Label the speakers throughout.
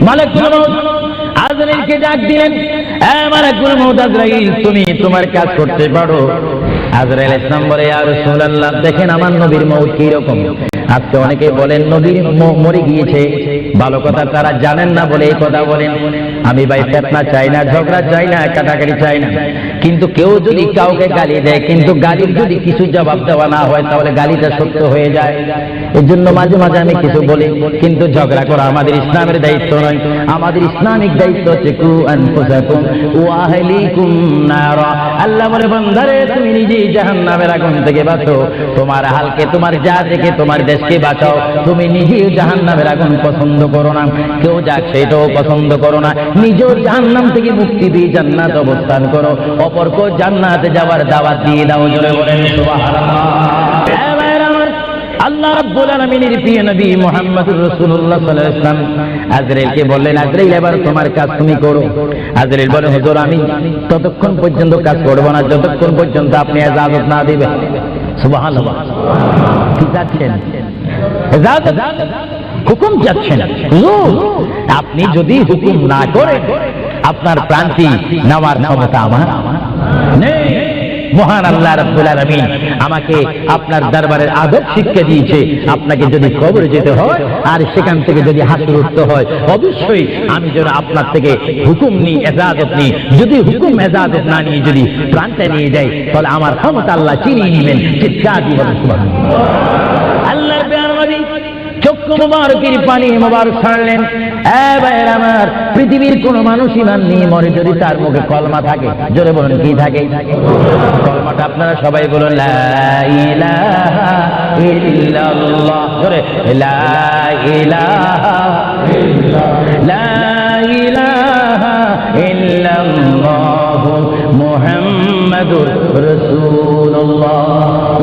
Speaker 1: মালাকুল মউত আজরাইলকে ডাক দিলেন, মালাকুল মউত আজরাইল, তুমি তোমার কাজ করতে পারো। আজরাইল ইসলাম বলে, ইয়া রাসূলুল্লাহ, দেখেন আমার নবীর মউত কি রকম। আজকে অনেকে বলেন নবীর মরে গিয়েছে, ভালো কথা তারা জানেন না বলে এই কথা বলেন। আমি ভাই ফিতনা চাই না, ঝগড়া চাই না, কাটাকাটি চাই না, কিন্তু কেউ যদি কাউকে গালি দেয়, কিন্তু গালির যদি কিছু জবাব দেওয়া না হয়, তাহলে গালিটা সত্য হয়ে যায়। এর জন্য মাঝে মাঝে আমি কিছু বলি, কিন্তু ঝগড়া করা আমাদের ইসলামের দায়িত্ব নয়। আমাদের ইসলামিক দায়িত্ব হচ্ছে কু আনফুসাকুম ওয়া আহলিকুম নারা। আল্লাহ বলে, বান্দারে তুমি নিজেই জাহান্নামের আগুন থেকে বাঁচো, তোমার হালকে, তোমার জাতিকে, তোমার দেশকে বাঁচাও। তুমি নিজেও জাহান্নামের আগুন পছন্দ করো না, কেউ যাক সেটাও পছন্দ করো না। নিজেও জাহান্নাম থেকে মুক্তি দিয়ে জান্নাত অবস্থান করো, অপরকে জান্নাতে যাওয়ার দাওয়াত দিয়ে দাও। জোরে বলেন সুবহানাল্লাহ। আল্লাহ রাব্বুল আলামিনের প্রিয় নবী মুহাম্মদুর রাসূলুল্লাহ সাল্লাল্লাহু আলাইহি ওয়াসাল্লাম আজরাইলকে বললেন, আজরাইল এবার তোমার কাজ তুমি করো। আজরাইল বলে, হুজুর আমি ততক্ষণ পর্যন্ত কাজ করব না যতক্ষণ পর্যন্ত আপনি ইজাজত না দিবেন। সুবহানাল্লাহ। কি চাচ্ছেন? ইজাজত, হুকুম চাচ্ছেন। হুজুর আপনি যদি হুকুম না করেন, আপনার প্রাণটি নেওয়ার ক্ষমতা আমার নেই। মহান আল্লাহ রাব্বুল আলামিন আমাকে আপনার দরবারের আদব শিক্ষা দিয়েছে, আপনাকে যদি কবরে যেতে হয় আর সেখান থেকে যদি হাসর উঠতে হয়, অবশ্যই আমি যেন আপনার থেকে হুকুম নিই, ইজাজত নিই। যদি হুকুম ইজাজত না নিয়ে যদি প্রাণটা নিয়ে যাই, তাহলে আমার ক্ষমতা আল্লাহ চিনিয়ে নেবেন। চিৎকার দিয়ে বলেন সুবহানাল্লাহ। আল্লাহর প্রিয় নবী চক্ষু মুবারকের পানি মুবারক ছাড়লেন। ভাইয়ের আমার, পৃথিবীর কোন মানুষ ইমান নিয়ে মরে যদি তার মুখে কলমা থাকে, জোরে বলুন কি থাকে? কলমাটা আপনারা সবাই বলুন, লা ইলাহা ইল্লাল্লাহ। জোরে, লা ইলাহা ইল্লাল্লাহ, লা ইলাহা ইল্লাল্লাহু মুহাম্মাদুর রাসূলুল্লাহ।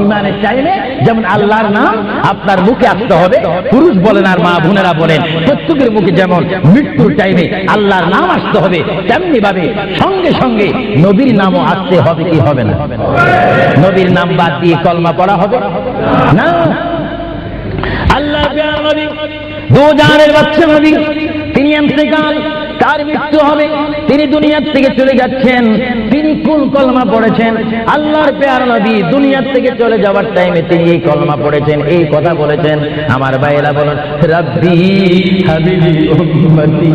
Speaker 1: ইমানের টাইমে যেমন আল্লাহর নাম আপনার মুখে আসতে হবে, পুরুষ বলেন আর মা বোনেরা বলেন, প্রত্যেকের মুখে যেমন মৃত্যুর টাইমে আল্লাহর নাম আসতে হবে, তেমনি ভাবে সঙ্গে সঙ্গে নবীর নামও আসতে হবে। কি হবে না? নবীর নাম বাদ দিয়ে কলমা পড়া হবে না। আল্লাহ নবী দুজানের বাচ্চা নবী, তিনি ইন্তেকাল, তার মৃত্যু হবে, তিনি দুনিয়ার থেকে চলে যাচ্ছেন। তিনি কোন কলমা পড়েছেন? আল্লাহর প্যার নবী দুনিয়ার থেকে চলে যাওয়ার টাইমে তিনি এই কলমা পড়েছেন, এই কথা বলেছেন। আমার ভাইয়েরা বলেন, রাব্বি হাবিলি উম্মতি,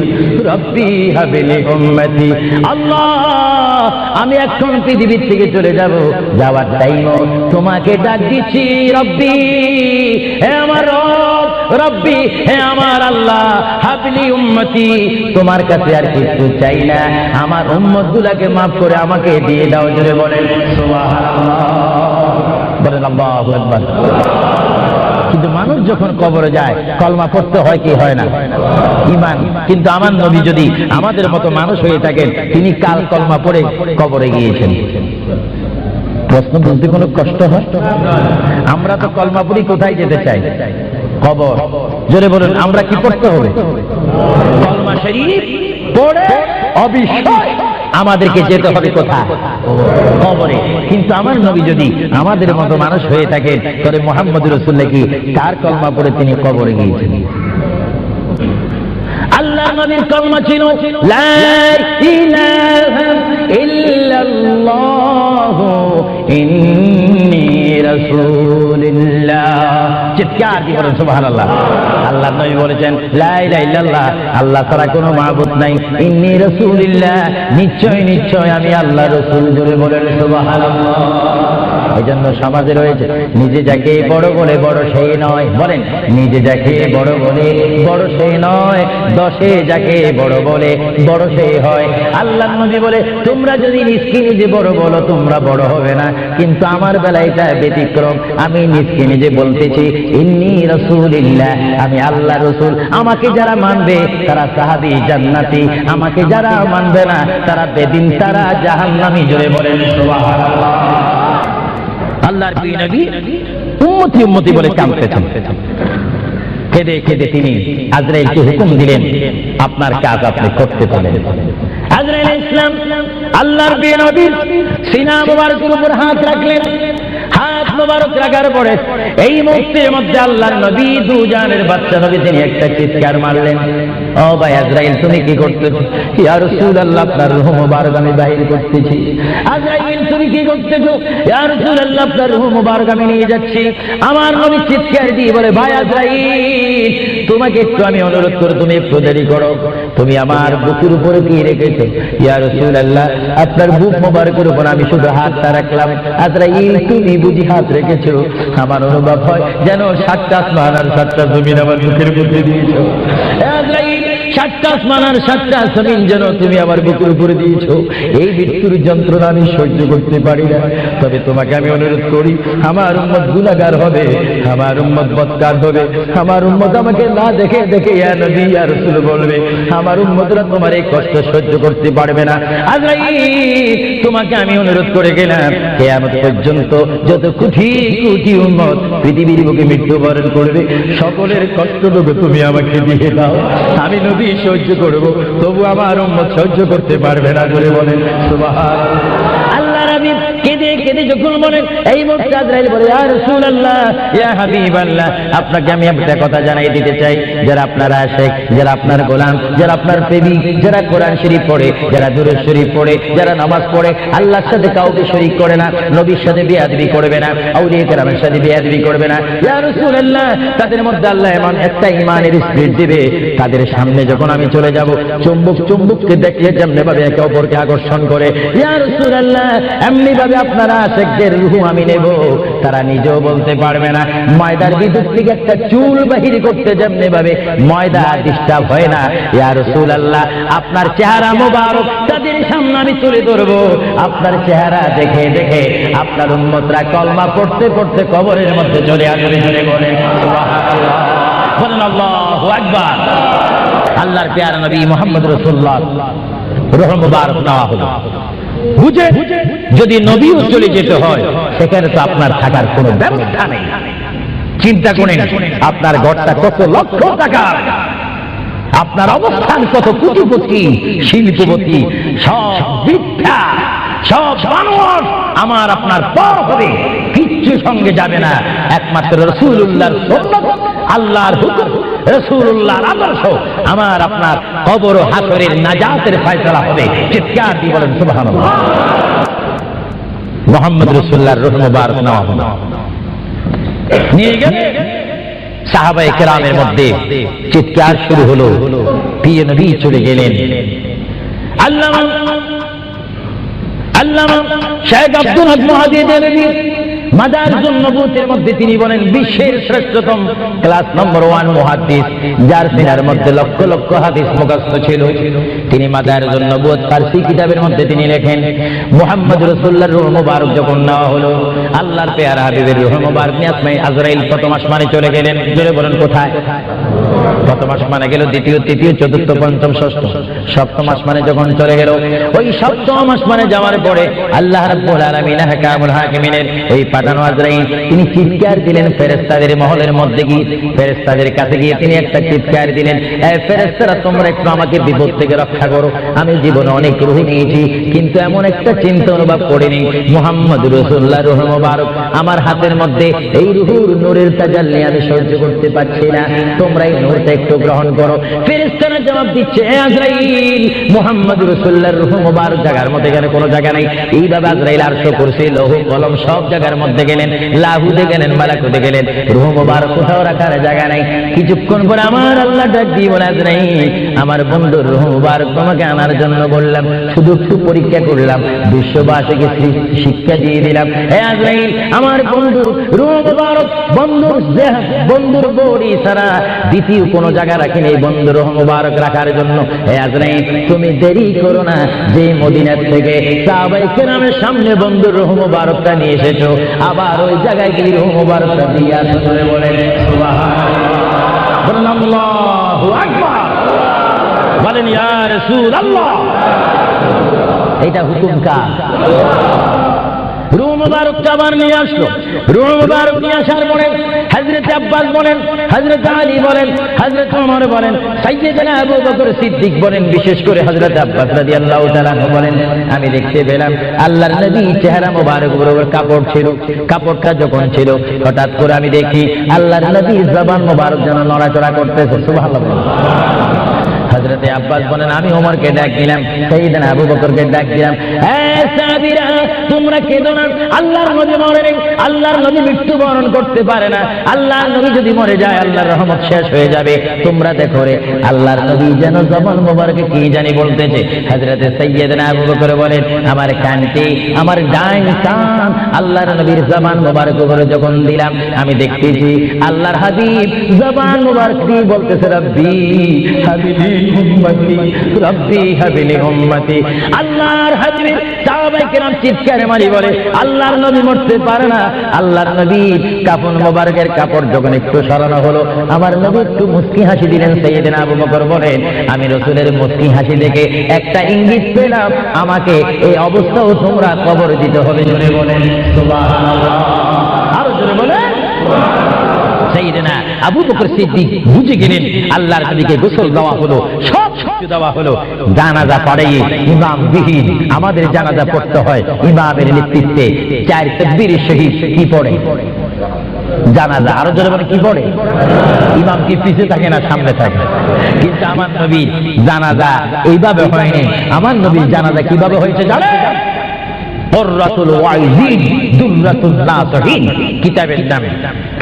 Speaker 1: রাব্বি হাবিলি উম্মতি। আল্লাহ আমি এখন পৃথিবীর থেকে চলে যাব, যাওয়ার টাইমও তোমাকে ডাক দিচ্ছি, রব্বি হে আমার রব, রব্বি হে আমার আল্লাহ, হাবিলি উম্মতি, তোমার কাছে আর কিছু চাই না, আমার উম্মতগুলোকে মাফ করে আমাকে দিয়ে দাও। জোরে বলেন সুবহানাল্লাহ, বলেন আল্লাহু আকবার। কিন্তু মানুষ যখন কবরে যায় কলমা পড়তে হয় কি হয় না? ঈমান। কিন্তু আমার নবী যদি আমাদের মতো মানুষ হয়ে থাকেন, তিনি কাল কলমা পড়ে কবরে গিয়েছেন। প্রশ্ন বলতে কোনো কষ্ট হয়? আমরা তো কলমা পড়ি কোথায় যেতে চাই? কবর। জোরে বলুন, আমরা কি পড়তে হবে? কলমা শরীফ পড়ে অবশ্যই আমাদেরকে যেতে হবে কোথায়? কবরে। কিন্তু আমার নবী যদি আমাদের মতো মানুষ হয়ে থাকেন, তাহলে মুহাম্মদুর রাসূলুল্লাহ কি কার কলমা পড়ে তিনি কবরে গিয়েছেন? আল্লাহ নবীর কলমা ছিল লা ইলাহা ইল্লাল্লাহ ইন্নী রাসূলুল্লাহ। চিৎকার দিয়ে বলেন সুবহানাল্লাহ। আল্লাহ নবী বলেছেন, লা ইলাহা ইল্লাল্লাহ, আল্লাহ ছাড়া কোনো মাবুদ নাই, ইন্নী রাসূলুল্লাহ, নিশ্চয় নিশ্চয় আমি আল্লাহর রাসূল। জোরে বলেন সুবহানাল্লাহ। এই জন্য সমাজে রয়েছে, নিজে যাকে বড় বলে বড় সেই নয়। বলেন, নিজে যাকে বড় বলে বড় সেই নয়, দশে যাকে বড় বলে বড় সেই হয়। আল্লাহর নবী বলে, তোমরা যদি নিজকে নিজে বড় বলো তোমরা বড় হবে না, কিন্তু আমার বেলায় এটা ব্যতিক্রম। আমি নিজকে নিজে বলতেছি, ইন্নী রাসূলুল্লাহ, আমি আল্লাহর রাসূল। আমাকে যারা মানবে তারা সাহাবী জান্নাতি, আমাকে যারা মানবে না তারা বেদিন, তারা জাহান্নামী। জোরে বলেন সুবহানাল্লাহ। আল্লাহর প্রিয় নবী উম্মতি উম্মতি বলে কাঁদতেছেন। কেঁদে কেঁদে তিনি আজরাইলকে হুকুম দিলেন, আপনার কাজ আপনি করতে পারেন। আজরাইল ইসলাম আল্লাহর প্রিয় নবীর সিনা মুবারকের উপর হাত রাখলেন। হাত মোবারক রাখার পরে এই মুহূর্তের মধ্যে আল্লাহর নবী দুজানের বাচ্চা নবী তিনি একটা চিৎকার মারলেন, ও ভাই আজরাইল তুমি কি করতেছো? ইয়া রাসূলুল্লাহ আপনার রূহ মোবারক আমি বাহির করতেছি। আজরাইল তুমি কি করতেছো? ইয়া রাসূলুল্লাহ আপনার রূহ মোবারক আমি নিয়ে যাচ্ছি। আমার নবী চিৎকার দিয়ে বলে, ভাই আজরাইল তোমাকে একটু আমি অনুরোধ করি তুমি একটু দেরি করো, তুমি আমার বুকের উপরে কি রেখেছো? ইয়া রাসূলুল্লাহ আপনার বুক মোবারকের উপর আমি শুধু হাতটা রাখলাম। আজরাইল তুমি বুঝি হাত রেখেছো? আমার অনুভব হয় যেন 7টা আসমান আর 7টা জমিন আমার বুকের মধ্যে দিয়েছো। আজরাইল 7টা আসমান আর 7টা জমিন যেন তুমি আমার বুকের উপরে দিয়েছো। এই মৃত্যুর যন্ত্রণা আমি সহ্য করতে পারি না। তবে তোমাকে আমি অনুরোধ করি, আমার উম্মত গুনাহগার হবে, আমার উম্মত বদকার হবে, আমার উম্মত আমাকে না দেখে দেখে ইয়া নবী ইয়া রাসূল বলবে, আমার উম্মতরা তোমার এই কষ্ট সহ্য করতে পারবে না। আজরাইল তোমাকে আমি অনুরোধ করে গেলাম, কিয়ামত পর্যন্ত যত কোটি কোটি উম্মত পৃথিবীর বুকে মৃত্যুবরণ করবে, সকলের কষ্টটুকু তুমি আমাকে দিয়ে দাও, আমি নবী সহ্য করব, তবু আমার উম্মত সহ্য করতে পারবে না। করে বলেন সুবহানাল্লাহ। আল্লাহ নবী কেঁদে কেঁদে যখন বলেন, এই মুহূর্তে আজরাইল বলে, ইয়া রাসূলুল্লাহ ইয়া হাবিবাল্লাহ আপনাকে আমি একটা কথা জানাই দিতে চাই, যারা আপনার আশিক, যারা আপনার গোলাম, যারা আপনার প্রেমিক, যারা কোরআন শরীফ পড়ে, যারা দুরূদ শরীফ পড়ে, যারা নামাজ পড়ে, আল্লাহর সাথে কাউকে শরীক করে না, নবীর সাথে বেয়াদবি করবে না, আউলিয়া কেরামের সাথে বেয়াদবি করবে না, ইয়া রাসূলুল্লাহ তাদের মধ্যে আল্লাহ এমন একটা ঈমানের স্পিরিট দিবে, তাদের সামনে যখন আমি চলে যাব চুম্বক চুম্বককে দেখলে যেমনি ভাবে একে অপরকে আকর্ষণ করে, ইয়া রাসূলুল্লাহ এমনি ভাবে আপনারা আশিকদের রূহ আমি নেব, তারা নিজেও বলতে পারবে না। ময়দার বিদ্যুৎ থেকে একটা চুল বাহির করতে যেমনি ভাবে ময়দা ডিস্টার্ব হয় না, ইয়া রাসূলুল্লাহ আপনার চেহারা মোবারক তাদের সামনে আমি তুলে ধরবো, আপনার চেহারা দেখে দেখে আপনার উম্মতরা কলমা পড়তে পড়তে কবরের মধ্যে চলে আসবে। জোরে বলেন সুবহানাল্লাহ, বলেন আল্লাহু আকবার। আল্লাহর প্যারা নবী মুহাম্মদ রাসূলুল্লাহ রূহ মুবারক নেওয়া হলো। বুঝে যদি নবীও চলে যেতে হয় সেখানে তো আপনার থাকার কোনো ব্যবস্থা নেই। চিন্তা করেন আপনার ঘরটা কত লক্ষ টাকার, আপনার অবস্থান কত কোটিপতি শিল্পপতি, সব বৃদ্ধা সব মানুষ আমার আপনার পর হবে, কিচ্ছু সঙ্গে যাবে না, একমাত্র রাসূলুল্লাহর সুন্নাত, আল্লাহর হুকুম, রাসূলুল্লাহর আদর্শ আমার আপনার কবর ও হাসরের নাজাতের ফয়সালা হবে। চিৎকার দিয়ে বলেন সুবহানাল্লাহ। মুহাম্মদ রাসূলুল্লাহর রূহ মুবারক নেওয়া হলো, নিয়ে গেলে সাহাবায়ে কেরামের মধ্যে চিৎকার শুরু হলো, প্রিয় নবী চলে গেলেন। আল্লামা শেখ আব্দুল হক মুহাদ্দিস দেলভী মাদারিজুন নবুওয়াতের মধ্যে তিনি বলেন বিশ্বের শ্রেষ্ঠতম ক্লাস নম্বর 1 মুহাদ্দিস, যার সিনার মধ্যে লক্ষ লক্ষ হাদিস মুখস্থ ছিল। তিনি মাদারিজুন নবুওয়াত ফারসি কিতাবের মধ্যে তিনি লেখেন, মুহাম্মদ রাসূলুল্লাহর রূহ মুবারক যখন নেওয়া হলো, আল্লাহর পেয়ারা হাবিবের রূহ মুবারক নিয়ে আজরাইল প্রথম আসমানে চলে গেলেন। জোরে বলেন কোথায়? প্রথম আসমানে গেল, দ্বিতীয়, তৃতীয়, চতুর্থ, পঞ্চম, ষষ্ঠ, সপ্তম আসমানে যখন চলে গেল, ওই সপ্তম আসমানে যাওয়ার পরে আল্লাহ রাব্বুল আলামিন হাকামুল হাকিমিনের এই পাঠানো আজরাইল তিনি চিৎকার দিলেন ফেরেশতাদের মহলের মধ্যে গিয়ে, ফেরেশতাদের কাছে গিয়ে তিনি একটা চিৎকার দিলেন, এই ফেরেশতারা তোমরা একটু আমাকে বিপদ থেকে রক্ষা করো, আমি জীবনে অনেক রূহ নিয়েছি কিন্তু এমন একটা চিন্তা অনুভব করিনি, মুহাম্মদ রাসূলুল্লাহর রূহ মুবারক আমার হাতের মধ্যে, এই রূহুর নূরের তাজাল্লি আমি সহ্য করতে পারছি না, তোমরা এই নূরটা একটু গ্রহণ করো। ফেরেশতারা জবাব দিচ্ছে, হে আজরাইল মুহাম্মদ রাসূলুল্লাহর রূহ মুবারক জায়গার মধ্যে এখানে কোনো জায়গা নাই। এইভাবে আজরাইল আরশ কুরসি লৌহ কলম সব জায়গার মধ্যে গেলেন, লাহুতে গেলেন, মালাকুতে গেলেন, রূহ মুবারক কোথাও রাখার জায়গা নাই। কিছুক্ষণ পরে আমার আল্লাহ ডাক দিয়ে বলে, আজরাইল আমার বন্ধুর রূহ মুবারক তোমাকে আনার জন্য বললাম, শুধু একটু পরীক্ষা করলাম, বিশ্ববাসীকে শিক্ষা দিয়ে দিলাম। হে আজরাইল আমার বন্ধুর রূহ মুবারক বন্ধুর বডি ছাড়া দ্বিতীয় কোনো জায়গা রাখিনি এই বন্ধুর রূহ মুবারক রাখার জন্য। হে আজরাইল তুমি দেরি করো না, যে মদিনার থেকে সাহাবায়ে কেরামের সামনে বন্ধুর রূহ মুবারকটা নিয়ে এসেছো, আবার ওই জায়গায় গিয়ে রূহ মুবারকটা দিয়ে আসো। বলে সুবহানাল্লাহ, বলেন আল্লাহু আকবার, বলেন ইয়া রাসূলুল্লাহ। এটা হুকুম কার? রূহ মুবারকটা আবার নিয়ে আসলো। রূহ মুবারক নিয়ে আসার পরে হযরত আব্বাস বলেন, হযরত আলী বলেন, হযরত ওমর বলেন, সাইয়েদনা আবু বকর সিদ্দিক বলেন, বিশেষ করে হযরত আব্বাস রাদিয়াল্লাহু তাআলা বলেন, আমি দেখতে পেলাম আল্লাহর নবী চেহারা মোবারক বরাবর কাপড় ছিল। কাপড়টা যখন ছিল, হঠাৎ করে আমি দেখি আল্লাহর নবীর জবান মোবারক যেন নড়াচড়া করতেছে। সুবহানাল্লাহ। হযরত আব্বাস বলেন, আমি ওমরকে ডাক দিলাম, সাইয়েদনা আবু বকরকে ডাক দিলাম, হে সাহাবীরা, তোমরা কেঁদো না, আল্লাহর নবী মরে নেই, আল্লাহর নবী মৃত্যুবরণ করতে পারে না। আল্লাহর নবী যদি মরে যায় আল্লাহর রহমত শেষ হয়ে যাবে। তোমরা দেখো রে, আল্লাহর নবী যেন জবান মোবারকে কি জানি বলতেছে। হযরত সাইয়েদনা আবু বকর বলেন, আমার কানটি, আমার ডান কান আল্লাহর নবীর জবান মোবারক উপরে যখন দিলাম, আমি দেখতেছি আল্লাহর হাবিব জবান মোবারক দিয়ে বলতেছে, রব্বি হাবিবি উম্মতি, রব্বি হাবিলি উম্মতি। আল্লাহর হাবিব সাহাবায়ে কেরাম চিৎকার মারি বলে, আল্লাহর নবী মরতে পারে না। আল্লাহর নবীর কাফন মোবারকের কাপড় যখন একটু সরানো হলো, আমার নবী একটু মুস্কি হাসি দিলেন। সাইয়েদনা আবু বকর বলেন, আমি রাসূলের মুস্কি হাসি দেখে একটা ইঙ্গিত পেলাম, আমাকে এই অবস্থাও তোমরা কবর দিতে হবে। জোরে বলেন সুবহানাল্লাহ, আরো জোরে বলেন। সাইয়েদনা আবু বকর সিদ্দিক বুঝে গেলেন আল্লাহর নবীকে গোসল দেওয়া হলো, সব কিছু দেওয়া হলো, জানাজা পড়াইয়ে ইমাম বিহীন আমাদের জানাজা পড়তে হয়। ইমামের নেতৃত্বে 4 তাকবীরের সহিত কি পড়ে? জানাজা। আরো জোরে বলে কি পড়ে? ইমাম কি পিছে থাকে না সামনে থাকে? কিন্তু আমার নবীর জানাজা এইভাবে হয়নি। আমার নবীর জানাজা কিভাবে হয়েছে জানেন? কুররাতুল ওয়াইজিন দুররাতুন নাসিহিন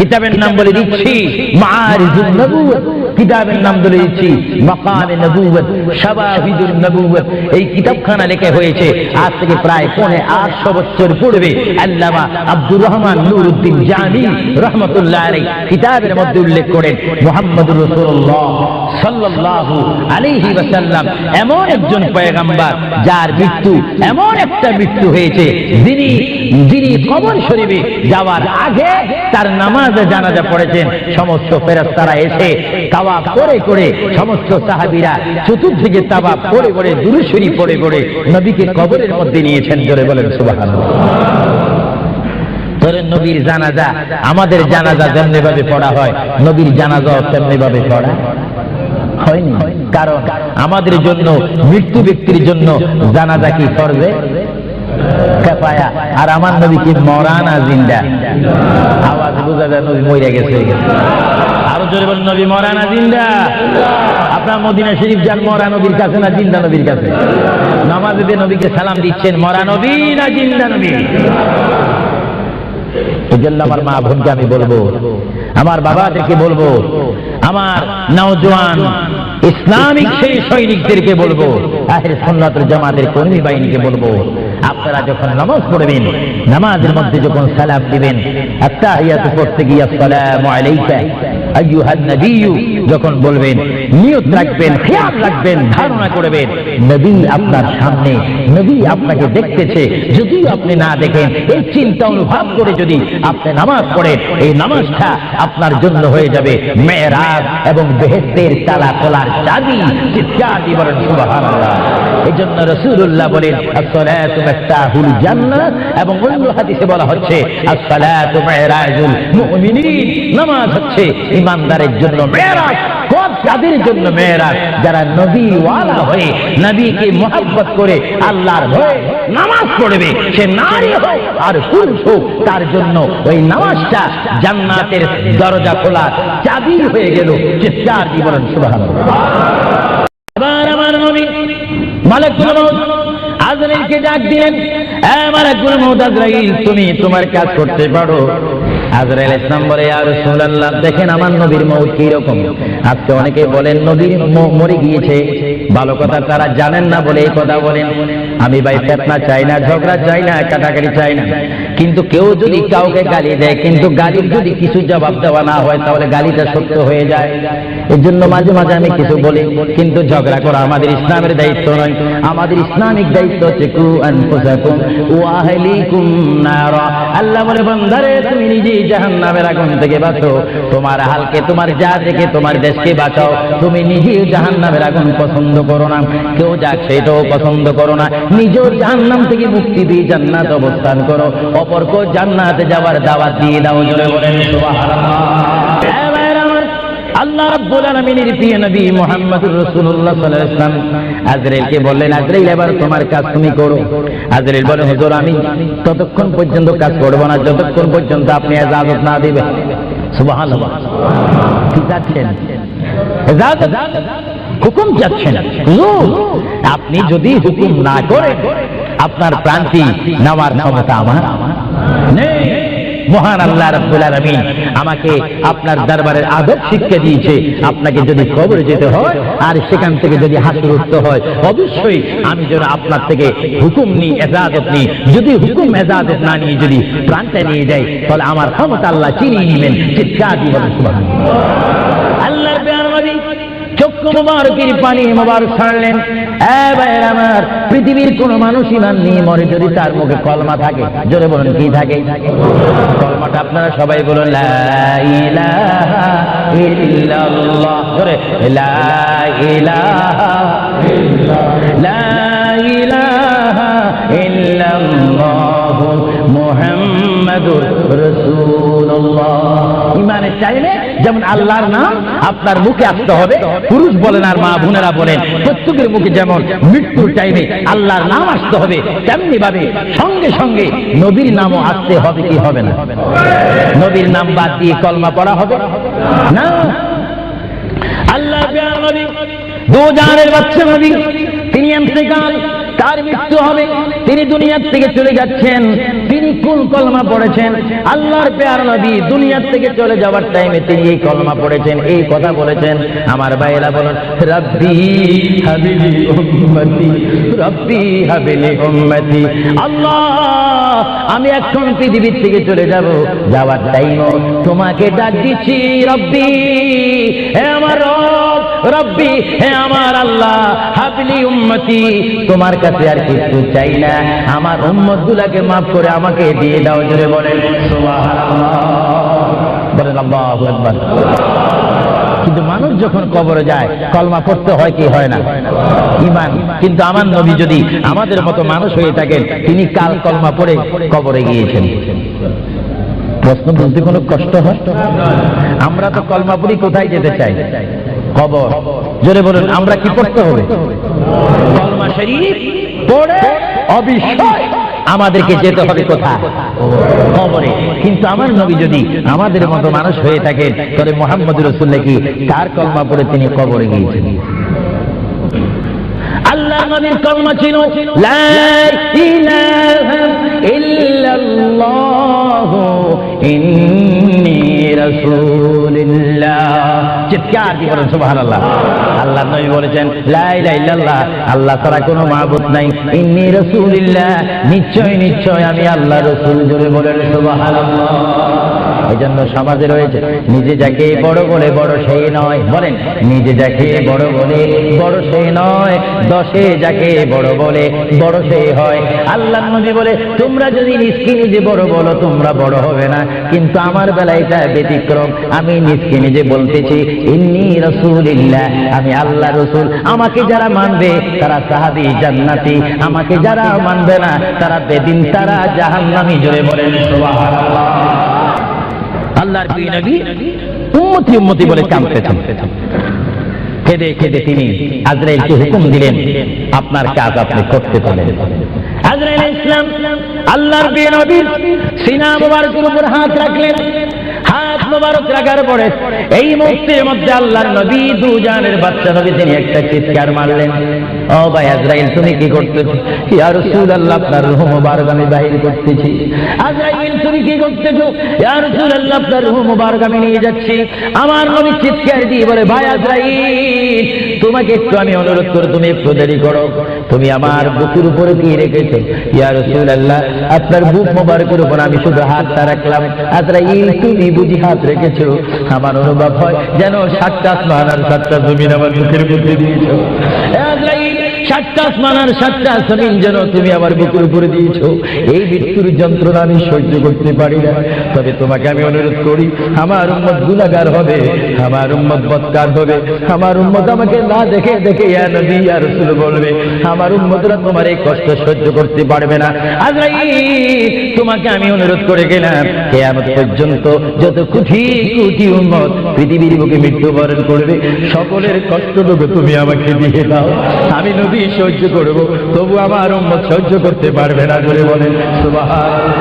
Speaker 1: কিতাবের নাম বলে দিচ্ছি মাআরিজুন নবুওয়াত, কিতাবের নাম বলে দিচ্ছি মাকামে নবুওয়াত, শাওয়াহিদুন নবুওয়াত। এই কিতাবখানা লেখা হয়েছে আজ থেকে প্রায় 850 বছর পূর্বে। আল্লামা আব্দুর রহমান নুরউদ্দিন জামি রাহমাতুল্লাহ আলাইহি কিতাবের মধ্যে উল্লেখ করেন, মুহাম্মদুর রাসূলুল্লাহ সাল্লাল্লাহু আলাইহি ওয়াসাল্লাম এমন একজন পয়গম্বর যার মৃত্যু এমন একটা মৃত্যু হয়েছে, যিনি কবর শরীফে যাওয়ার আগে তার নামাজে জানাজা পড়েছেন। সমস্ত ফেরেশতারা এসে তাওয়াফ করে করে, সমস্ত সাহাবীরা চতুর্দিকে তাওয়াফ করে করে, দুরূদ শরীফ পড়ে পড়ে নবীকে কবরের মধ্যে নিয়েছেন। জোরে বলেন সুবহানাল্লাহ। তোর নবীর জানাজা, আমাদের জানাজা যেমনি ভাবে পড়া হয়, নবীর জানাজাও তেমনি ভাবে পড়া হয়নি। কারণ আমাদের জন্য, মৃত্যু ব্যক্তির জন্য জানাজা কি ফরজে কিফায়া, আর আমার নবী কি মরা না জিন্দা? আওয়াজ বোঝা যায় নবী মরে গেছে। আরো জোরে বলেন, নবী মরা না জিন্দা? আপনার মদিনা শরীফ যান, মরা নবীর কাছে না জিন্দা নবীর কাছে? নামাজে দিয়ে নবীকে সালাম দিচ্ছেন, মরা নবী না জিন্দা নবী? এজন্য আমার মা বোনকে আমি বলবো, আমার বাবাদেরকে বলবো, আমার নওজোয়ান ইসলামিক সেই সৈনিকদেরকে বলবো, আহলে সুন্নাত ওয়াল জামাতের কর্মী বাহিনীকে বলবো, আপনারা যখন নামাজ পড়বেন, নামাজের মধ্যে যখন সালাম দিবেন, আত্তাহিয়াতু পড়তে গিয়ে আসসালামু আলাইকা আইয়ুহান নবিয়্যু যখন বলবেন, নিয়ত রাখবেন, খেয়াল রাখবেন, ধারণা করবেন নবী আপনার সামনে, নবী আপনাকে দেখতেছে। যদি আপনি না দেখেন, এই চিন্তা অনুভব করে যদি আপনি নামাজ পড়েন, এই নামাজটা আপনার জন্য হয়ে যাবে মেরাজ এবং বেহেশতের তালা খোলার চাবি। চিৎকার দিয়ে বলেন সুবহানাল্লাহ। এই জন্য রাসূলুল্লাহ বলেন, আসসালাতু মিফতাহুল জান্নাহ, এবং অন্য হাদিসে বলা হচ্ছে আসসালাতু মিরাজুল মুমিনিন, নামাজ হচ্ছে ইমানদারের জন্য মেরাজ। কাদের জন্য মেরাজ? যারা নবী ওয়ালা হয়ে, নবীকে মুহাব্বত করে, আল্লাহর ভয়ে নামাজ পড়বে, সে নারী হোক আর পুরুষ হোক, তার জন্য ওই নামাজটা জান্নাতের দরজা খোলা চাবি হয়ে গেল। চিৎকার দিয়ে বলেন সুবহানাল্লাহ। আবার আমার নবী মালাকুল মউত আজরাইলকে ডাক দিলেন, এ মালাকুল মউত আজরাইল, তুমি তোমার কাজ করতে পারো। আজরাইল ইসলাম বলে, ইয়া রাসূলুল্লাহ, দেখেন আমার নবীর মউত কি রকম। আজকে অনেকে বলেন নবীর মরে গিয়েছে, ভালো কথা তারা জানেন না বলে এই কথা বলেন। আমি ভাই ফিতনা চাই না, ঝগড়া চাই না, কাটাকাটি চাই না, কিন্তু কেউ যদি কাউকে গালি দেয়, কিন্তু গালির যদি কিছু জবাব দেওয়া না হয়, তাহলে গালিটা সত্য হয়ে যায়। এর জন্য মাঝে মাঝে আমি কিছু বলি, কিন্তু ঝগড়া করা আমাদের ইসলামের দায়িত্ব নয়। আমাদের ইসলামিক দায়িত্ব হচ্ছে কু আনফুসাকুম ওয়া আহলিকুম নারা। আল্লাহ বলে বান্দারে তুমি নিজেই জাহান্নামের আগুন থেকে বাঁচো, তোমার হালকে তোমার জাতিকে তোমার দেশকে বাঁচাও। তুমি নিজেই জাহান্নামের আগুন পছন্দ করো না, কেউ যাক সেটাও পছন্দ করো না। নিজেও জাহান্নাম থেকে মুক্তি দিয়ে জান্নাত অবস্থান করো, অপরকে জান্নাতে যাওয়ার দাওয়াত দিয়ে দাও। জোরে বলেন সুবহানাল্লাহ। আল্লাহ রাব্বুল আলামিনের প্রিয় নবী মুহাম্মদুর রাসূলুল্লাহ সাল্লাল্লাহু আলাইহি ওয়াসাল্লাম আজরাইলকে বললেন, আজরাইল এবার তোমার কাজ তুমি করো। আজরাইল বলে, হুজুর আমি ততক্ষণ পর্যন্ত কাজ করব না যতক্ষণ পর্যন্ত আপনি ইজাজত না দিবেন। সুবহানাল্লাহ। কি যাচ্ছেন? ইজাজত হুকুম যাচ্ছেন। হুজুর আপনি যদি হুকুম না করেন আপনার প্রান্তি নেওয়ার ক্ষমতা আমার নেই। মহান আল্লাহ রাব্বুল আলামিন আমাকে আপনার দরবারের আদব শিক্ষা দিয়েছে, আপনাকে যদি কবরে যেতে হয় আর সেখান থেকে যদি হাসর উঠতে হয় অবশ্যই আমি যেন আপনার থেকে হুকুম নিই, ইজাজত নিই। যদি হুকুম ইজাজত না নিয়ে যদি প্রাণটা নিয়ে যাই তাহলে আমার ক্ষমতা আল্লাহ চিনিয়ে নেবেন। চিৎকার দিয়ে বলেন সুবহানাল্লাহ। আল্লাহর প্রিয় নবী চক্ষু মুবারকের পানি মুবারক ছাড়লেন। ভাইয়ের আমার, পৃথিবীর কোন মানুষ ইমান নিয়ে মরে যদি তার মুখে কলমা থাকে, জোরে বলেন কি থাকে? কলমাটা আপনারা সবাই বলুন, লা ইলাহা ইল্লাল্লাহ। জোরে লা ইলাহা লা ইলাহা ইল্লাল্লাহু মুহাম্মাদুর রাসূলুল্লাহ। ইমানের চাইলে যেমন আল্লাহর নাম আপনার মুখে আসতে হবে, পুরুষ বলেন আর মা বোনেরা বলেন প্রত্যেকের মুখে যেমন মৃত্যুর টাইমে আল্লাহর নাম আসতে হবে, তেমনি ভাবে সঙ্গে সঙ্গে নবীর নামও আসতে হবে। কি হবে না? নবীর নাম বাদ দিয়ে কলমা পড়া হবে না। আল্লাহর প্রিয় নবী দুজানের বাচ্চা নবী, তিনি ইন্তেকাল, তার মৃত্যু হবে, তিনি দুনিয়া থেকে চলে যাচ্ছেন। তিনি কোন কলমা পড়েছেন? আল্লাহর প্রিয় নবী দুনিয়া থেকে চলে যাওয়ার টাইমে তিনি এই কলমা পড়েছেন, এই কথা বলেছেন। আমার ভাইয়েরা বলেন, রব্বি হাবিলি উম্মতি, রব্বি হাবিলি উম্মতি। আল্লাহ আমি এখন পৃথিবীর থেকে চলে যাব, যাওয়ার টাইমও তোমাকে ডাক দিচ্ছি, রব্বি হে আমার রব, রব্বি হে আমার আল্লাহ, হাবিলি উম্মতি। তোমার কাছে আর কিছু চাই না, আমার উম্মত গুলাকে মাফ করে আমাকে দিয়ে দাও। জোরে বলেন সুবহানাল্লাহ। বলেন আল্লাহু আকবার। কিন্তু মানুষ যখন কবরে যায় কলমা পড়তে হয় কি হয় না? ঈমান। কিন্তু আমার নবী যদি আমাদের মতো মানুষ হয়ে থাকেন, তিনি কাল কলমা পড়ে কবরে গিয়েছেন। প্রশ্ন বলতে কোনো কষ্ট হয়? আমরা তো কলমা পড়ি কোথায় যেতে চাই? কবর। জোরে বলুন, আমরা কি পড়তে হবে? কলমা শরীফ পড়ে অবশ্যই আমাদেরকে যেতে হবে কোথায়? কবরে। কিন্তু আমার নবী যদি আমাদের মতো মানুষ হয়ে থাকেন তাহলে মুহাম্মদুর রাসূলুল্লাহ কি কার কলমা পড়ে তিনি কবরে গিয়েছেন? আল্লাহ নবীর কলমা ছিল লা ইলাহা ইল্লাল্লাহ ইন্নী রাসূলুল্লাহ। চিৎকার দিয়ে বলেন সুবহানাল্লাহ। আল্লাহ নবী বলেছেন লা ইলাহা ইল্লাল্লাহ, আল্লাহ ছাড়া কোনো মাবুদ নাই। ইন্নী রাসূলুল্লাহ, নিশ্চয় নিশ্চয় আমি আল্লাহর রাসূল। জোরে বলেন সুবহানাল্লাহ। এই জন্য সমাজে রয়েছে নিজে যাকে বড় বলে বড় সেই নয়। বলেন, নিজে যাকে বড় বলে বড় সেই নয়, দশে যাকে বড় বলে বড় সেই হয়। আল্লাহ নবী বলে তোমরা যদি নিজকে নিজে বড় বলো তোমরা বড় হবে না, কিন্তু আমার বেলায় এটা ব্যতিক্রম। আমি নিজকে নিজে বলতেছি ইন্নী রাসূলুল্লাহ, আমি আল্লাহ রাসূল। আমাকে যারা মানবে তারা সাহাবী জান্নাতি, আমাকে যারা মানবে না তারা বেদিন, তারা জাহান্নামী। জোরে বলেন সুবহানাল্লাহ। আল্লাহর প্রিয় নবী উম্মতি উম্মতি বলে কাঁদতেছেন। কেঁদে কেঁদে তিনি আজরাইলকে হুকুম দিলেন, আপনার কাজ আপনি করতে পারেন। আজরাইল ইসলাম আল্লাহর প্রিয় নবীর সিনা মুবারকের উপর হাত রাখলেন। হাত মুবারক রাখার পরে এই মুহূর্তের মধ্যে আল্লাহর নবী দুজানের বাচ্চা নবী তিনি একটা চিৎকার মারলেন, ও ভাই আজরাইল তুমি কি করতেছো? ইয়া রাসূলুল্লাহ আপনার রূহ মুবারক আমি বাহির করতেছি। আজরাইল তুমি কি করতেছো? ইয়া রাসূলুল্লাহ আপনার রূহ মুবারক আমি নিয়ে যাচ্ছি। আমার নবী চিৎকার দিয়ে বলে, ভাই আজরাইল তোমাকে একটু আমি অনুরোধ করি, তুমি একটু দেরি করো, তুমি আমার বুকের উপরে কি রেখেছো? ইয়া রাসূলুল্লাহ আপনার বুক মুবারকের উপর আমি শুধু হাতটা রাখলাম। আজরাইল তুমি বুঝি হাত রেখেছো, আমার অনুভব হয় যেন 7টা আসমান আর 7টা জমিন আমার বুকের মধ্যে দিয়েছো। আজরাইল 7টা আসমান আর 7টা জমিন যেন তুমি আমার বুকের উপরে দিয়েছো। এই মৃত্যুর যন্ত্রণা আমি সহ্য করতে পারি না। তবে তোমাকে আমি অনুরোধ করি, আমার উম্মত গুনাহগার হবে, আমার উম্মত বদকার হবে, আমার উম্মত আমাকে না দেখে দেখে ইয়া নবী ইয়া রাসূল বলবে, আমার উম্মতরা তোমার এই কষ্ট সহ্য করতে পারবে না। আজরাইল তোমাকে আমি অনুরোধ করে গেলাম, কিয়ামত পর্যন্ত যত কোটি কোটি উম্মত পৃথিবীর বুকে মৃত্যুবরণ করবে, সকলের কষ্টটুকু তুমি আমাকে দিয়ে দাও। আমি নবী সহ্য করব, তবু আমার উম্মত সহ্য করতে পারবে না। বলে বলেন সুবহানাল্লাহ।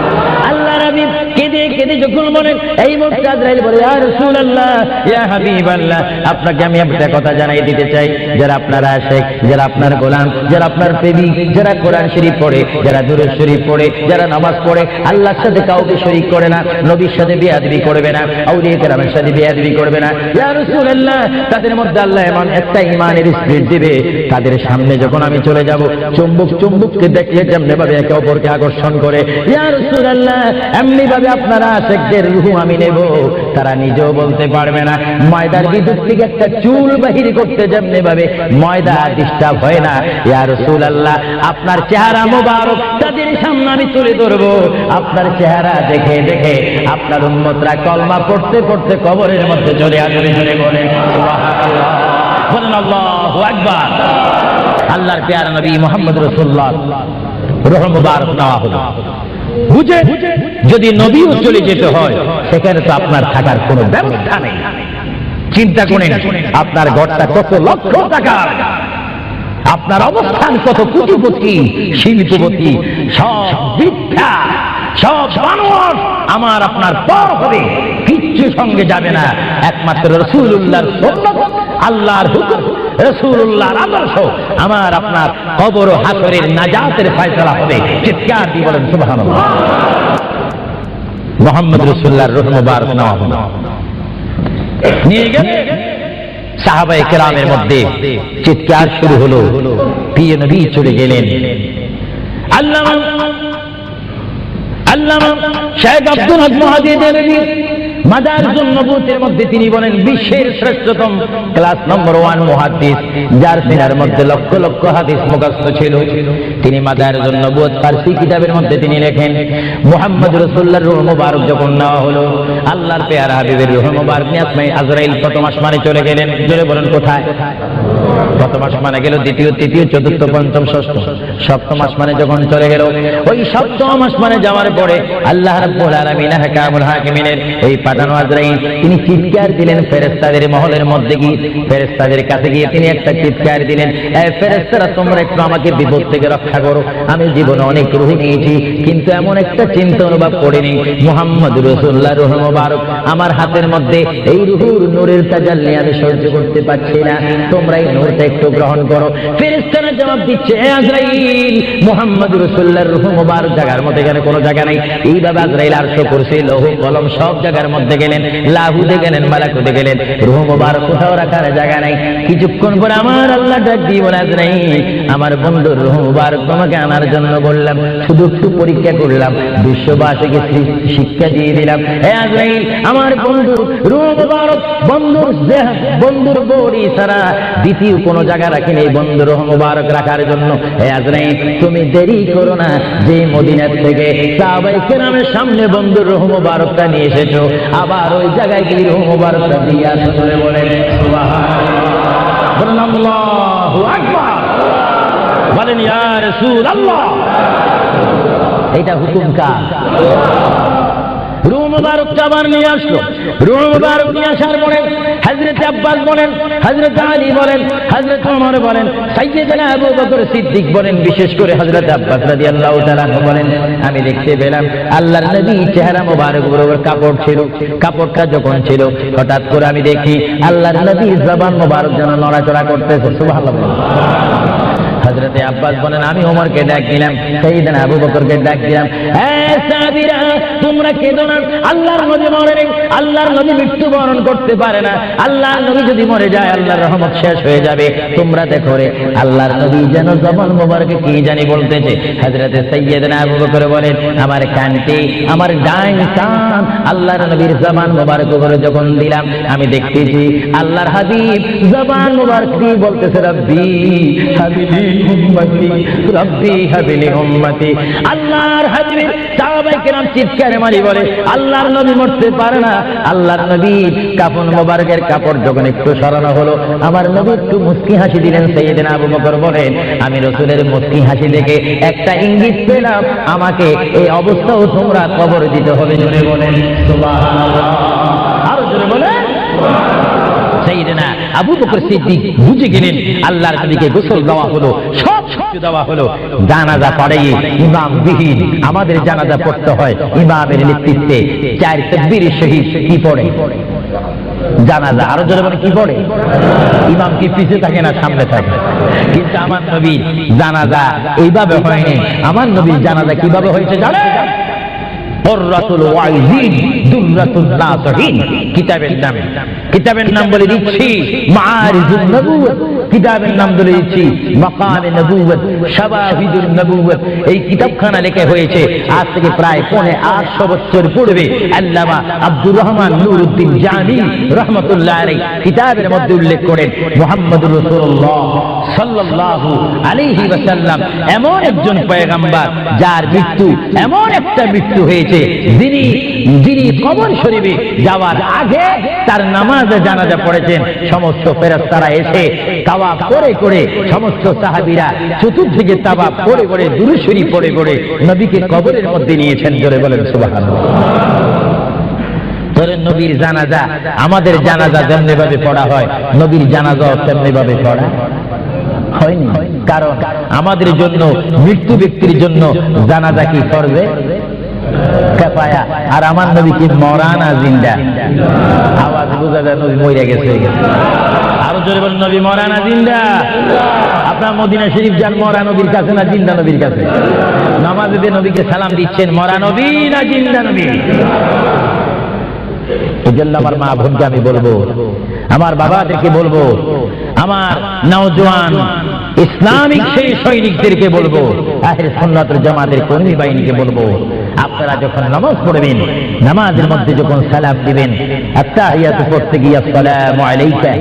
Speaker 1: আল্লাহ নবী কেঁদে কেঁদে যখন বলেন, এই মুহূর্তে আজরাইল বলে, ইয়া রাসূলুল্লাহ ইয়া হাবিবাল্লাহ, আপনাকে আমি একটা কথা জানাই দিতে চাই, যারা আপনার আশিক, যারা আপনার গোলাম, যারা আপনার প্রেমিক, যারা কোরআন শরীফ পড়ে, যারা দুরূদ শরীফ পড়ে, যারা নামাজ পড়ে, আল্লাহর সাথে কাউকে শরীক করে না, নবীর সাথে বেয়াদবি করবে না, আউলিয়া কেরামের সাথে বেয়াদবি করবে না, ইয়া রাসূলুল্লাহ তাদের মধ্যে আল্লাহ এমন একটা ঈমানের স্পিরিট দিবে, তাদের সামনে যখন আমি চলে যাব, চুম্বককে দেখলে যেমনি ভাবে একে অপরকে আকর্ষণ করে, ইয়া রাসূলুল্লাহ এমনি ভাবে আপনারা আশিকদের রূহ আমি নেব, তারা নিজেও বলতে পারবে না। ময়দার বিদ্যুৎ থেকে একটা চুল বাহির করতে যেমনি ভাবে ময়দা ডিস্টার্ব হয় না, ইয়া রাসূলুল্লাহ আপনার চেহারা মোবারক তাদের সামনে আমি তুলে ধরবো, আপনার চেহারা দেখে দেখে আপনার উম্মতরা কলমা পড়তে পড়তে কবরের মধ্যে চলে আসবে। বলেন সুবহানাল্লাহ, বলেন আল্লাহু আকবার। আল্লাহর প্যারা নবী মুহাম্মদ রাসূলুল্লাহ রূহ মুবারক নেওয়া হলো। বুঝে যদি নবীও চলে যেতে হয়, সেখানে তো আপনার থাকার কোনো ব্যবস্থা নেই। চিন্তা করেন আপনার ঘরটা কত লক্ষ টাকার, আপনার অবস্থান কত কোটিপতি শিল্পপতি, সব বৃদ্ধা, সব মানুষ আমার আপনার পর হবে, কিচ্ছু সঙ্গে যাবে না, একমাত্র রাসূলুল্লাহর সুন্নাত, আল্লাহর হুকুম, রাসূলুল্লাহর আদর্শ আমার আপনার কবর ও হাসরের নাজাতের ফয়সালা হবে। চিৎকার দিয়ে বলেন সুবহানাল্লাহ। মুহাম্মদ রাসূলুল্লাহর রূহ মুবারক নেওয়া হলো, নিয়ে গেলে সাহাবায়ে কেরামের মধ্যে চিৎকার শুরু হলো, প্রিয় নবী চলে গেলেন। আল্লামা শেখ আব্দুল হক মুহাদ্দিস দেরবি মাদারিজুন নবুওয়াতের মধ্যে তিনি বলেন, বিশ্বের শ্রেষ্ঠতম ক্লাস নম্বর 1 মুহাদ্দিস, যার সিনার মধ্যে লক্ষ লক্ষ হাদিস মুখস্থ ছিল। তিনি মাদারিজুন নবুওয়াত ফারসি কিতাবের মধ্যে তিনি লেখেন, মুহাম্মদ রাসূলুল্লাহর রূহ মুবারক যখন নেওয়া হলো, আল্লাহর পেয়ারা হাবিবের রূহ মুবারক নিয়ে আসমানে আজরাইল প্রথম আসমানে চলে গেলেন। জোরে বলেন কোথায়? প্রথম আসমানে গেল, দ্বিতীয়, তৃতীয়, চতুর্থ, পঞ্চম, ষষ্ঠ, সপ্তম আসমানে যখন চলে গেল, ওই সপ্তম আসমানে যাওয়ার পরে আল্লাহ রাব্বুল আলামিন হাকামুল হাকিমিনের এই পাঠানো আজরাইল তিনি চিৎকার দিলেন ফেরেশতাদের মহলের মধ্যে গিয়ে, ফেরেশতাদের কাছে গিয়ে তিনি একটা চিৎকার দিলেন, এই ফেরেশতারা তোমরা একটু আমাকে বিপদ থেকে রক্ষা করো, আমি জীবনে অনেক রূহ নিয়েছি কিন্তু এমন একটা চিন্তা অনুভব করিনি, মুহাম্মদ রাসূলুল্লাহর রূহ মুবারক আমার হাতের মধ্যে, এই রূহুর নূরের তাজাল্লি আমি সহ্য করতে পারছি না, তোমরা এই নূরটা একটু গ্রহণ করো। ফেরেশতারা জবাব দিচ্ছে, হে আজরাইল, মুহাম্মদ রাসূলুল্লাহর রূহ মুবারক জায়গার মধ্যে এখানে কোনো জায়গা নাই। এইভাবে আজরাইল আরশ কুরসি লৌহ কলম সব জায়গার মধ্যে গেলেন, লাহুতে গেলেন, মালাকুতে গেলেন, রূহ মুবারক কোথাও রাখার জায়গা নাই। কিছুক্ষণ পরে আমার আল্লাহ ডাক দিয়ে বলে, আজরাইল আমার বন্ধুর রূহ মুবারক তোমাকে আনার জন্য বললাম, শুধু একটু পরীক্ষা করলাম, বিশ্ববাসীকে শিক্ষা দিয়ে দিলাম। হে আজরাইল আমার বন্ধুর রূহ মুবারক বন্ধুর বড়ি ছাড়া দ্বিতীয় কোনো জায়গা রাখিনি এই বন্ধুর রূহ মুবারক রাখার জন্য। হে আজরাইল তুমি দেরি করো না, যে মদিনার থেকে সাহাবায়ে কেরামের সামনে বন্ধুর রূহ মুবারকটা নিয়ে এসেছো, আবার ওই জায়গায় গিয়ে রূহ মুবারকটা দিয়ে আসো। বলেন সুবহানাল্লাহ, বলেন আল্লাহু আকবার, বলেন ইয়া রাসূলুল্লাহ। এটা হুকুম কার? রূহ মুবারকটা আবার নিয়ে আসলো। রূহ মুবারক নিয়ে আসার পরে হযরত আব্বাস বলেন, হযরত আলী বলেন, হযরত ওমর বলেন, সাইয়্যিদনা আবু বকর সিদ্দিক বলেন, বিশেষ করে হযরত আব্বাস রাদিয়াল্লাহু তাআলা বলেন, আমি দেখতে পেলাম আল্লাহর নবী চেহারা মোবারক বরাবর কাপড় ছিল, কাপড়টা যখন ছিল হঠাৎ করে আমি দেখি আল্লাহর নবী জবান মোবারক যেন নড়াচড়া করতেছে। সুবহানাল্লাহ। হযরতে আব্বাস বলেন আমি ওমরকে ডাক দিলাম, সাইয়েদনা আবু বকরকে ডাক দিলাম, সাহাবীরা তোমরা কেঁদো না, আল্লাহর নবী মরেন, আল্লাহর নবী মৃত্যুবরণ করতে পারে না, আল্লাহর নবী যদি মরে যায় আল্লাহর রহমত শেষ হয়ে যাবে। তোমরা দেখো রে আল্লাহর নবী যেন জবান মোবারকে কি জানি বলতেছে। হযরতে সাইয়েদনা আবু বকর বলেন আমার কানটি, আমার ডাইন কান আল্লাহর নবীর জবান মোবারক করে যখন দিলাম আমি দেখতেছি আল্লাহর হাবিব জবান মোবারক দিয়ে বলতেছে রব্বি হাবিলি উম্মতি, রব্বি হাবিলি উম্মতি। আল্লাহর হাবিব সাহাবায়ে কেরাম চিৎকারে মারি বলে আল্লাহর নবী মরতে পারে না। আল্লাহর নবীর কাফন মোবারকের কাপড় যখন একটু সরানো হলো আমার নবী একটু মুস্কি হাসি দিলেন। সাইয়েদনা আবু বকর বলেন আমি রাসূলের মুস্কি হাসি দেখে একটা ইঙ্গিত পেলাম আমাকে এই অবস্থাও তোমরা কবর দিতে হবে। জোরে বলেন সুবহানাল্লাহ, আরো জোরে বলেন। সাইয়েদনা আবু বকর সিদ্দিক বুঝে গেলেন আল্লাহর নবীকে গোসল দেওয়া হলো, সব কিছু দেওয়া হলো, জানাজা পড়াই ইমাম বিহীন আমাদের জানাজা পড়তে হয় ইমামের নেতৃত্বে, 4 তাকবীরের সহিত কি পড়ে জানাজা। আরো জোরে বলে কি পড়ে? ইমাম কি পিছে থাকে না সামনে থাকে? কিন্তু আমার নবীর জানাজা এইভাবে হয়নি। আমার নবীর জানাজা কিভাবে হয়েছে জানেন? কুররাতুল ওয়াইজিন দুররাতুন নাসিহিন কিতাবের নাম বলে দিচ্ছি মাআরিজুন নবুওয়াত, কিতাবের নাম বলে দিচ্ছি মাকামে নবুওয়াত, শাওয়াহিদুন নবুওয়াত। এই কিতাবখানা লেখা হয়েছে আজ থেকে প্রায় 850 বছর পূর্বে। আল্লামা আব্দুর রহমান নুরউদ্দিন জামি রাহমাতুল্লাহ আলাইহি কিতাবের মধ্যে উল্লেখ করেন মুহাম্মদুর রাসূলুল্লাহ সাল্লাল্লাহু আলাইহি ওয়াসাল্লাম এমন একজন পয়গম্বর যার মৃত্যু এমন একটা মৃত্যু হয়েছে যিনি কবর শরীফে যাওয়ার আগে তার নামাজে জানাজা পড়েছেন। সমস্ত ফেরেশতারা এসে তাওয়াফ করে করে সমস্ত সাহাবীরা চতুর্দিকে তাওয়াফ করে করে দুরূদ শরীফ পড়ে পড়ে নবীকে কবরের মধ্যে নিয়েছেন। জোরে বলেন সুবহানাল্লাহ। ধরেন নবীর জানাজা আমাদের জানাজা যেমনি ভাবে পড়া হয় নবীর জানাজাও তেমনি ভাবে পড়া হয়নি। কারণ আমাদের জন্য মৃত্যু ব্যক্তির জন্য জানাজা কি করবে কাফায়া, আর আমার নবী কি মরানা জিন্দা। আওয়াজ বোঝা যায় নবী মরে গেছে। আরো জোরে বলেন নবী মরানা জিন্দা। আপনার মদিনা শরীফ যান মরা নবীর কাছে না জিন্দা নবীর কাছে? নামাজে দিয়ে নবীকে সালাম দিচ্ছেন মরা নবী না জিন্দা নবী? এই জন্য আমার মা বোনকে আমি বলবো, আমার বাবাদেরকে বলবো, আমার নওজোয়ান ইসলামিক সেই সৈনিকদেরকে বলবো, আহলে সুন্নাত ওয়াল জামাতের কর্মী বাহিনীকে বলবো, আপনারা যখন নামাজ পড়বেন নামাজের মধ্যে যখন সালাম দিবেন আত্তাহিয়াতু পড়তে গিয়ে আসসালামু আলাইকা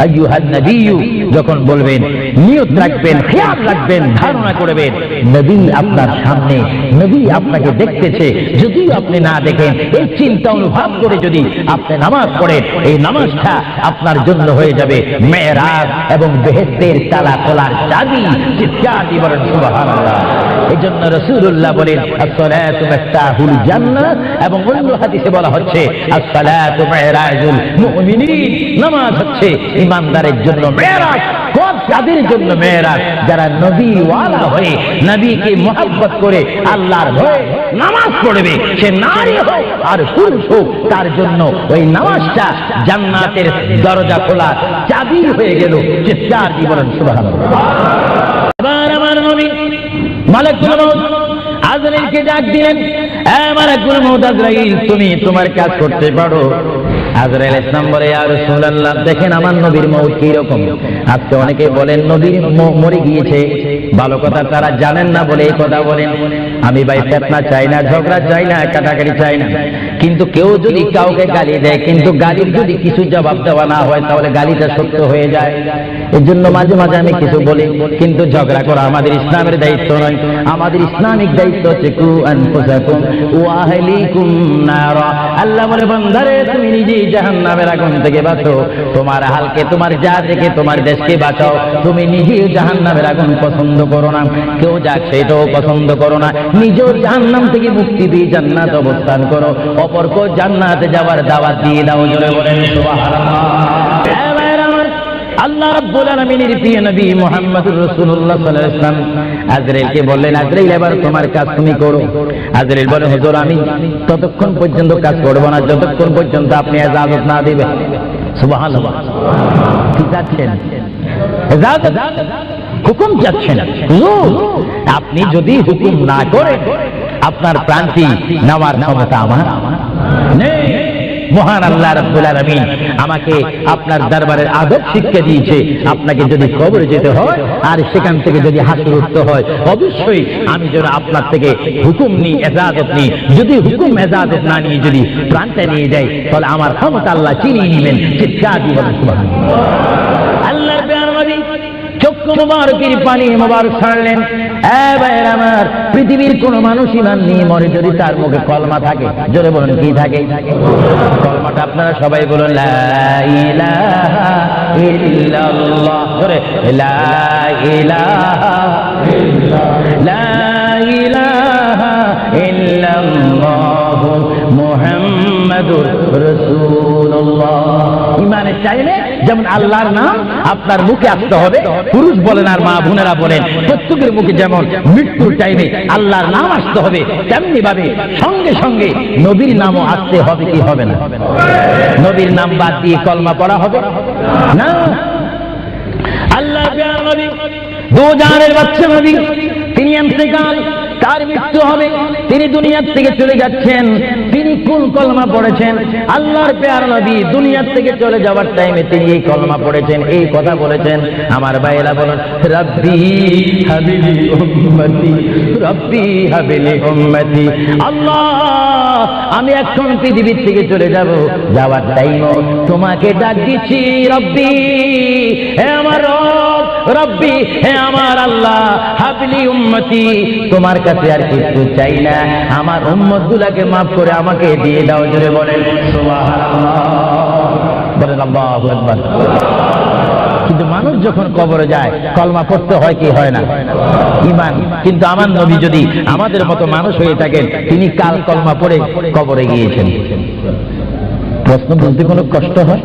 Speaker 1: আইয়ুহান নবিয়্যু যখন বলবেন নিয়ত রাখবেন, খেয়াল রাখবেন, ধারণা করবেন নবী আপনার সামনে, নবী আপনাকে দেখতেছে। যদি আপনি না দেখেন এই চিন্তা অনুভব করে যদি আপনি নামাজ পড়েন এই নামাজটা আপনার জন্য হয়ে যাবে মেরাজ এবং বেহেশতের তালা খোলার চাবি। চিৎকার দিয়ে বলেন সুবহানাল্লাহ। এই জন্য রাসূলুল্লাহ বলেন আসসালাতু মিফতাহুল জান্নাহ, এবং অন্য হাদিসে বলা হচ্ছে আসসালাতু মিরাজুল মুমিনিন, নামাজ হচ্ছে ঈমানদারের জন্য মেরাজ। কাদের জন্য মেরাজ? যারা নবী ওয়ালা হয়ে নবীকে মুহাব্বত করে আল্লাহর ভয়ে নামাজ পড়বে, সে নারী হোক আর পুরুষ হোক, তার জন্য ওই নামাজটা জান্নাতের দরজা খোলার চাবি হয়ে গেল। চিৎকার দিয়ে বলেন সুবহানাল্লাহ। এবার আমার নবী মালাকুল মউত আজরাইলকে ডাক দিলেন, মালাকুল মউত আজরাইল তুমি তোমার কাজ করতে পারো। আজরাইল ইসলাম বলে ইয়া রাসূলুল্লাহ দেখেন আমার নবীর মউত কি রকম। আজকে অনেকে বলেন নবীর মরে গিয়েছে, ভালো কথা তারা জানেন না বলে এই কথা বলেন। আমি ভাই ফিতনা চাই না, ঝগড়া চাই না, কাটাকাটি চাই না, কিন্তু কেউ যদি কাউকে গালি দেয় কিন্তু গালির যদি কিছু জবাব দেওয়া না হয় তাহলে গালিটা সত্য হয়ে যায়। এর জন্য মাঝে মাঝে আমি কিছু বলি, কিন্তু ঝগড়া করা আমাদের ইসলামের দায়িত্ব নয়। আমাদের ইসলামিক দায়িত্ব হচ্ছে কু আনফুসাকুম ওয়া আহলিকুম নারা। আল্লাহ বলে বান্দারে তুমি নিজে জাহান্নামের আগুন থেকে বাঁচো, তোমার আহলকে তোমার জাতিকে তোমার দেশকে বাঁচাও। তুমি নিজেও জাহান্নামের আগুন পছন্দ করো না, কেউ যাক সেটাও পছন্দ করো না, নিজেও জাহান্নাম থেকে মুক্তি দিয়ে জান্নাত অবস্থান করো, অপরকে জান্নাতে যাওয়ার দাওয়াত দিয়ে দাও। জোরে বলেন সুবহানাল্লাহ। আল্লাহ রাব্বুল আলামিনের প্রিয় নবী মুহাম্মদুর রাসূলুল্লাহ সাল্লাল্লাহু আলাইহি ওয়াসাল্লাম আজরাইলকে বললেন আজরাইল এবার তোমার কাজ তুমি করো। আজরাইল বলে হুজুর আমি ততক্ষণ পর্যন্ত কাজ করব না যতক্ষণ পর্যন্ত আপনি ইজাজত না দিবেন। সুবহানাল্লাহ। কি চাচ্ছেন? ইজাজত? হুকুম চাচ্ছেন। হুজুর, আপনি যদি হুকুম না করেন আপনার প্রাণটি নেওয়ার ক্ষমতা আমার নেই। মহান আল্লাহ রাব্বুল আলামিন আমাকে আপনার দরবারের আদব শিক্ষা দিয়েছে, আপনাকে যদি কবরে যেতে হয় আর সেখান থেকে যদি হাসর উঠতে হয়, অবশ্যই আমি যেন আপনার থেকে হুকুম নিই, এজাজত নিই। যদি হুকুম এজাজত না নিয়ে যদি প্রাণটা নিয়ে যাই, তাহলে আমার ক্ষমতা আল্লাহ চিনিয়ে নেবেন। চিৎকার দিয়ে বলেন সুবহানাল্লাহ। আল্লাহ চক্ষু মোবারকের পানি মোবারক ছাড়লেন। ভাইয়ের আমার, পৃথিবীর কোন মানুষ ইমান নিয়ে মরে যদি তার মুখে কলমা থাকে, জোরে বলুন কি থাকে? কলমাটা আপনারা সবাই বলুন, লা ইলাহা ইল্লাল্লাহ। জোরে, লা ইলাহা লা ইলাহা ইল্লাল্লাহ মুহাম্মাদুর রাসূলুল্লাহ। ইমানের টাইমে যেমন আল্লাহর নাম আপনার মুখে আসতে হবে, পুরুষ বলেন আর মা বোনেরা বলেন, প্রত্যেকের মুখে যেমন মৃত্যুর টাইমে আল্লাহর নাম আসতে হবে, তেমনি ভাবে সঙ্গে সঙ্গে নবীর নামও আসতে হবে কি হবে না? নবীর নাম বাদ দিয়ে কলমা পড়া হবে না। আল্লাহ নবী দুজানের বাচ্চা নবী, তিনি ইন্তেকাল, তার মৃত্যু হবে, তিনি দুনিয়ার থেকে চলে যাচ্ছেন। তিনি কোন কলমা পড়েছেন? আল্লাহর প্যার নবী দুনিয়ার থেকে চলে যাওয়ার টাইমে তিনি এই কলমা পড়েছেন, এই কথা বলেছেন। আমার ভাইয়েরা বলেন, রব্বি হাবিলি উম্মতি, রব্বি হাবিলি উম্মতি। আল্লাহ, আমি এখন পৃথিবীর থেকে চলে যাব, যাওয়ার টাইমও তোমাকে ডাক দিচ্ছি, রব্বি, হে আমার রব, রব্বি, হে আমার আল্লাহ, হাবিলি উম্মতি, তোমার কাছে আর কিছু চাই না, আমার উম্মতগুলোকে মাফ করে আমাকে দিয়ে দাও। জোরে বলেন সুবহানাল্লাহ, বলেন আল্লাহু আকবার। কিন্তু মানুষ যখন কবরে যায় কলমা পড়তে হয় কি হয় না? ঈমান। কিন্তু আমার নবী যদি আমাদের মতো মানুষ হয়ে থাকেন, তিনি কাল কলমা পড়ে কবরে গিয়েছেন। প্রশ্ন বলতে কোনো কষ্ট হয়?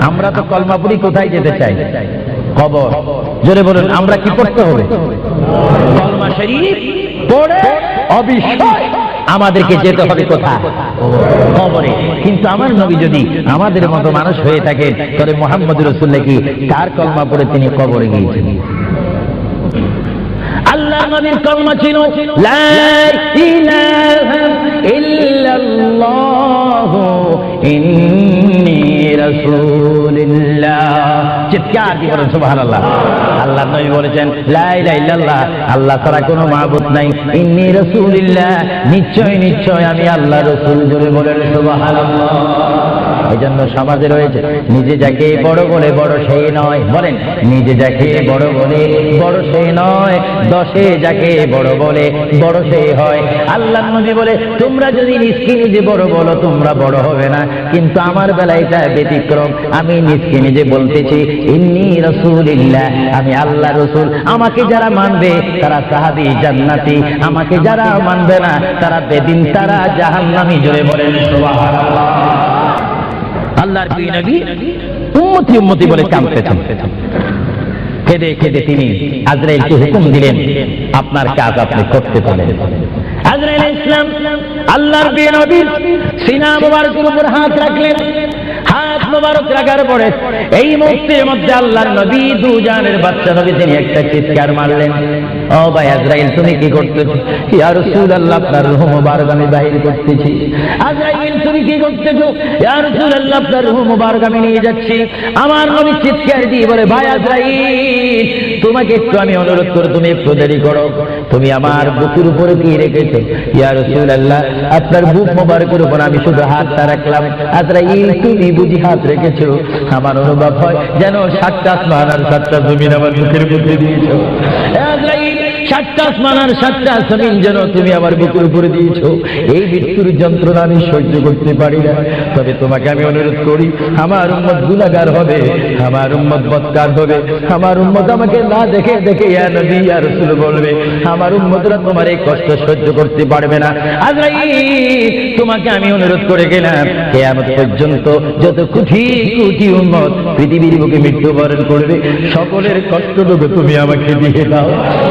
Speaker 1: আমরা তো কলমা পড়ি কোথায় যেতে চাই? কবর। জোরে বলুন, আমরা কি করতে হবে? কলমা শরীফ পড়ে অবশ্যই আমাদেরকে যেতে হবে কোথায়? কবরে। কিন্তু আমার নবী যদি আমাদের মতো মানুষ হয়ে থাকেন, তাহলে মুহাম্মদুর রাসূলুল্লাহ কি কার কলমা পড়ে তিনি কবরে গিয়েছেন? আল্লাহ নবীর কলমা ছিল লা ইলাহা ইল্লাল্লাহ ইন্নী রাসূলুল্লাহ। চিৎকার দিয়ে বলেন সুবহানাল্লাহ। আল্লাহ নবী বলেছেন, লা ইলাহা ইল্লাল্লাহ, আল্লাহ ছাড়া কোনো মাবুদ নাই, ইন্নী রাসূলুল্লাহ, নিশ্চয় নিশ্চয় আমি আল্লাহর রাসূল। জোরে বলেন সুবহানাল্লাহ। এই জন্য সমাজে রয়েছে, নিজে যাকে বড় বলে বড় সেই নয়। বলেন, নিজে যাকে বড় বলে বড় সেই নয়, দশে যাকে বড় বলে বড় সেই হয়। আল্লাহ নবী বলে, তোমরা যদি নিজকে নিজে বড় বলো তোমরা বড় হবে না, কিন্তু আমার বেলায় এটা ব্যতিক্রম। আমি নিজকে নিজে বলতেছি ইন্নী রাসূলুল্লাহ, আমি আল্লাহ রাসূল। আমাকে যারা মানবে তারা সাহাবী জান্নাতি, আমাকে যারা মানবে না তারা বেদিন, তারা জাহান্নামী। জোরে বলেন সুবহানাল্লাহ। আল্লাহর প্রিয় নবী উম্মতি উম্মতি বলে কাঁদতেছেন। কেঁদে কেঁদে তিনি আজরাইলকে হুকুম দিলেন, আপনার কাজ আপনি করতে পারেন। আজরাইল ইসলাম আল্লাহর প্রিয় নবীর সিনা মুবারকের উপর হাত রাখলেন। হাত মুবারক রাখার পরে এই মুহূর্তের মধ্যে আল্লাহর নবী দুজানের বাচ্চা নবী তিনি একটা চিৎকার মারলেন, ও ভাই আজরাইল তুমি কি করতেছো? ইয়া রাসূলুল্লাহ, আপনার রূহ মুবারক আমি বাহির করতেছি। আজরাইল তুমি কি করতেছো? ইয়া রাসূলুল্লাহ, আপনার রূহ মুবারক আমি নিয়ে যাচ্ছি। আমার নবী চিৎকার দিয়ে বলে, ভাই আজরাইল, তোমাকে একটু আমি অনুরোধ করি, তুমি একটু দেরি করো, তুমি আমার বুকের উপরে কি রেখেছো? ইয়া রাসূলুল্লাহ, আপনার বুক মুবারকের উপর আমি শুধু হাতটা রাখলাম। আজরাইল তুমি বুঝি হাত রেখেছো? আমার অনুভব হয় যেন 7টা আসমান আর 7টা জমিন আমার বুকের উপরে দিয়েছো। আজরাইল, 7টা আসমান আর 7টা জমিন যেন তুমি আমার বুকের উপরে দিয়েছো। এই মৃত্যুর যন্ত্রণা আমি সহ্য করতে পারি না। তবে তোমাকে আমি অনুরোধ করি, আমার উম্মত গুনাহগার হবে, আমার উম্মত বদকার হবে, আমার উম্মত আমাকে না দেখে দেখে ইয়া নবী ইয়া রাসূল বলবে, আমার উম্মতরা তোমার এই কষ্ট সহ্য করতে পারবে না। আজরাইল, তোমাকে আমি অনুরোধ করে গেলাম, কিয়ামত পর্যন্ত যত কোটি কোটি উম্মত পৃথিবীর বুকে মৃত্যুবরণ করবে, সকলের কষ্টটুকু তুমি আমাকে দিয়ে দাও।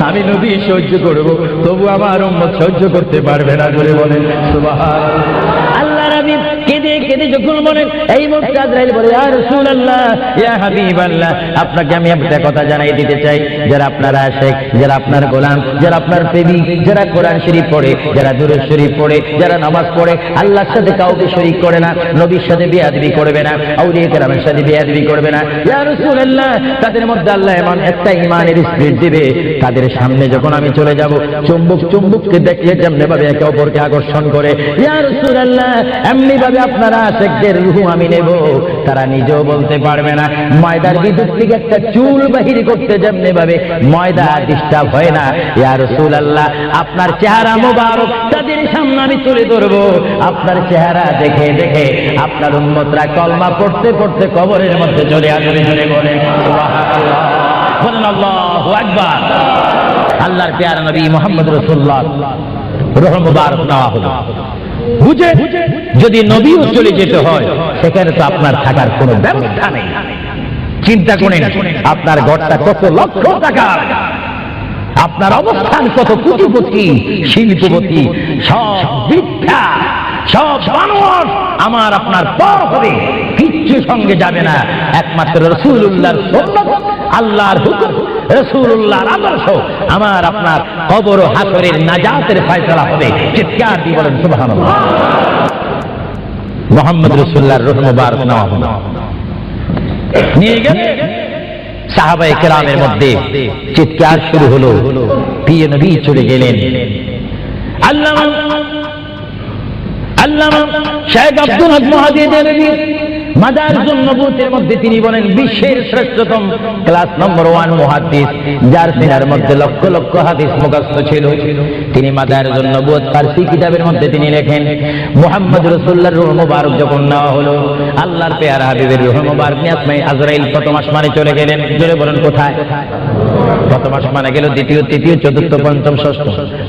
Speaker 1: আমি নবী সহ্য করব, তবু আমার উম্মত সহ্য করতে পারবে না। জোরে বলেন সুবহানাল্লাহ। আল্লাহ নবী কেঁদে কেঁদে যখন বলেন, এই মুহূর্তে আজরাইল বলে, ইয়া রাসূলুল্লাহ, ইয়া হাবিবাল্লাহ, আপনাকে আমি একটা কথা জানাই দিতে চাই, যারা আপনার আশিক, যারা আপনার গোলাম, যারা আপনার প্রেমিক, যারা কোরআন শরীফ পড়ে, যারা দুরূদ শরীফ পড়ে, যারা নামাজ পড়ে, আল্লাহর সাথে কাউকে শরীক করে না, নবীর সাথে বেয়াদবি করবে না, আউলিয়া কেরামের সাথে বেয়াদবি করবে না, ইয়া রাসূলুল্লাহ, তাদের মধ্যে আল্লাহ এমন একটা ঈমানের স্পিরিট দিবে, তাদের সামনে যখন আমি চলে যাব, চুম্বককে দেখলে যেমনি ভাবে একে অপরকে আকর্ষণ করে, ইয়া রাসূলুল্লাহ, এমনি ভাবে আপনারা আশিকদের রূহ আমি নেব, তারা নিজেও বলতে পারবে না। ময়দার বিদ্যুৎ থেকে একটা চুল বাহির করতে যেমনি ভাবে ময়দা ডিস্টার্ব হয় না, ইয়া রাসূলুল্লাহ, আপনার চেহারা মোবারক তাদের সামনে আমি তুলে ধরবো, আপনার চেহারা দেখে দেখে আপনার উম্মতরা কলমা পড়তে পড়তে কবরের মধ্যে চলে আসবে। জোরে বলেন সুবহানাল্লাহ, বলেন আল্লাহু আকবার। আল্লাহর প্যারা নবী মুহাম্মদ রাসূলুল্লাহ রূহ মুবারক নেওয়া হলো। বুঝে যদি নবীও চলে যেতে হয়, সেখানে তো আপনার থাকার কোনো ব্যবস্থা নেই। চিন্তা করেন, আপনার ঘরটা কত লক্ষ টাকার, আপনার অবস্থান কত কোটিপতি শিল্পপতি, সব বৃদ্ধা, সব মানুষ আমার আপনার পর হবে, কিচ্ছু সঙ্গে যাবে না, একমাত্র রাসূলুল্লাহর সুন্নাত, আল্লাহর হুকুম, রাসূলুল্লাহর আদর্শ আমার আপনার কবর ও হাসরের নাজাতের ফয়সালা হবে। চিৎকার দিয়ে বলেন সুবহানাল্লাহ। মুহাম্মদ রাসূলুল্লাহর রূহ মুবারক নেওয়া হলো, নিয়ে গেলে সাহাবায়ে কেরামের মধ্যে চিৎকার শুরু হলো, প্রিয় নবী চলে গেলেন। আল্লামা শেখ আব্দুল হক মুহাদ্দিস মাদারিজুন নবুওয়াতের মধ্যে তিনি বলেন, বিশ্বের শ্রেষ্ঠতম ক্লাস নম্বর 1 মুহাদ্দিস, যার সিনার মধ্যে লক্ষ লক্ষ হাদিস মুখস্থ ছিল। তিনি মাদারিজুন নবুওয়াত ফারসি কিতাবের মধ্যে তিনি লেখেন, মুহাম্মদ রাসূলুল্লাহর রূহ মুবারক যখন নেওয়া হলো, আল্লাহর পেয়ারা হাবিবের রূহ মুবারক নিয়ে আজরাইল প্রথম আসমানে চলে গেলেন। জোরে বলেন কোথায়? প্রথম আসমানে গেল, দ্বিতীয়, তৃতীয়, চতুর্থ, পঞ্চম, ষষ্ঠ,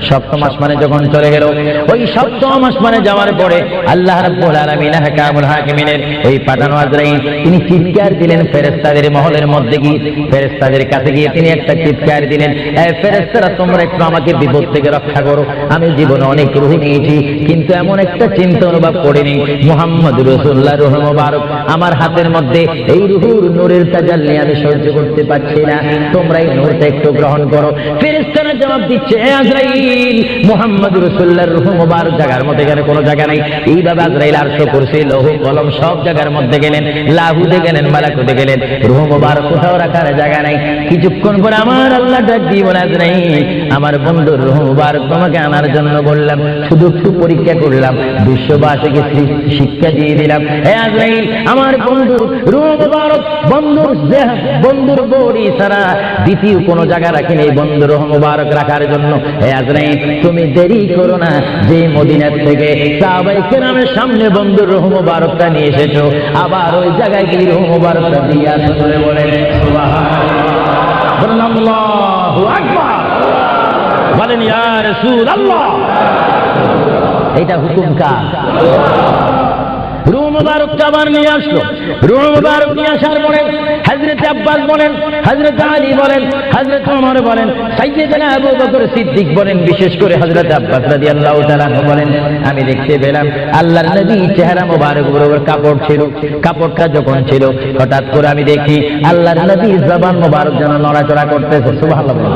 Speaker 1: সপ্তম আসমানে যখন চলে গেল, ওই সপ্তম আসমানে যাওয়ার পরে আল্লাহ রাব্বুল আলামিন হাকামুল হাকিমিনের ওই পাঠানো আজরাইল তিনি চিৎকার দিলেন ফেরেশতাদের মহলের মধ্যে গিয়ে, ফেরেশতাদের কাছে গিয়ে তিনি একটা চিৎকার দিলেন, এই ফেরেশতারা তোমরা একটু আমাকে বিপদ থেকে রক্ষা করো, আমি জীবনে অনেক রূহ নিয়েছি কিন্তু এমন একটা চিন্তা অনুভব করিনি, মুহাম্মদ রাসূলুল্লাহ রূহ মুবারক আমার হাতের মধ্যে, এই রূহুর নূরের তাজাল্লি আমি সহ্য করতে পারছি না, তোমরা এই নূরটা একটু গ্রহণ করো। ফেরেশতারা জবাব দিচ্ছে, হে আজরাইল, মুহাম্মদ রাসূলুল্লাহর রূহ মুবারক জায়গার মধ্যে এখানে কোনো জায়গা নাই। এইভাবে আজরাইল আরশ কুরসি লৌহ কলম সব জায়গার মধ্যে গেলেন, লাহুতে গেলেন, মালাকুতে গেলেন, রূহ মুবারক কোথাও রাখার জায়গা নাই। কিছুক্ষণ পরে আমার আল্লাহ ডাক দিয়ে বলে, আজরাইল, আমার বন্ধুর রূহ মুবারক তোমাকে আনার জন্য বললাম, শুধু একটু পরীক্ষা করলাম, বিশ্ববাসীকে শিক্ষা দিয়ে দিলাম। হে আজরাইল, আমার বন্ধুর রূহ মুবারক বন্ধুর বড়ি ছাড়া দ্বিতীয় কোনো জায়গা রাখিনি বন্ধুর রূহ মুবারক রাখার জন্য। হে আজরাইল, তুমি দেরি করো না, যে মদিনার থেকে সাহাবায়ে কেরামের সামনে বন্ধুর রূহ মুবারকটা নিয়ে এসেছো, আবার ওই জায়গায় গিয়ে রূহ মুবারকটা দিয়ে আসো। বলে সুবহানাল্লাহ, বলেন আল্লাহু আকবার, বলেন ইয়া রাসূলুল্লাহ। এটা হুকুম কার? রূহ মুবারকটা আবার নিয়ে আসলো। রূহ মুবারক নিয়ে আসার পরে হযরত আব্বাস বলেন, হযরত আলী বলেন, হযরত ওমর বলেন, সাইয়্যিদনা আবু বকর সিদ্দিক বলেন, বিশেষ করে হযরত আব্বাস রাদিয়াল্লাহু তাআলা বলেন, আমি দেখতে পেলাম আল্লাহর নবী চেহারা মোবারক বরাবর কাপড় ছিল, কাপড়টা যখন ছিল হঠাৎ করে আমি দেখি আল্লাহর নবীর জবান মোবারক যেন নড়াচড়া করতেছে। সুবহানাল্লাহ।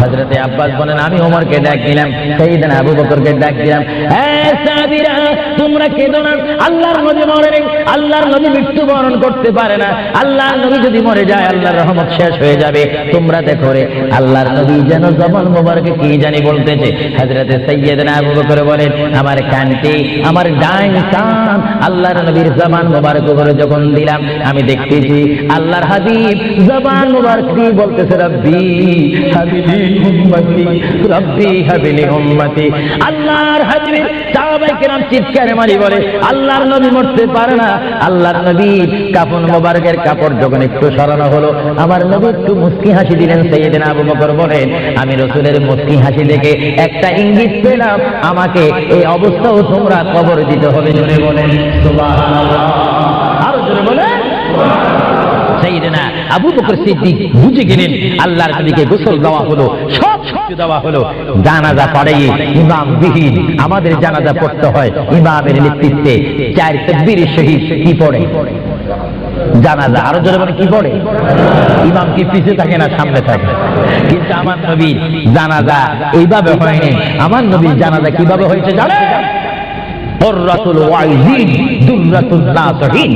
Speaker 1: হযরত আব্বাস বলেন, আমি ওমরকে ডাক দিলাম, সাইয়্যিদনা আবু বকরকে ডাক দিলাম, হে সাহাবীরা, তোমরা কেঁদো না, আল্লাহর নবী মরে নেই, আল্লাহর নবী মৃত্যুবরণ করতে পারে না, আল্লাহর নবী যদি মরে যায় আল্লাহর রহমত শেষ হয়ে যাবে। তোমরা দেখো রে, আল্লাহর নবী যেন জবান মোবারকে কি জানি বলতেছে। হযরত সাইয়্যিদনা আবু বকর বলেন, আমার কানটি, আমার ডান কান আল্লাহর নবীর জবান মোবারক উপরে যখন দিলাম, আমি দেখতেছি আল্লাহর হাবিব জবান মোবারক দিয়ে বলতেছে, রব্বি হাবিবি উম্মতি, রব্বি হাবিলি উম্মতি। আল্লাহর হাবিব সাহাবায়ে কেরাম চিৎকার মারি বলে, আল্লাহর নবী মরতে পারে না। আল্লাহর নবীর কাফন মোবারকের কাপড় যখন একটু সরানো হলো, আমার নবী একটু মুস্কি হাসি দিলেন। সাইয়্যিদনা আবু বকর বলেন, আমি রাসূলের মুস্কি হাসি দেখে একটা ইঙ্গিত পেলাম, আমাকে এই অবস্থাও তোমরা কবর দিতে হবে। জোরে বলেন সুবহানাল্লাহ, আরো জোরে বলেন। সাইয়্যিদনা আবু বকর সিদ্দিক বুঝে গেলেন আল্লাহর নবীকে গোসল দেওয়া হলো, সব মৃত্যু দেওয়া হলো। জানাজা পড়িয়ে ইমাম বিহীন আমাদের জানাজা পড়তে হয় ইমামের নেতৃত্বে। 4 তাকবীরের সহিত কি পড়ে জানাজা? আরো জোরে বলে কি পড়ে? ইমাম কি পিছিয়ে থাকে না সামনে থাকে? কিন্তু আমার নবীর জানাজা এইভাবে হয়নি। আমার নবীর জানাজা কিভাবে হয়েছে জানেন? কুররাতুল ওয়াইজিন দুররাতুন নাসিহিন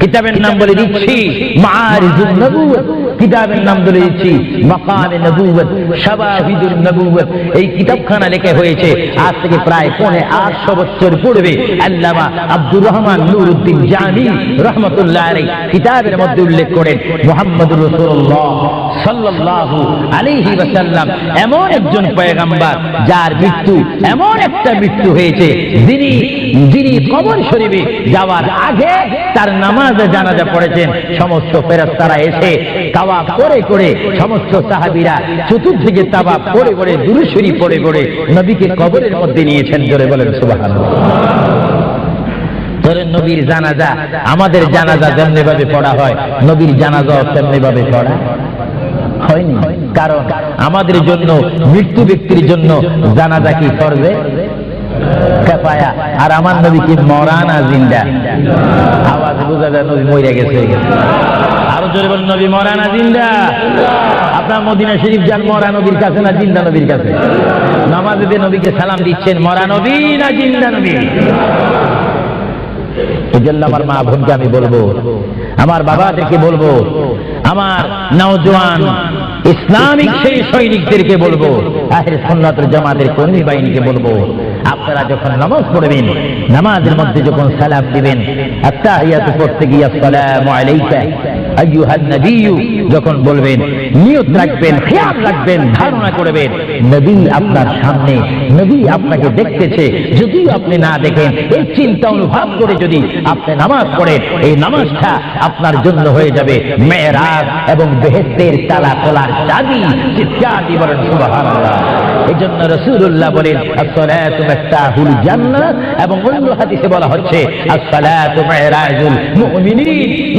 Speaker 1: কিতাবের নাম বলে দিচ্ছি মাআরিজুন নবুওয়াত, কিতাবের নাম বলে দিচ্ছি মাকামে নবুওয়াত, শাওয়াহিদুন নবুওয়াত। এই কিতাবখানা লেখা হয়েছে আজ থেকে প্রায় 850 বছর পূর্বে। আল্লামা আব্দুর রহমান নুরউদ্দিন জামি রাহমাতুল্লাহ আলাইহি কিতাবের মধ্যে উল্লেখ করেন মুহাম্মদুর রাসূলুল্লাহ সাল্লাল্লাহু আলাইহি ওয়াসাল্লাম এমন একজন পয়গম্বর যার মৃত্যু এমন একটা মৃত্যু হয়েছে যিনি কবর শরীফে যাওয়ার আগে তার নামাজে জানাজা পড়েছেন। সমস্ত ফেরেশতারা এসে তাওয়াফ করে করে সমস্ত সাহাবীরা চতুর্দিকে তাওয়াফ করে করে দুরূদ শরীফ পড়ে পড়ে নবীকে কবরের মধ্যে নিয়েছেন। জোরে বলেন সুবহানাল্লাহ। ধরেন নবীর জানাজা, আমাদের জানাজা যেমনি ভাবে পড়া হয় নবীর জানাজাও তেমনি ভাবে পড়া হয়নি। কারণ আমাদের জন্য মৃত্যু ব্যক্তির জন্য জানাজা কি ফরজে কিফায়া, আর আমার নবী কি মরা না জিন্দা? আওয়াজ বোঝা যায় নবী মরে গেছে। আরো জোরে বলেন নবী মরা না জিন্দা? আপনার মদিনা শরীফ যান মরা নবীর কাছে না জিন্দা নবীর কাছে? নামাজে দিয়ে নবীকে সালাম দিচ্ছেন মরা নবী না জিন্দা নবী? এজন্য আমার মা বোনকে আমি বলবো, আমার বাবাদেরকে বলবো, আমার নওজোয়ান ইসলামিক সেই সৈনিকদেরকে বলবো, আহলে সুন্নাত ওয়াল জামাতের কর্মী বাহিনীকে বলবো, আপনারা যখন নামাজ পড়বেন নামাজের মধ্যে যখন সালাম দিবেন আত্তাহিয়াতু পড়তে গিয়ে আসসালামু আলাইকা আইয়ুহান নবিয়্যু যখন বলবেন নিয়ত রাখবেন, খেয়াল রাখবেন, ধারণা করবেন নবী আপনার সামনে, নবী আপনাকে দেখতেছে। যদি আপনি না দেখেন এই চিন্তা অনুভব করে যদি আপনি নামাজ পড়েন এই নামাজটা আপনার জন্য হয়ে যাবে মেরাজ এবং বেহেশতের তালা খোলার চাবি। চিৎকার দিয়ে বলেন সুবহানাল্লাহ। এজন্য রাসূলুল্লাহ বলেন as-salatu mifতাহুল জান্নাহ, এবং অন্য হাদিসে বলা হচ্ছে as-salatu মিরাজুল মুমিনিন,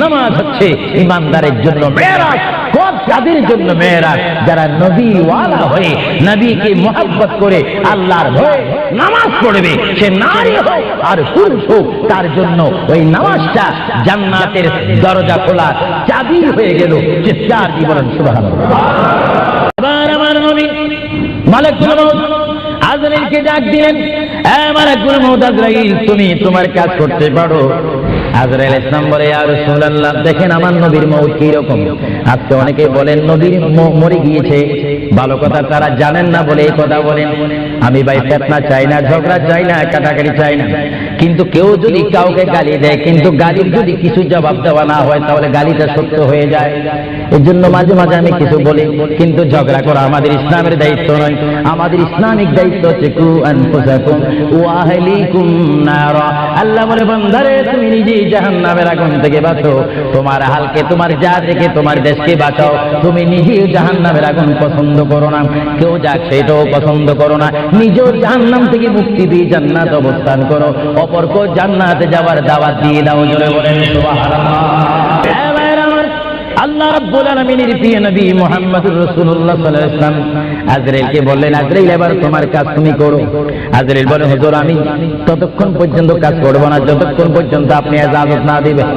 Speaker 1: নামাজ হচ্ছে ঈমানদারের জন্য মেরাজ। কোন যাদের জন্য মেরাজ? যারা নবী ওয়ালা হয়ে নবীকে মুহাব্বত করে আল্লাহর ভয়ে নামাজ পড়বে, সে নারী হোক আর পুরুষ হোক, তার জন্য ওই নামাজটা জান্নাতের দরজা খোলা চাবি হয়ে গেল। চিৎকার দিয়ে বলেন সুবহানাল্লাহ। আবার আমার নবী মালাকুল মউত আজরাইলকে ডাক দিলেন, এ মালাকুল মউত আজরাইল তুমি তোমার কাজ করতে পারো। আজরাইল ইসলাম বলে ইয়া রাসূলুল্লাহ দেখেন আমার নবীর মউত কি রকম। আজকে অনেকে বলেন নবীর মরে গিয়েছে, ভালো কথা তারা জানেন না বলে এই কথা বলেন। আমি ভাই ফিতনা চাই না, ঝগড়া চাই না, কাটাকাটি চাই না, কিন্তু কেউ যদি কাউকে গালি দেয় কিন্তু গালির যদি কিছু জবাব দেওয়া না হয় তাহলে গালিটা সত্য হয়ে যায়। এর জন্য মাঝে মাঝে আমি কিছু বলি, কিন্তু ঝগড়া করা আমাদের ইসলামের দায়িত্ব নয়। আমাদের ইসলামিক দায়িত্ব হচ্ছে কু আনফুসাকুম ওয়া আহলিকুম নারা। আল্লাহ বলে বান্দারে তুমি নিজেই জাহান্নামের আগুন থেকে বাঁচো, তোমার হালকে তোমার জাতিকে তোমার দেশকে বাঁচাও। তুমি নিজেই জাহান্নামের আগুন পছন্দ করো না, কেউ যাক সেটাও পছন্দ করো না, নিজেও জাহান্নাম থেকে মুক্তি দিয়ে জান্নাত অবস্থান করো, অপরকে জান্নাতে যাওয়ার দাওয়াত দিয়ে দাও। জোরে বলেন সুবহানাল্লাহ। আল্লাহ রাব্বুল আলামিনের প্রিয় নবী মুহাম্মদুর রাসূলুল্লাহ সাল্লাল্লাহু আলাইহি ওয়াসাল্লাম আজরাইলকে বললেন, আজরাইল এবার তোমার কাজ তুমি করো। আজরাইল বলে, হুজুর আমি ততক্ষণ পর্যন্ত কাজ করব না যতক্ষণ পর্যন্ত আপনি ইজাজত না দিবেন।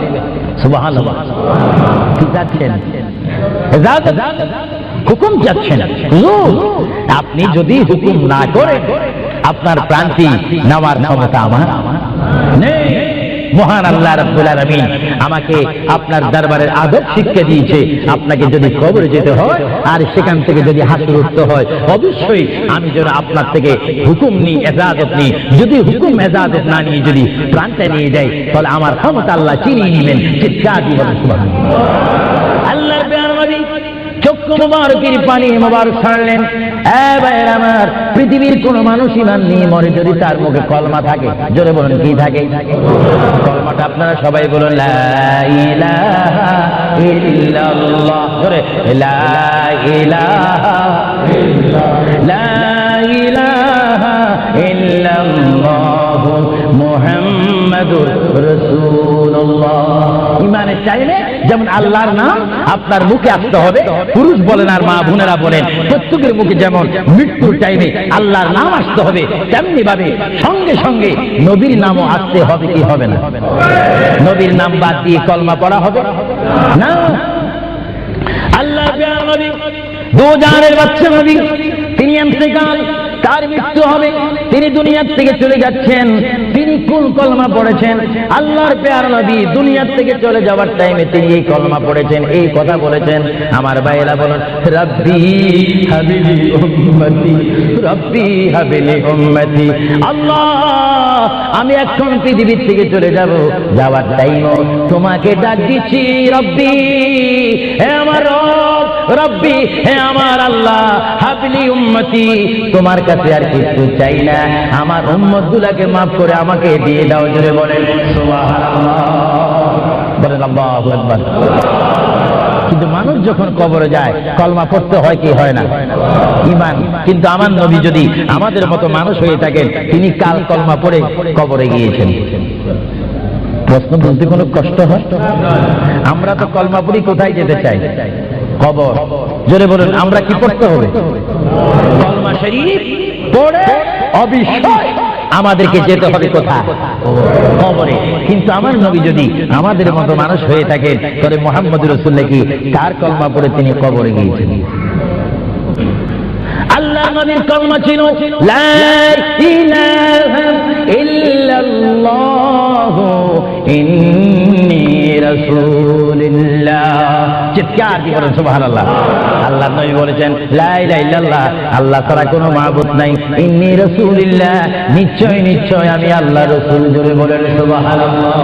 Speaker 1: সুবহানাল্লাহ। কি চাচ্ছেন? ইজাজত, হুকুম চাচ্ছেন। হুজুর আপনি যদি হুকুম না করেন আপনার প্রান্তি নেওয়ার ক্ষমতা আমার নেই। মহান আল্লাহ রাব্বুল আলামিন আমাকে আপনার দরবারের আদব শিক্ষা দিয়েছে, আপনাকে যদি কবরে যেতে হয় আর সেখান থেকে যদি হাসর উঠতে হয় অবশ্যই আমি যেন আপনার থেকে হুকুম নিই, ইজাজত নিই। যদি হুকুম ইজাজত না নিয়ে যদি প্রাণটা নিয়ে যাই তাহলে আমার ক্ষমতা আল্লাহ চিনিয়ে নেবেন। চিৎকার দিয়ে বলেন সুবহানাল্লাহ। আল্লাহর প্রিয় নবী চক্ষু মুবারকের পানি মুবারক ছাড়লেন। আমার পৃথিবীর কোন মানুষ ইমান নিয়ে মরে যদি তার মুখে কলমা থাকে, জোরে বলেন কি থাকে? কলমাটা আপনারা সবাই বলুন লা ইলাহা ইল্লাল্লাহ। জোরে লা ইলাহা লা ইলাহা ইল্লাল্লাহ মুহাম্মাদুর রাসূলুল্লাহ। ইমান ইমানের টাইমে যেমন আল্লাহর নাম আপনার মুখে আসতে হবে, পুরুষ বলেন আর মা বোনেরা বলেন প্রত্যেকের মুখে যেমন মৃত্যুর টাইমে আল্লাহর নাম আসতে হবে, তেমনি ভাবে সঙ্গে সঙ্গে নবীর নামও আসতে হবে কি হবে না? নবীর নাম বাদ দিয়ে কলমা পড়া হবে না। আল্লাহ নবী দুজানের বাচ্চা নবী, তিনি ইন্তেকাল, তার মৃত্যু হবে, তিনি দুনিয়ার থেকে চলে যাচ্ছেন। তিনি কোন কলমা পড়েছেন? আল্লাহর প্যার নবী দুনিয়ার থেকে চলে যাওয়ার টাইমে তিনি এই কলমা পড়েছেন, এই কথা বলেছেন। আমার ভাইয়েরা বলেন, রব্বি হাবিলি উম্মতি, রব্বি হাবিলি উম্মতি। আল্লাহ, আমি এখন পৃথিবীর থেকে চলে যাব, যাওয়ার টাইমও তোমাকে ডাক দিচ্ছি, রব্বি, হে আমার রব, রব্বি, হে আমার আল্লাহ, হাবিলি উম্মতি, তোমার কাছে আর কিছু চাই না, আমার উম্মত গুলাকে মাফ করে আমাকে দিয়ে দাও। জোরে বলেন সুবহানাল্লাহ, বলেন আল্লাহু আকবার। কিন্তু মানুষ যখন কবরে যায় কলমা পড়তে হয় কি হয় না? ঈমান। কিন্তু আমার নবী যদি আমাদের মতো মানুষ হয়ে থাকেন, তিনি কাল কলমা পড়ে কবরে গিয়েছেন। প্রশ্ন বলতে কোনো কষ্ট হয়? আমরা তো কলমা পড়ি কোথায় যেতে চাই? কবর। জোরে বলুন, আমরা কি পড়তে হবে? কলমা শরীফ পড়ে অবশ্যই আমাদেরকে যেতে হবে কোথায়? কবরে। কিন্তু আমার নবী যদি আমাদের মতো মানুষ হয়ে থাকেন, তবে মুহাম্মদ রাসূলুল্লাহ কি কার কলমা পড়ে তিনি কবরে গিয়েছেন? আল্লাহ নবীর কলমা ছিল লা ইলাহা ইল্লাল্লাহ ইন্নী রাসূলুল্লাহ। চিৎকার দিয়ে বলেন সুবহানাল্লাহ। আল্লাহ নবী বলেছেন লা ইলাহা ইল্লাল্লাহ, আল্লাহ ছাড়া কোনো মাবুদ নাই, ইন্নী রাসূলুল্লাহ, নিশ্চয় নিশ্চয় আমি আল্লাহ রাসূল। জোরে বলেন সুবহানাল্লাহ।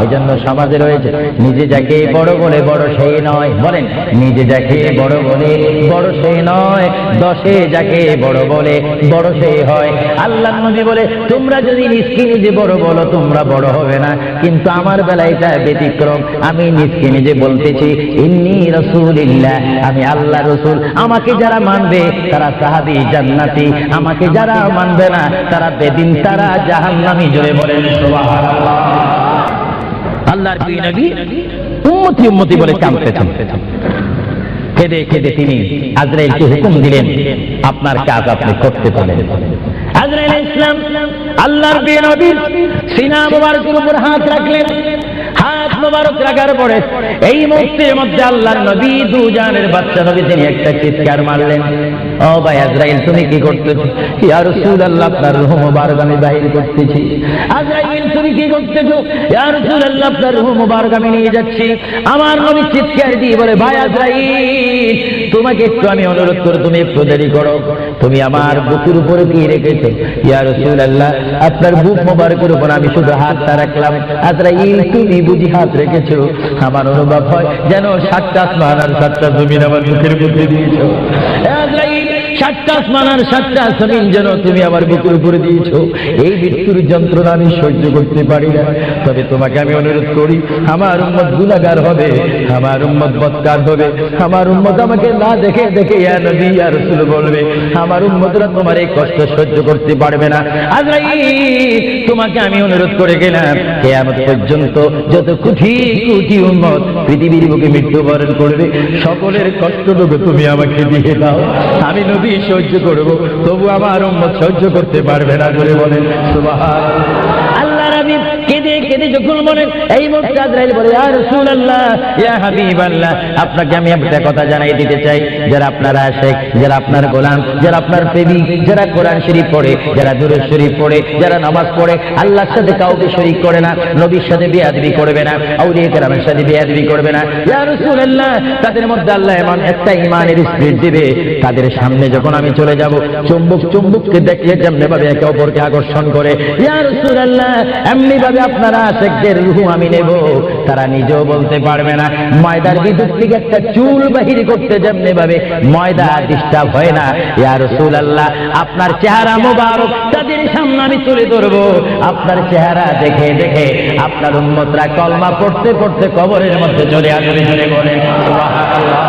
Speaker 1: এই জন্য সমাজে রয়েছে নিজে যাকে বড় বলে বড় সেই নয়, বলেন নিজে যাকে বড় বলে বড় সেই নয়, দশে যাকে বড় বলে বড় সেই হয়। আল্লাহ নবী বলে তোমরা যদি নিজকে নিজে বড় বলো তোমরা বড় হবে না, কিন্তু আমার বেলায় এটা ব্যতিক্রম। আমি নিজকে নিজে বলতেছি ইন্নী রাসূলুল্লাহ, আমি আল্লাহ রাসূল। আমাকে যারা মানবে তারা সাহাবী জান্নাতি, আমাকে যারা মানবে না তারা বেদিন, তারা জাহান্নামী। জোরে বলেন সুবহানাল্লাহ। আল্লাহর প্রিয় নবী উম্মতি উম্মতি বলে কাঁদতেছেন। কেঁদে কেঁদে তিনি আজরাইলকে হুকুম দিলেন, আপনার কাজ আপনি করতে পারেন। আজরাইল ইসলাম আল্লাহর প্রিয় নবীর সিনা মুবারকের উপর হাত রাখলেন। হাত মুবারক রাখার পরে এই মুহূর্তের মধ্যে আল্লাহর নবী দুজানের বাচ্চা নবী তিনি একটা চিৎকার মারলেন, ও ভাই আজরাইল তুমি কি করতেছো? ইয়া রাসূলুল্লাহ, আপনার রূহ মুবারক আমি বাহির করতেছি। আজরাইল তুমি কি করতেছো? ইয়া রাসূলুল্লাহ, আপনার রূহ মুবারক আমি নিয়ে যাচ্ছি। আমার নবী চিৎকার দিয়ে বলে, ভাই আজরাইল, তোমাকে একটু আমি অনুরোধ করি, তুমি একটু দেরি করো, তুমি আমার বুকের উপরে কি রেখেছো? ইয়া রাসূলুল্লাহ, আপনার বুক মুবারকের উপর আমি শুধু হাতটা রাখলাম। আজরাইল তুমি বুঝি হাত রেখেছো? আমার অনুভব হয় যেন 7টা আসমান আর 7টা জমিন আমার বুকের উপরে দিয়েছো। আজরাইল, 7টা আসমান আর 7টা জমিন যেন তুমি আমার বুকের উপরে দিয়েছো। এই মৃত্যুর যন্ত্রণা আমি সহ্য করতে পারি না। তবে তোমাকে আমি অনুরোধ করি, আমার উম্মত গুনাহগার হবে, আমার উম্মত বদকার হবে, আমার উম্মত আমাকে না দেখে দেখে ইয়া নবী ইয়া রাসূল বলবে, আমার উম্মতরা তোমার এই কষ্ট সহ্য করতে পারবে না। আজরাইল, তোমাকে আমি অনুরোধ করে গেলাম, কিয়ামত পর্যন্ত যত কোটি কোটি উম্মত পৃথিবীর বুকে মৃত্যুবরণ করবে, সকলের কষ্টটুকু তুমি আমাকে দিয়ে দাও। আমি নবী সহ্য করব, তবু আমার উম্মত সহ্য করতে পারবে না। বলে বলেন সুবহানাল্লাহ। আল্লাহ নবী কেঁদে কেঁদে যখন বলেন, এই মুহূর্তে আজরাইল বলে, ইয়া রাসূলুল্লাহ, ইয়া হাবিবাল্লাহ, আপনাকে আমি একটা কথা জানাই দিতে চাই, যারা আপনার আশিক, যারা আপনার গোলাম, যারা আপনার প্রেমিক, যারা কোরআন শরীফ পড়ে, যারা দুরূদ শরীফ পড়ে, যারা নামাজ পড়ে, আল্লাহর সাথে কাউকে শরীক করে না, নবীর সাথে বেয়াদবি করবে না, আউলিয়া কেরামের সাথে বেয়াদবি করবে না। ইয়া রাসূলুল্লাহ, তাদের মধ্যে আল্লাহ এমন একটা ঈমানের স্পিরিট দিবে, তাদের সামনে যখন আমি চলে যাব, চুম্বক চুম্বককে দেখলে যেমনি ভাবে একে অপরকে আকর্ষণ করে, ইয়া রাসূলুল্লাহ, এমনি ভাবে আপনারা আশিকদের রূহ আমি নেব, তারা নিজেও বলতে পারবে না। ময়দার ভিতর থেকে একটা চুল বাহির করতে যেমনি ভাবে ময়দা ডিস্টার্ব হয় না, ইয়া রাসূলুল্লাহ, আপনার চেহারা মুবারক তাদের সামনে আমি তুলে ধরবো। আপনার চেহারা দেখে দেখে আপনার উম্মতরা কলমা পড়তে পড়তে কবরের মধ্যে চলে আসবে। চলে বলেন সুবহানাল্লাহ,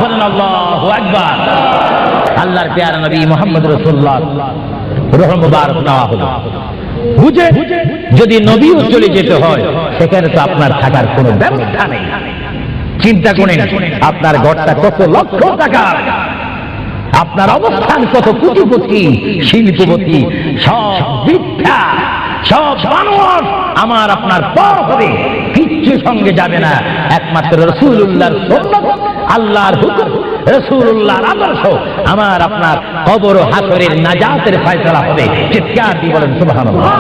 Speaker 1: বলেন আল্লাহু আকবার। আল্লাহর প্যারা নবী মুহাম্মদ রাসূলুল্লাহ রূহ মুবারক নেওয়া হলো। বুঝে যদি নবীও চলে যেতে হয় সেখানে তো আপনার থাকার কোনো ব্যবস্থা নেই। চিন্তা করেন আপনার ঘরটা কত লক্ষ টাকার, আপনার অবস্থান কত কোটিপতি শিল্পপতি, সব মিথ্যা, সব মানুষ আমার আপনার পর হবে, কিচ্ছু সঙ্গে যাবে না। একমাত্র রাসূলুল্লাহর সুন্নাত, আল্লাহর হুকুম, রাসূলুল্লাহর আদর্শ আমার আপনার কবর ও হাসরের নাজাতের ফয়সালা হবে। চিৎকার দিয়ে বলেন সুবহানাল্লাহ।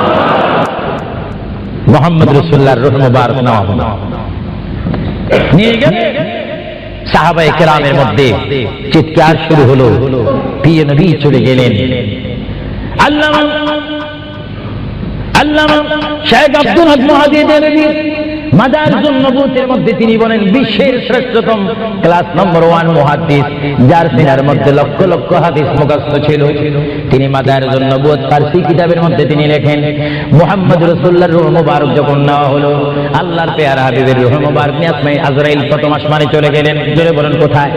Speaker 1: মুহাম্মদ রাসূলুল্লাহর রূহ মুবারক নেওয়া হলো, নিয়ে গেলে সাহাবায়ে কেরামের মধ্যে চিৎকার শুরু হলো, প্রিয় নবী চলে গেলেন। আল্লামা শেখ আব্দুল হক মুহাদ্দিস মাদারিজুন নবুওয়াতের মধ্যে তিনি বলেন বিশ্বের শ্রেষ্ঠতম ক্লাস নম্বর 1 মুহাদ্দিস, যার সিনার মধ্যে লক্ষ লক্ষ হাদিস মুখস্থ ছিল। তিনি মাদারিজুন নবুওয়াত ফারসি কিতাবের মধ্যে তিনি লেখেন, মুহাম্মদ রাসূলুল্লাহর রূহ মুবারক যখন নেওয়া হলো, আল্লাহর পেয়ারা হাবিবের রূহ মুবারক নিয়ে আসমানে আজরাইল প্রথম আসমানে চলে গেলেন। জোরে বলেন কোথায়?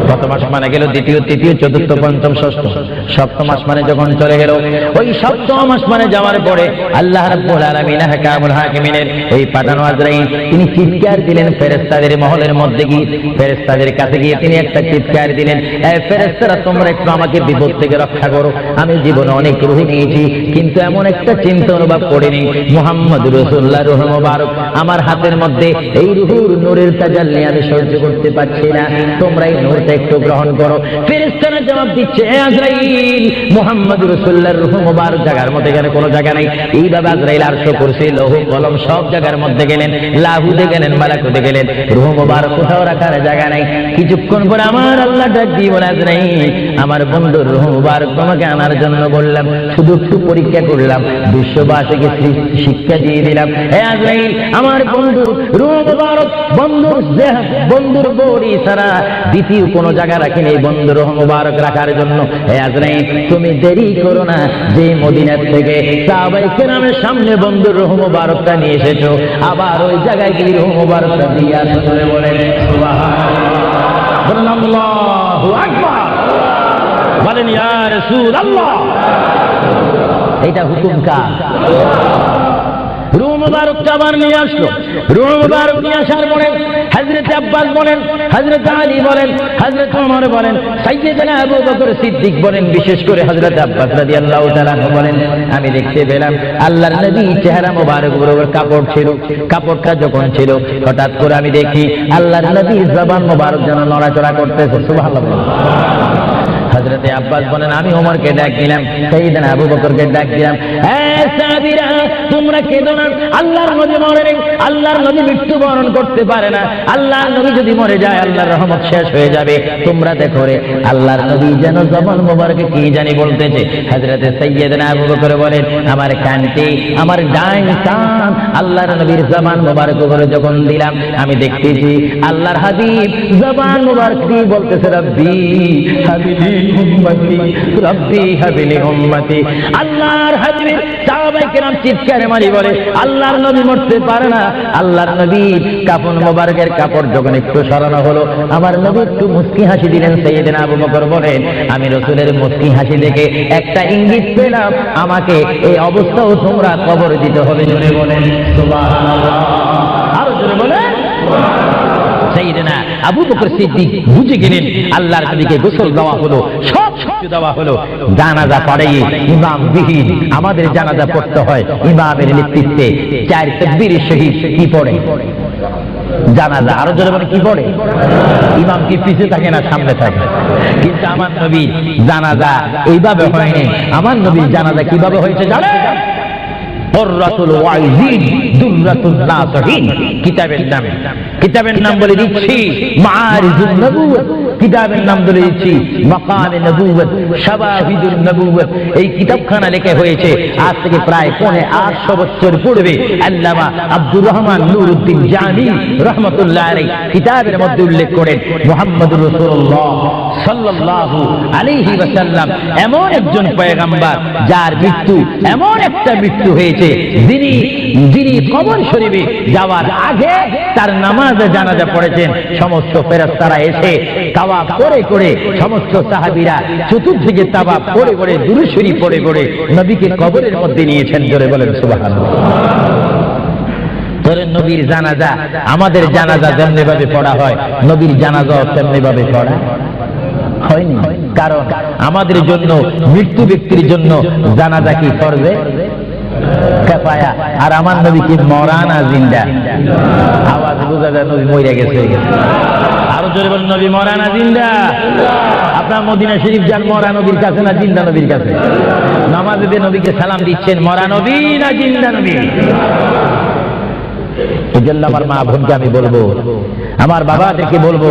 Speaker 1: প্রথম আসমানে গেল, দ্বিতীয়, তৃতীয়, চতুর্থ, পঞ্চম, ষষ্ঠ, সপ্তম আসমানে যখন চলে গেল, ওই সপ্তম আসমানে যাওয়ার পরে আল্লাহ রাব্বুল আলামিন হাকামুল হাকিমিনের ওই পাঠানো আজরাইল তিনি চিৎকার দিলেন ফেরেশতাদের মহলের মধ্যে গিয়ে, ফেরেশতাদের কাছে গিয়ে তিনি একটা চিৎকার দিলেন, এই ফেরেশতারা তোমরা একটু আমাকে বিপদ থেকে রক্ষা করো। আমি জীবনে অনেক রূহ নিয়েছি কিন্তু এমন একটা চিন্তা অনুভব করিনি, মুহাম্মদ রাসূলুল্লাহর রূহ মুবারক আমার হাতের মধ্যে, এই রূহুর নূরের তাজাল্লি আমি সহ্য করতে পারছি না, তোমরা এই নূরটা একটু গ্রহণ করো। ফেরেশতারা জবাব দিচ্ছে, হে আজরাইল, মুহাম্মদ রাসূলুল্লাহর রূহ মুবারক জায়গার মধ্যে গেলে কোনো জায়গা নাই। এইভাবে আজরাইল আরশ কুরসি লৌহ কলম সব জায়গার মধ্যে গেলেন, লাহুতে গেলেন, মালাকুতে গেলেন, রূহ মুবারক কোথাও রাখার জায়গা নাই। কিছুক্ষণ পরে আমার আল্লাহ ডাক দিয়ে বলে, আজরাইল, আমার বন্ধুর রূহ মুবারক তোমাকে আনার জন্য বললাম, শুধু একটু পরীক্ষা করলাম, বিশ্ববাসীকে শিক্ষা দিয়ে দিলাম। হে আজরাইল, আমার বন্ধুর রূহ মুবারক বন্ধুর বডি ছাড়া দ্বিতীয় কোনো জায়গা রাখিনি এই বন্ধুর রূহ মুবারক রাখার জন্য। হে আজরাইল, তুমি দেরি করো না, যে মদিনা থেকে সাহাবায়ে কেরামের সামনে বন্ধুর রূহ মুবারকটা নিয়ে এসেছো, আবার ওই জায়গায় গিয়ে রূহ মুবারকটা দিয়ে আসো। বলেন সুবহানাল্লাহ, বলেন আল্লাহু আকবার, বলেন ইয়া রাসূলুল্লাহ। এটা হুকুম কার? রূহ মুবারকটা আবার নিয়ে আসলো। রূহ মুবারক নিয়ে আসার পরে হযরত আব্বাস বলেন, হযরত আলী বলেন, হযরত ওমর বলেন, সাইয়েদনা আবু বকর সিদ্দিক বলেন, বিশেষ করে হযরত আব্বাস রাদিয়াল্লাহু তাআলা বলেন, আমি দেখতে পেলাম আল্লাহর নবী চেহারা মুবারক বরাবর কাপড় ছিল, কাপড়টা যখন ছিল হঠাৎ করে আমি দেখি আল্লাহর নবীর জবান মুবারক যেন নড়াচড়া করতেছে। সুবহানাল্লাহ। হযরত আব্বাস বলেন, আমি ওমরকে ডাক দিলাম, সাইয়েদনা আবু বকরকে ডাক দিলাম, হে সাহাবীরা, তোমরা কেঁদো না, আল্লাহর নবী মরে নেই, আল্লাহর নবী মৃত্যুবরণ করতে পারে না, আল্লাহর নবী যদি মরে যায় আল্লাহর রহমত শেষ হয়ে যাবে। তোমরা দেখো রে, আল্লাহর নবী যেন জবান মুবারকে কি জানি বলতেছে। হযরত সাইয়েদনা আবু বকর বলেন, আমার কানটি, আমার ডান কান আল্লাহর নবীর জবান মুবারক করে যখন দিলাম, আমি দেখতেছি আল্লাহর হাবিব জবান মুবারক দিয়ে বলতেছে, রব্বি হাবিলি উম্মতি, রব্বি হাবিলি উম্মতি। আল্লাহর হাবিব সাহাবায়ে কেরাম চিৎকারে মারি বলে, আল্লাহর নবী মরতে পারে না। আল্লাহর নবীর কাফন মোবারকের কাপড় যখন একটু সরানো হলো, আমার নবী একটু মুস্কি হাসি দিলেন। সাইয়েদনা আবু বকর বলেন, আমি রাসূলের মুস্কি হাসি দেখে একটা ইঙ্গিত পেলাম, আমাকে এই অবস্থাও তোমরা কবর দিতে হবে। জোরে বলেন সুবহানাল্লাহ, আরো জোরে বলেন। সাইয়েদনা আবু বকর সিদ্দিক বুঝে গেলেন আল্লাহর নবীকে গোসল দেওয়া হলো, সব কিছু দেওয়া হলো, জানাজা পড়াই ইমাম বিহীন আমাদের জানাজা পড়তে হয় ইমামের নেতৃত্বে। 4 তাকবীরের শহীদ কি পড়ে? জানাজা। আরো জোরে বলে কি পড়ে? ইমাম কি পিছে থাকে না সামনে থাকে? কিন্তু আমার নবীর জানাজা এইভাবে হয়নি। আমার নবীর জানাজা কিভাবে হয়েছে জানেন? কুররাতুল ওয়াইজিন দুররাতুন নাসিহিন কিতাবের নাম বলে দিচ্ছি মাআরিজুন নবুওয়াত, কিতাবের নাম বলে দিচ্ছি মাকামে নবুওয়াত, শাওয়াহিদুন নবুওয়াত। এই কিতাবখানা লেখা হয়েছে আজ থেকে প্রায় 850 বছর পূর্বে। আল্লামা আব্দুর রহমান নুরউদ্দিন জামি রাহমাতুল্লাহ আলাইহি কিতাবের মধ্যে উল্লেখ করেন, মুহাম্মদুর রাসূলুল্লাহ সাল্লাল্লাহু আলাইহি ওয়াসাল্লাম এমন একজন পয়গম্বর যার মৃত্যু এমন একটা মৃত্যু হয়েছে, যিনি কবর শরীফে যাওয়ার আগে তার নামাজে জানাজা পড়েছেন। সমস্ত ফেরেশতারা এসে তাওয়াফ করে করে সমস্ত সাহাবীরা চতুর্দিকে তাওয়াফ করে করে দুরূদ শরীফ পড়ে করে নবীকে কবরের মধ্যে নিয়েছেন। জোরে বলেন সুবহানাল্লাহ। তোর নবীর জানাজা আমাদের জানাজা যেমনি ভাবে পড়া হয়, নবীর জানাজাও তেমনি ভাবে পড়া হয়নি। কারণ আমাদের জন্য মৃত্যু ব্যক্তির জন্য জানাজা কি ফরজে কিফায়া, আর আমার নবী কি মরা না জিন্দা? আওয়াজ বোঝা যায় নবী মরে গেছে। আরো জোরে বলেন নবী মরা না জিন্দা? আপনার মদিনা শরীফ যান, মরা নবীর কাছে না জিন্দা নবীর কাছে? নামাজে দিয়ে নবীকে সালাম দিচ্ছেন, মরা নবী না জিন্দা নবী? এই জন্য আমার মা বোনকে আমি বলবো, আমার বাবাদেরকে বলবো,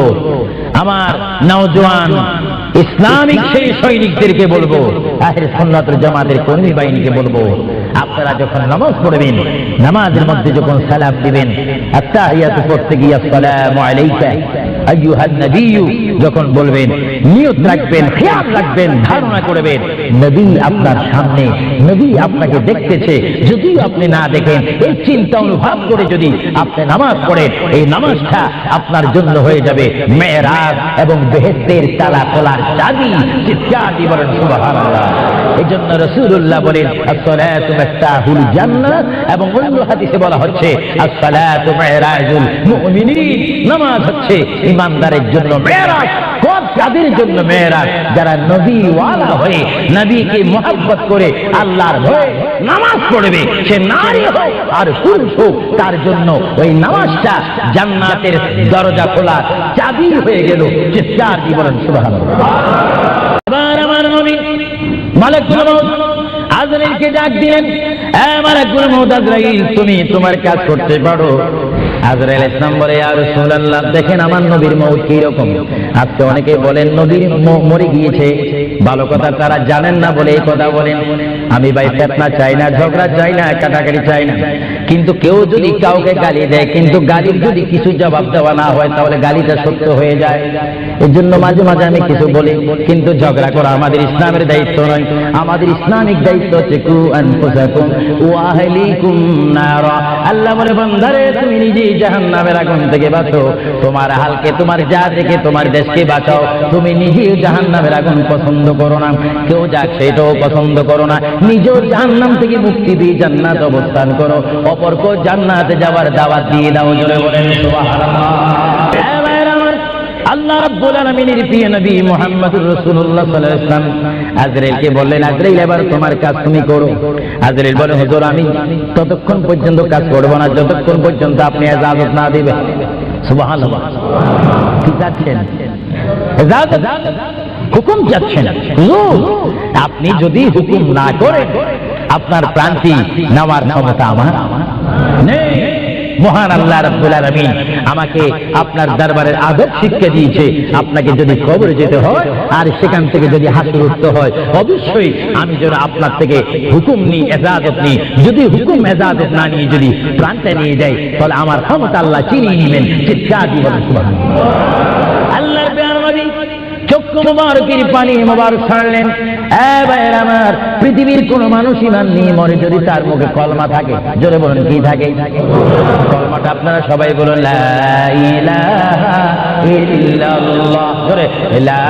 Speaker 1: আমার নওজোয়ান ইসলামিক সেই সৈনিকদেরকে বলবো, আহলে সুন্নাত ওয়াল জামাতের কর্মী বাহিনীকে বলবো, আপনারা যখন নামাজ পড়বেন, নামাজের মধ্যে যখন সালাম দিবেন, আত্তাহিয়াতু পড়তে গিয়ে আসসালামু আলাইকা আইয়ুহান নবিয়্যু যখন বলবেন, নিয়ত রাখবেন, খেয়াল রাখবেন, ধারণা করবেন নবী আপনার সামনে, নবী আপনাকে দেখতেছে। যদিও আপনি না দেখেন, এই চিন্তা অনুভব করে যদি আপনি নামাজ পড়েন, এই নামাজটা আপনার জন্য হয়ে যাবে মেরাজ এবং বেহেশতের তালা খোলার চাবি। চিৎকার দিয়ে বলেন সুবহানাল্লাহ। এই জন্য রাসূলুল্লাহ বলেন আসসালাতু মিফতাহুল জান্নাহ, এবং অন্য হাদিসে বলা হচ্ছে আসসালাতু মিরাজুল মুমিনিন, নামাজ হচ্ছে ঈমানদারের জন্য মেরাজ। কাদের জন্য মেরাজ? যারা নবীওয়ালা হয়ে নবীকে মহব্বত করে আল্লাহর ভয়ে নামাজ পড়বে, সে নারী হোক আর পুরুষ হোক, তার জন্য ওই নামাজটা জান্নাতের দরজা খোলা চাবি হয়ে গেল। চিৎকার দিয়ে বলেন সুবহানাল্লাহ। আবার আমার নবী মালাকুল মউত আজরাইলকে ডাক দিলেন, এ মালাকুল মউত আজরাইল, তুমি তোমার কাজ করতে পারো। আজরাইল ইসলাম বলে, ইয়া রাসূলুল্লাহ, দেখেন আমার নবীর মউত কি রকম। আজকে অনেকে বলেন নবীর মরে গিয়েছে, ভালো কথা তারা জানেন না বলে এই কথা বলেন। আমি ভাই ফিতনা চাই না, ঝগড়া চাই না, কাটাকাটি চাই না, কিন্তু কেউ যদি কাউকে গালি দেয়, কিন্তু গালির যদি কিছু জবাব দেওয়া না হয়, তাহলে গালিটা সত্য হয়ে যায়। এর জন্য মাঝে মাঝে আমি কিছু বলি, কিন্তু ঝগড়া করা আমাদের ইসলামের দায়িত্ব নয়। আমাদের ইসলামিক দায়িত্ব হচ্ছে কু আনফুসাকুম ওয়া আহলিকুম নারা। আল্লাহ বলে, বান্দারে তুমি নিজে জাহান্নামের আগুন থেকে বাঁচো, তোমার আহলকে, তোমার জাতিকে, তোমার দেশকে বাঁচাও। তুমি নিজে জাহান্নামের আগুন পছন্দ করো না, কেউ যাক সেটাও পছন্দ করো না। নিজেও জাহান্নাম থেকে মুক্তি দিয়ে জান্নাত অবস্থান করো, অপরকে জান্নাতে যাওয়ার দাওয়াত দিয়ে দাও। জোরে বলেন সুবহানাল্লাহ। আল্লাহ রাব্বুল আলামিনের প্রিয় নবী মুহাম্মদুর রাসূলুল্লাহ সাল্লাল্লাহু আলাইহি ওয়াসাল্লাম আজরাইলকে বললেন, আজরাইল এবার তোমার কাজ তুমি করো। আজরাইল বলে, হুজুর আমি ততক্ষণ পর্যন্ত কাজ করব না যতক্ষণ পর্যন্ত আপনি ইজাজত না দিবেন। সুবহানাল্লাহ। কি চাচ্ছেন? ইজাজত, হুকুম চাচ্ছেন। হুজুর আপনি যদি হুকুম না করেন, আপনার প্রান্তি নেওয়ার ক্ষমতা আমার নেই। মহান আল্লাহ রাব্বুল আলামিন আমাকে আপনার দরবারের আদব শিক্ষা দিয়েছে, আপনাকে যদি কবরে যেতে হয় আর সেখান থেকে যদি হাসর উঠতে হয়, অবশ্যই আমি যেন আপনার থেকে হুকুম নিই, ইজাজত নিই। যদি হুকুম ইজাজত না নিয়ে যদি প্রাণটা নিয়ে যাই, তাহলে আমার ক্ষমতা আল্লাহ চিনিয়ে নেবেন। চিৎকার দিয়ে বলেন সুবহানাল্লাহ। আল্লাহর প্রিয় নবী চক্ষু মুবারকের পানি মুবারক ছাড়লেন। ভাইয়ের আমার, পৃথিবীর কোন মানুষ ইমান নিয়ে মরে যদি তার মুখে কলমা থাকে, জোরে বলেন কি থাকে? কলমাটা আপনারা সবাই বলুন, লা ইলাহা ইল্লাল্লাহ। জোরে, লা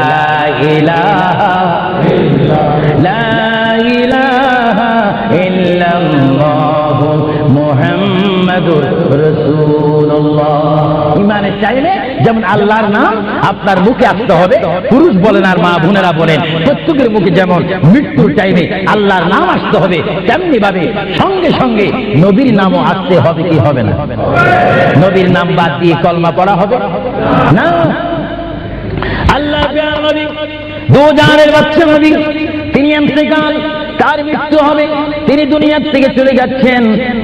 Speaker 1: ইলাহা ইল্লাল্লাহ, লা ইলাহা ইল্লাল্লাহ মুহাম্মাদুর রাসূলুল্লাহ। ইমানের চাইলে যেমন আল্লাহর নাম আপনার মুখে আসতে হবে, পুরুষ বলেন আর মা বোনেরা বলেন, প্রত্যেকের মুখে যেমন মৃত্যুর টাইমে আল্লাহর নাম আসতে হবে, তেমনি ভাবে সঙ্গে সঙ্গে নবীর নামও আসতে হবে। কি হবে না? নবীর নাম বাদ দিয়ে কলমা পড়া হবে না। আল্লাহ নবী দুজানের বাচ্চা নবী, তিনি ইন্তেকাল, তার মৃত্যু হবে, তিনি দুনিয়ার থেকে চলে যাচ্ছেন।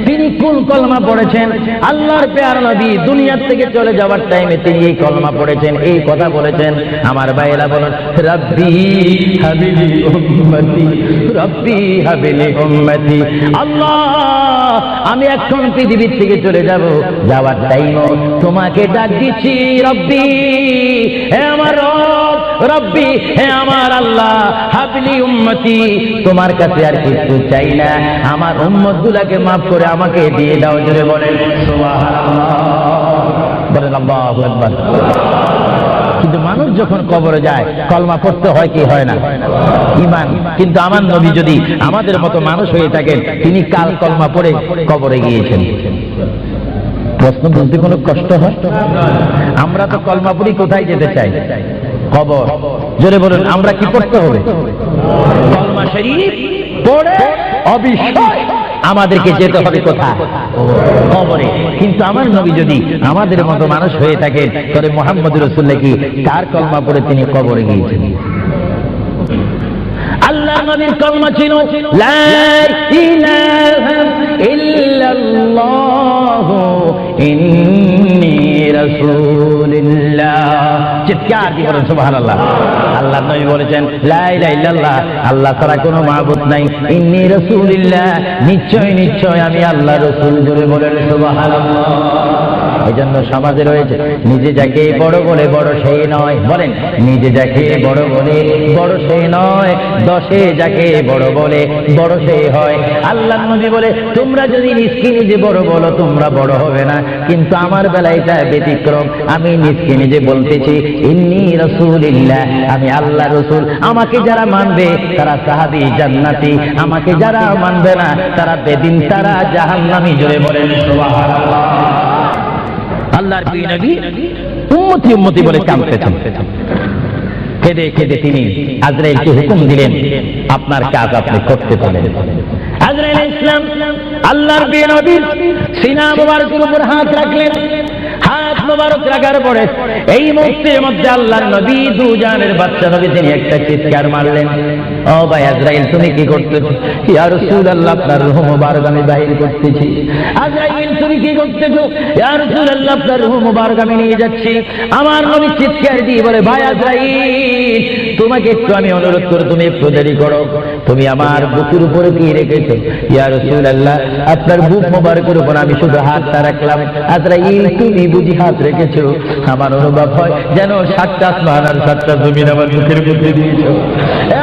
Speaker 1: তিনি কোন কলমা পড়েছেন? আল্লাহর প্যারা নবী দুনিয়ার থেকে চলে যাওয়ার টাইমে তিনি এই কলমা পড়েছেন, এই কথা বলেছেন। আমার ভাইয়েরা বলেন, রব্বি হাবিলি উম্মতি, রব্বি হাবিলি উম্মতি। আল্লাহ আমি এখন পৃথিবীর থেকে চলে যাব, যাওয়ার টাইমও তোমাকে ডাক দিচ্ছি, রব্বি হে আমার রব, রব্বি হে আমার আল্লাহ, হাবিলি উম্মতি, তোমার কাছে আর কিছু চাই না, আমার উম্মতগুলোকে মাফ করে আমাকে দিয়ে দাও। জোরে বলেন সুবহানাল্লাহ, বলেন আল্লাহু আকবার। কিন্তু মানুষ যখন কবরে যায় কলমা পড়তে হয় কি হয় না? ঈমান। কিন্তু আমার নবী যদি আমাদের মতো মানুষ হয়ে থাকেন, তিনি কাল কলমা পড়ে কবরে গিয়েছেন। প্রশ্ন বলতে কোনো কষ্ট হয়? আমরা তো কলমা পড়ি কোথায় যেতে চাই? কবর। জোরে বলুন, আমরা কি পড়তে হবে? কলমা শরীফ পড়ে অবশ্যই আমাদেরকে যেতে হবে কোথায়? কবরে। কিন্তু আমার নবী যদি আমাদের মতো মানুষ হয়ে থাকেন, তাহলে মুহাম্মদ রাসূলুল্লাহ কি কার কলমা পড়ে তিনি কবরে গিয়েছেন? আল্লাহ নবীর কলমা ছিল লা ইলাহা ইল্লাল্লাহু ইন্নী রাসূলুল্লাহ। চিৎকার দিয়ে বলেন সুবহানাল্লাহ। আল্লাহ নবী বলেছেন লা ইলাহা ইল্লাল্লাহ, আল্লাহ ছাড়া কোনো মাবুদ নাই। ইন্নী রাসূলুল্লাহ, নিশ্চয় নিশ্চয় আমি আল্লাহর রাসূল। জোরে বলেন সুবহানাল্লাহ। এই জন্য সমাজে রয়েছে নিজে যাকে বড় বলে বড় সেই নয়। বলেন, নিজে যাকে বড় বলে বড় সেই নয়, দশে যাকে বড় বলে বড় সেই হয়। আল্লাহ নবী বলে তোমরা যদি নিজকে নিজে বড় বলো তোমরা বড় হবে না, কিন্তু আমার বেলা এটা ব্যতিক্রম। আমি নিজকে নিজে বলতেছি ইন্নী রাসূলুল্লাহ, আমি আল্লাহ রাসূল। আমাকে যারা মানবে তারা সাহাবী জান্নাতি, আমাকে যারা মানবে না তারা বেদিন, তারা জাহান্নামী। জোরে বলেন সুবহানাল্লাহ। আল্লাহর প্রিয় নবী উম্মতি উম্মতি বলে কাঁদতেছেন। কেঁদে কেঁদে তিনি আজরাইলকে হুকুম দিলেন, আপনার কাজ আপনি করতে পারেন। আজরাইল ইসলাম আল্লাহর প্রিয় নবীর সিনা মুবারকের উপর হাত রাখলেন। হাত মুবারক রাখার পরে এই মুহূর্তের মধ্যে আল্লাহর নবী দুজানের বাচ্চা নবী তিনি একটা চিৎকার মারলেন, ও ভাই আজরাইল তুমি কি করতেছো? ইয়া রাসূলুল্লাহ, আপনার রূহ মুবারক আমি বাহির করতেছি। আজরাইল তুমি কি করতেছো? ইয়া রাসূলুল্লাহ, আপনার রূহ মুবারক আমি নিয়ে যাচ্ছি। আমার নবী চিৎকার দিয়ে বলে, ভাই আজরাইল, তোমাকে একটু আমি অনুরোধ করি, তুমি একটু দেরি করো। তুমি আমার বুকের উপরে কি রেখেছো? ইয়া রাসূলুল্লাহ, আপনার বুক মুবারকের উপর আমি শুধু হাতটা রাখলাম। আজরাইল তুমি বুঝি হাত রেখেছো? আমার অনুভব হয় যেন 7টা আসমান আর 7টা জমিন আমার বুকের মধ্যে দিয়েছো।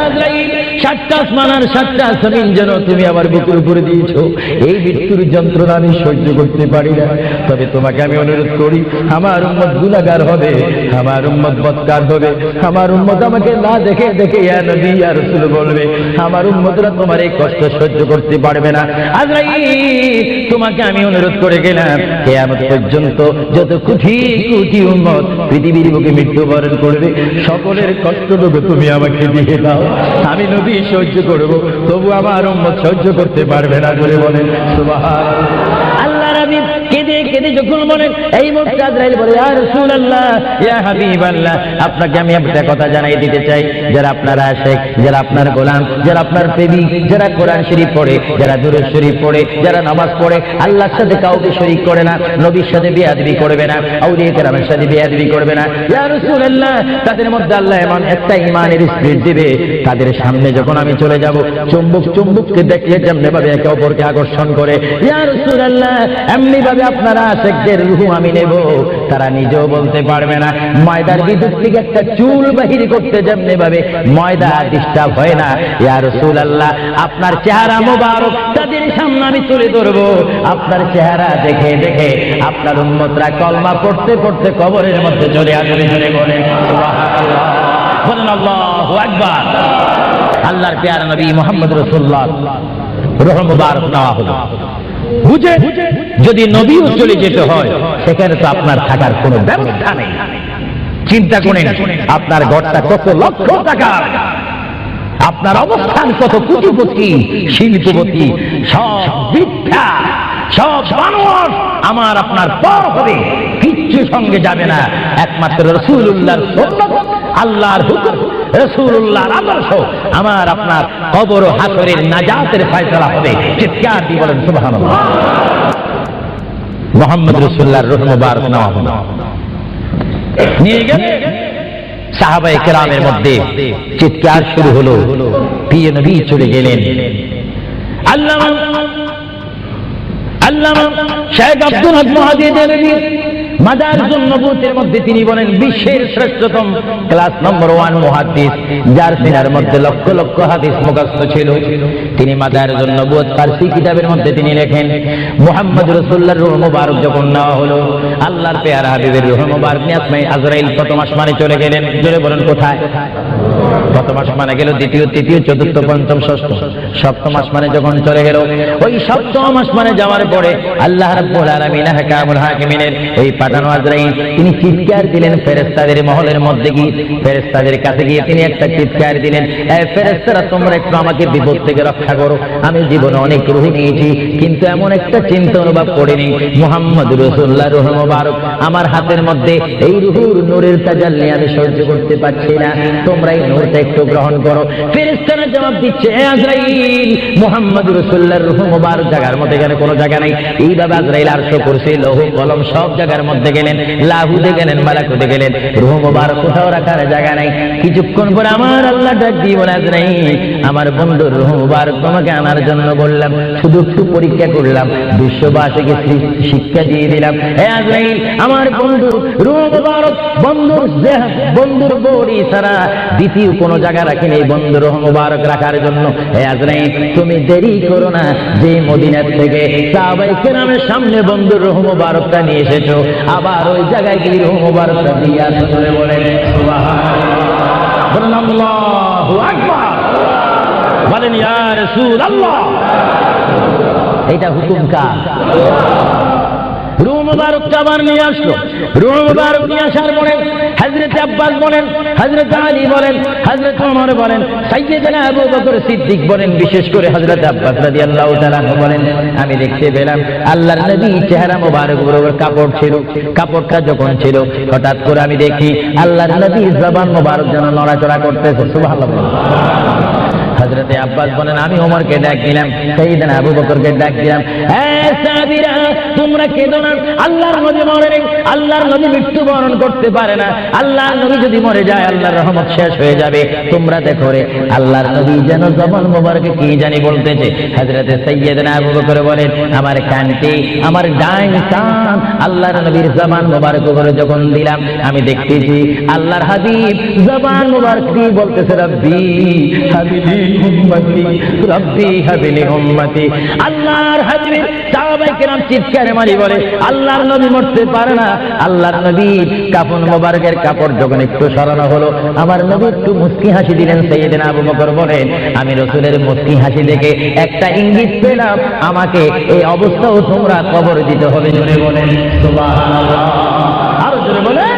Speaker 1: আজরাইল 7টা আসমান আর 7টা জমিন যেন তুমি আমার বুকের উপরে দিয়েছো। এই মৃত্যুর যন্ত্রণা আমি সহ্য করতে পারি না। তবে তোমাকে আমি অনুরোধ করি, আমার উম্মত গুনাহগার হবে, আমার উম্মত বদকার হবে, আমার উম্মত আমাকে না দেখে দেখে ইয়া নবী ইয়া রাসূল বলবে, আমার উম্মতরা তোমার এই কষ্ট সহ্য করতে পারবে না। আজরাইল তোমাকে আমি অনুরোধ করে গেলাম, কিয়ামত পর্যন্ত যত কোটি কোটি উম্মত পৃথিবীর বুকে মৃত্যুবরণ করবে, সকলের কষ্টটুকু তুমি আমাকে দিয়ে দাও। আমি নবী সহ্য করব, তবু আমার উম্মত সহ্য করতে পারবে না। বলে বলেন সুবহানাল্লাহ। আল্লাহ নবী কেঁদে কেঁদে যখন বলেন, এই মুহূর্তে আজরাইল বলে, ইয়া রাসূলুল্লাহ, ইয়া হাবিবাল্লাহ, আপনাকে আমি একটা কথা জানাই দিতে চাই। যারা আপনার আশিক, যারা আপনার গোলাম, যারা আপনার প্রেমিক, যারা কোরআন শরীফ পড়ে, যারা দুরূদ শরীফ পড়ে, যারা নামাজ পড়ে, আল্লাহর সাথে কাউকে শরীক করে না, নবীর সাথে বেয়াদবি করবে না, আউলিয়া কেরামের সাথে বেয়াদবি করবে না। ইয়া রাসূলুল্লাহ, তাদের মধ্যে আল্লাহ এমন একটা ঈমানের স্পিরিট দিবে, তাদের সামনে যখন আমি চলে যাব, চুম্বক চুম্বককে দেখলে যেমনি ভাবে একে অপরকে আকর্ষণ করে, ইয়া রাসূলুল্লাহ, এমনি ভাবে আপনারা আশিকদের রূহ আমি নেব, তারা নিজেও বলতে পারবে না। ময়দার বিদ্যুৎ থেকে একটা চুল বাহির করতে যেমনি ভাবে ময়দা ডিস্টার্ব হয় না, ইয়া রাসূলুল্লাহ, আপনার চেহারা মোবারক তাদের সামনে আমি তুলে ধরবো। আপনার চেহারা দেখে দেখে আপনার উম্মতরা কলমা পড়তে পড়তে কবরের মধ্যে চলে আসবে। জোরে বলেন সুবহানাল্লাহ, বলেন আল্লাহু আকবার। আল্লাহর প্যারা নবী মুহাম্মদ রাসূলুল্লাহ রূহ মুবারক নেওয়া হলো। বুঝে যদি নবীও চলে যেতে হয়, সেখানে তো আপনার থাকার কোনো ব্যবস্থা নেই। চিন্তা করেন আপনার ঘরটা কত লক্ষ টাকা, আপনার অবস্থান কত কোটিপতি শিল্পপতি, সব বৃদ্ধা, সব মানুষ আমার আপনার পর হবে, কিচ্ছু সঙ্গে যাবে না। একমাত্র রাসূলুল্লাহর সুন্নাত, আল্লাহর হুকুম, রাসূলুল্লাহর আদর্শ আমার আপনার কবর ও হাসরের নাজাতের ফয়সালা হবে। চিৎকার দিয়ে বলেন সুবহানাল্লাহ। মুহাম্মদ রাসূলুল্লাহর রূহ মুবারক নেওয়া হলো, নিয়ে গেলে সাহাবায়ে কেরামের মধ্যে চিৎকার শুরু হলো, প্রিয় নবী চলে গেলেন। আল্লামা শেখ আব্দুল হক মুহাদ্দিদ দেলভী মাদারিজুন নবুওয়াতের মধ্যে তিনি বলেন বিশ্বের শ্রেষ্ঠতম ক্লাস নম্বর 1 মুহাদ্দিস, যার সিনার মধ্যে লক্ষ লক্ষ হাদিস মুখস্থ ছিল। তিনি মাদারিজুন নবুওয়াত ফারসি কিতাবের মধ্যে তিনি লেখেন, মুহাম্মদ রাসূলুল্লাহর রূহ মুবারক যখন নেওয়া হলো, আল্লাহর পেয়ারা হাবিবের রূহ মুবারক নিয়ে আজরাইল প্রথম আসমানে চলে গেলেন। জোরে বলেন কোথায়? প্রথম আসমানে গেল, দ্বিতীয়, তৃতীয়, চতুর্থ, পঞ্চম, ষষ্ঠ, সপ্তম আসমানে যখন চলে গেল, ওই সপ্তম আসমানে যাওয়ার পরে আল্লাহ রাব্বুল আলামিন হাকামুল হাকিমিনের এই পাঠানো আজরাইল তিনি চিৎকার দিলেন ফেরেশতাদের মহলের মধ্যে গিয়ে, ফেরেশতাদের কাছে গিয়ে তিনি একটা চিৎকার দিলেন, এ ফেরেশতারা তোমরা একটু আমাকে বিপদ থেকে রক্ষা করো। আমি জীবনে অনেক রূহ নিয়েছি, কিন্তু এমন একটা চিন্তা অনুভব করিনি মুহাম্মদ রাসূলুল্লাহর রূহ মুবারক আমার হাতের মধ্যে এই রূহুর নূরের তাজাল্লি আমি সহ্য করতে পারছি না, তোমরা এই নূরটা একটু গ্রহণ করো। ফেরেশতারা জবাব দিচ্ছে, হে আজরাইল, মুহাম্মদ রাসূলুল্লাহর রূহ মুবারক জায়গার মধ্যে গেলে কোনো জায়গা নাই। এইভাবে আজরাইল আরশ কুরসি লৌহ কলম সব জায়গার মধ্যে গেলেন, লাহুতে গেলেন, মালাকুতে গেলেন, রূহ মুবারক কোথাও রাখার জায়গা নাই। কিছুক্ষণ পরে আমার আল্লাহ ডাক দিয়ে বলে, আজরাইল, আমার বন্ধুর রূহ মুবারক তোমাকে আনার জন্য বললাম, শুধু একটু পরীক্ষা করলাম, বিশ্ববাসীকে শিক্ষা দিয়ে দিলাম। হে আজরাইল, আমার বন্ধুর রূহ মুবারক বন্ধুর বড়ি ছাড়া দ্বিতীয় কোন জায়গা রাখেন এই বন্ধুর রূহ মুবারক রাখার জন্য। হে আজরাইল, তুমি দেরি করো না, যে মদিনার থেকে সাহাবায়ে কেরামের সামনে বন্ধুর রূহ মুবারকটা নিয়ে এসেছো, আবার ওই জায়গায় গিয়ে রূহ মুবারকটা দিয়ে আসো। বলেন সুবহানাল্লাহ, বলেন আল্লাহু আকবার, বলেন ইয়া রাসূলুল্লাহ। এটা হুকুম কার? রূহ মুবারকটা আবার নিয়ে আসলো। রূহ মুবারক নিয়ে আসার পরে হযরত আব্বাস বলেন, হযরত আলী বলেন, হযরত ওমর বলেন, সাইয়েদনা আবু বকর সিদ্দিক বলেন, বিশেষ করে হযরত আব্বাস রাদিয়াল্লাহু তাআলা বলেন, আমি দেখতে পেলাম আল্লাহর নবী চেহারা মুবারক বরাবর কাপড় ছিল। কাপড়টা যখন ছিল, হঠাৎ করে আমি দেখি আল্লাহর নবীর জবান মুবারক যেন নড়াচড়া করতেছে। সুবহানাল্লাহ। হযরত আব্বাস বলেন, আমি ওমরকে ডাক দিলাম, সাইয়েদনা আবু বকরকে ডাক দিলাম, হে সাহাবীরা, তোমরা কেঁদো না, আল্লাহর নবী মরেন, আল্লাহর নবী মৃত্যুবরণ করতে পারে না, আল্লাহর নবী যদি মরে যায় আল্লাহর রহমত শেষ হয়ে যাবে। তোমরা দেখো রে, আল্লাহর নবী যেন জবান মোবারকে কি জানি বলতেছে। হযরত সাইয়েদনা আবু বকর বলেন, আমার কানটি, আমার ডাইন কান আল্লাহর নবীর জবান মোবারক উপরে যখন দিলাম, আমি দেখতেছি আল্লাহর হাবিব জবান মোবারক দিয়ে বলতেছে, রব্বি হাবিলি উম্মতি, রব্বি হাবিলি উম্মতি। আল্লাহর হাবিব সাহাবায়ে কেরাম চিৎকার মারি বলে, আল্লাহর নবী মরতে পারে না। আল্লাহর নবীর কাফন মোবারকের কাপড় যখন একটু সরানো হলো, আমার নবী একটু মুস্কি হাসি দিলেন। সাইয়েদনা আবু বকর বলেন, আমি রাসূলের মুস্কি হাসি দেখে একটা ইঙ্গিত পেলাম, আমাকে এই অবস্থাও তোমরা কবর দিতে হবে। জোরে বলেন সুবহানাল্লাহ, আরো জোরে বলেন।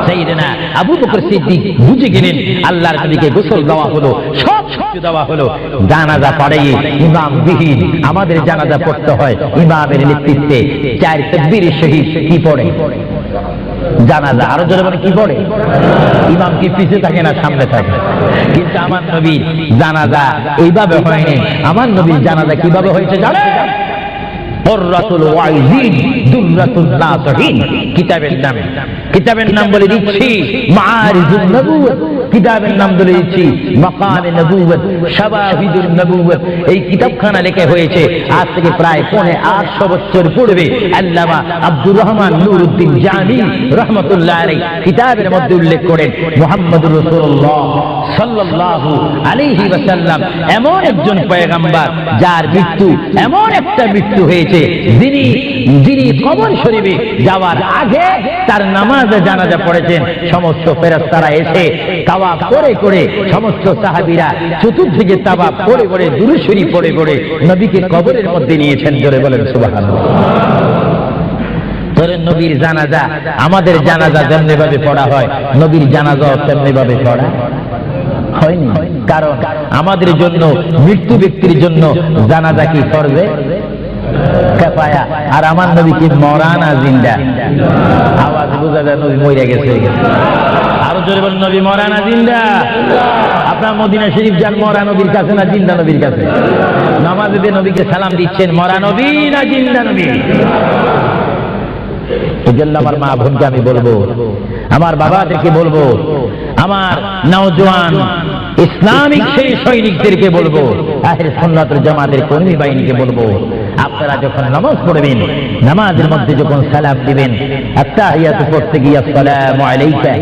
Speaker 1: সাইয়েদনা আবু বকর সিদ্দিক বুঝে গেলেন আল্লাহর নবীকে গোসল দেওয়া হলো, সব কিছু দেওয়া হলো, জানাজা পড়াইয়ে ইমাম বিহীন আমাদের জানাজা পড়তে হয় ইমামের নেতৃত্বে। 4 তাকবীর শহীদ কি পড়ে? জানাজা। আরো জোরে বলে কি পড়ে? ইমাম কি পিছে থাকে না সামনে থাকে? কিন্তু আমার নবীর জানাজা এইভাবে হয়নি। আমার নবীর জানাজা কিভাবে হয়েছে জানেন? কুররাতুল ওয়াইজিন দুররাতুন নাসিহিন কিতাবের নাম বলে দিচ্ছি মাআরিজুন নবুওয়াত, কিতাবের নাম বলে দিচ্ছি মাকামে নবুওয়াত, শাওয়াহিদুন নবুওয়াত। এই কিতাবখানা লেখা হয়েছে আজ থেকে প্রায় 850 বছর পূর্বে। আল্লামা আব্দুর রহমান নুরউদ্দিন জামি রাহমাতুল্লাহ আলাইহি কিতাবের মধ্যে উল্লেখ করেন, মুহাম্মদুর রাসূলুল্লাহ সাল্লাল্লাহু আলাইহি ওয়াসাল্লাম এমন একজন পয়গম্বর যার মৃত্যু এমন একটা মৃত্যু হয়েছে, যিনি কবর শরীফে যাওয়ার আগে তার নামাজে জানাজা পড়েছেন। সমস্ত ফেরেশতারা এসে তাওয়াফ করে সমস্ত সাহাবীরা চতুর্দিকে তাওয়াফ করে দুরূদ শরীফ পড়ে নবীকে কবরের মধ্যে নিয়েছেন। জোরে বলেন সুবহানাল্লাহ। তোরে নবীর জানাজা, আমাদের জানাজা যেমনি ভাবে পড়া হয়, নবীর জানাজাও তেমনি ভাবে পড়া হয়নি। কারণ আমাদের জন্য, মৃত্যু ব্যক্তির জন্য জানাজা কি ফরজে কিফায়া, আর আমার নবী কি মরা না জিন্দা? আওয়াজ বোঝা যায় নবী মরে গেছে। আরো জোরে বলেন, নবী মরা না জিন্দা? আপনার মদিনা শরীফ যান, মরা নবীর কাছে না জিন্দা নবীর কাছে? নামাজে দিয়ে নবীকে সালাম দিচ্ছেন, মরা নবী না জিন্দা নবী? এই জন্য আমার মা বোনকে আমি বলবো, আমার বাবাদেরকে বলবো, আমার নওজোয়ান ইসলামিক সেই সৈনিকদেরকে বলবো, আহলে সুন্নাত ওয়াল জামাতের কর্মী বাহিনীকে বলবো, আপনারা যখন নামাজ পড়বেন, নামাজের মধ্যে যখন সালাম দিবেন, আত্তাহিয়াতু পড়তে গিয়ে আসসালামু আলাইকা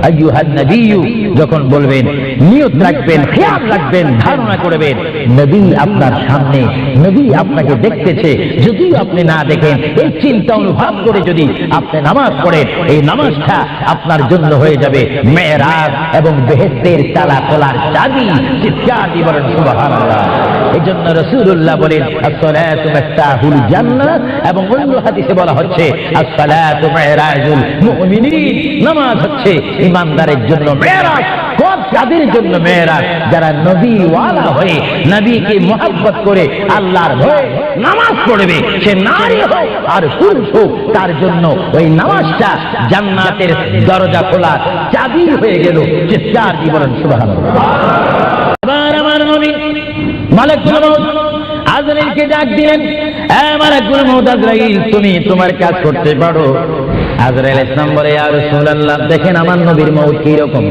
Speaker 1: আইয়ুহান নবিয়্যু যখন বলবেন, নিয়ত রাখবেন, খেয়াল রাখবেন, ধারণা করবেন নবী আপনার সামনে, নবী আপনাকে দেখতেছে। যদিও আপনি না দেখেন, এই চিন্তা অনুভব করে যদি আপনি নামাজ পড়েন, এই নামাজটা আপনার জন্য হয়ে যাবে মেরাজ এবং বেহেশতের তালা খোলার চাবি। চিৎকার দিয়ে বলেন সুবহানাল্লাহ। এই জন্য রাসূলুল্লাহ বলেন আসসালাতু মিফতাহুল জান্নাহ, এবং অন্য হাদিসে বলা হচ্ছে আসসালাতু মিরাজুল মুমিনিন। নামাজ হচ্ছে ইমানদারের জন্য মেরাজ। কাদের জন্য মেরাজ? যারা নবী ওয়ালা হয়ে নবীকে মহব্বত করে আল্লাহর ভয়ে নামাজ পড়বে, সে নারী হোক আর পুরুষ হোক, তার জন্য ওই নামাজটা জান্নাতের দরজা খোলার চাবি হয়ে গেল। চিৎকার দিয়ে বলেন সুবহানাল্লাহ। আবার আমার নবী মালাকুল মউত আজরাইলকে ডাক দিলেন, মালাকুল মউত আজরাইল, তুমি তোমার কাজ করতে পারো। আজরাইল ইসলাম বলে, ইয়া রাসূলুল্লাহ, দেখেন আমার নবীর মউত কি রকম।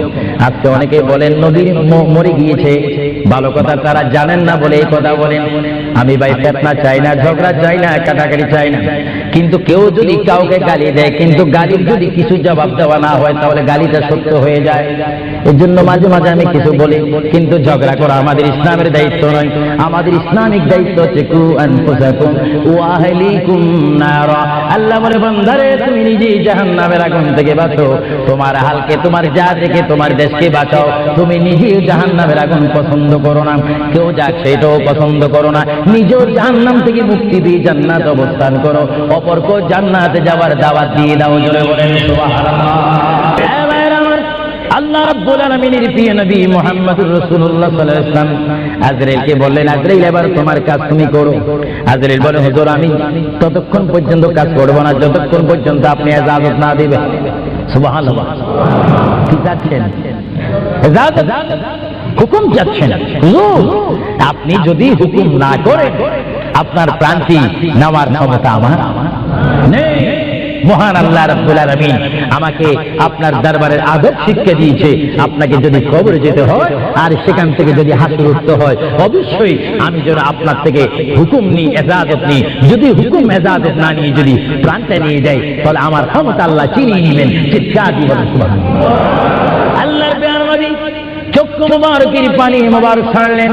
Speaker 1: আজকে অনেকে বলেন নবীর মরে গিয়েছে, ভালো কথা তারা জানেন না বলে এই কথা বলেন। আমি ভাই ফিতনা চাই না, ঝগড়া চাই না, কাটাকাটি চাই না, কিন্তু কেউ যদি কাউকে গালি দেয়, কিন্তু গালির যদি কিছু জবাব দেওয়া না হয়, তাহলে গালিটা সত্য হয়ে যায়। এর জন্য মাঝে মাঝে আমি কিছু বলি, কিন্তু ঝগড়া করা আমাদের ইসলামের দায়িত্ব নয়। আমাদের ইসলামিক দায়িত্ব হচ্ছে কু আনফুসাকুম ওয়া আহলিকুম নারা। আল্লাহ বলে, বান্দারে তুমি নিজে জাহান্নামের আগুন থেকে বাঁচো, তোমার হালকে, তোমার জাতিকে, তোমার দেশকে বাঁচাও। তুমি নিজেও জাহান্নামের আগুন পছন্দ করো না, কেউ যাক সেটাও পছন্দ করো না। নিজেও জাহান্নাম থেকে মুক্তি দিয়ে জান্নাত অবস্থান করো, অপরকে জান্নাতে যাওয়ার দাওয়াত দিয়ে দাও। জোরে বলেন সুবহানাল্লাহ। আল্লাহ রাব্বুল আলামিনের প্রিয় নবী মুহাম্মদুর রাসূলুল্লাহ সাল্লাল্লাহু আলাইহি ওয়াসাল্লাম আজরাইলকে বললেন, আজরাইল এবার তোমার কাজ তুমি করো। আজরাইল বলে, হুজুর আমি ততক্ষণ পর্যন্ত কাজ করব না যতক্ষণ পর্যন্ত আপনি ইজাজত না দিবেন। সুবহানাল্লাহ। কি চাচ্ছেন? ইজাজত, হুকুম চাচ্ছেন। হুজুর আপনি যদি হুকুম না করেন, আপনার প্রান্তি নেওয়ার ক্ষমতা আমার নেই। মহান আল্লাহ রাব্বুল আলামিন আমাকে আপনার দরবারের আদব শিক্ষা দিয়েছে, আপনাকে যদি কবরে যেতে হয় আর সেখান থেকে যদি হাসর উঠতে হয়, অবশ্যই আমি যেন আপনার থেকে হুকুম নিই, ইজাজত নিই। যদি হুকুম ইজাজত না নিয়ে যদি প্রাণটা নিয়ে যাই, তাহলে আমার ক্ষমতা আল্লাহ চিনিয়ে নেবেন। চিৎকার দিয়ে বলেন সুবহানাল্লাহ। আল্লাহর প্রিয় নবী চক্ষু মুবারকের পানি মুবারক ছাড়লেন।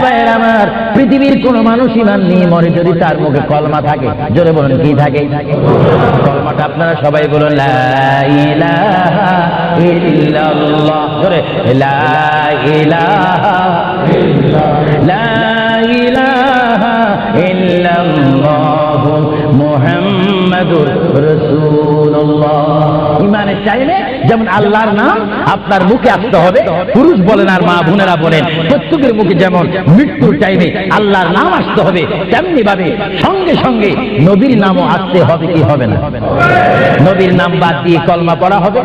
Speaker 1: ভাইয়ের আমার, পৃথিবীর কোন মানুষ ইমান নিয়ে মরে যদি তার মুখে কলমা থাকে, জোরে বলেন কি থাকে? কলমাটা আপনারা সবাই বলুন, লা ইলাহা ইল্লাল্লাহ। জোরে, লা ইলাহা ইল্লাল্লাহ, লা ইলাহা ইল্লাল্লাহু মুহাম্মাদুর রাসূলুল্লাহ। ইমানের চাইলে যেমন আল্লাহর নাম আপনার মুখে আসতে হবে, পুরুষ বলেন আর মা বোনেরা বলেন, প্রত্যেকের মুখে যেমন মৃত্যুর টাইমে আল্লাহর নাম আসতে হবে, তেমনি ভাবে সঙ্গে সঙ্গে নবীর নামও আসতে হবে। কি হবে না? নবীর নাম বাদ দিয়ে কলমা পড়া হবে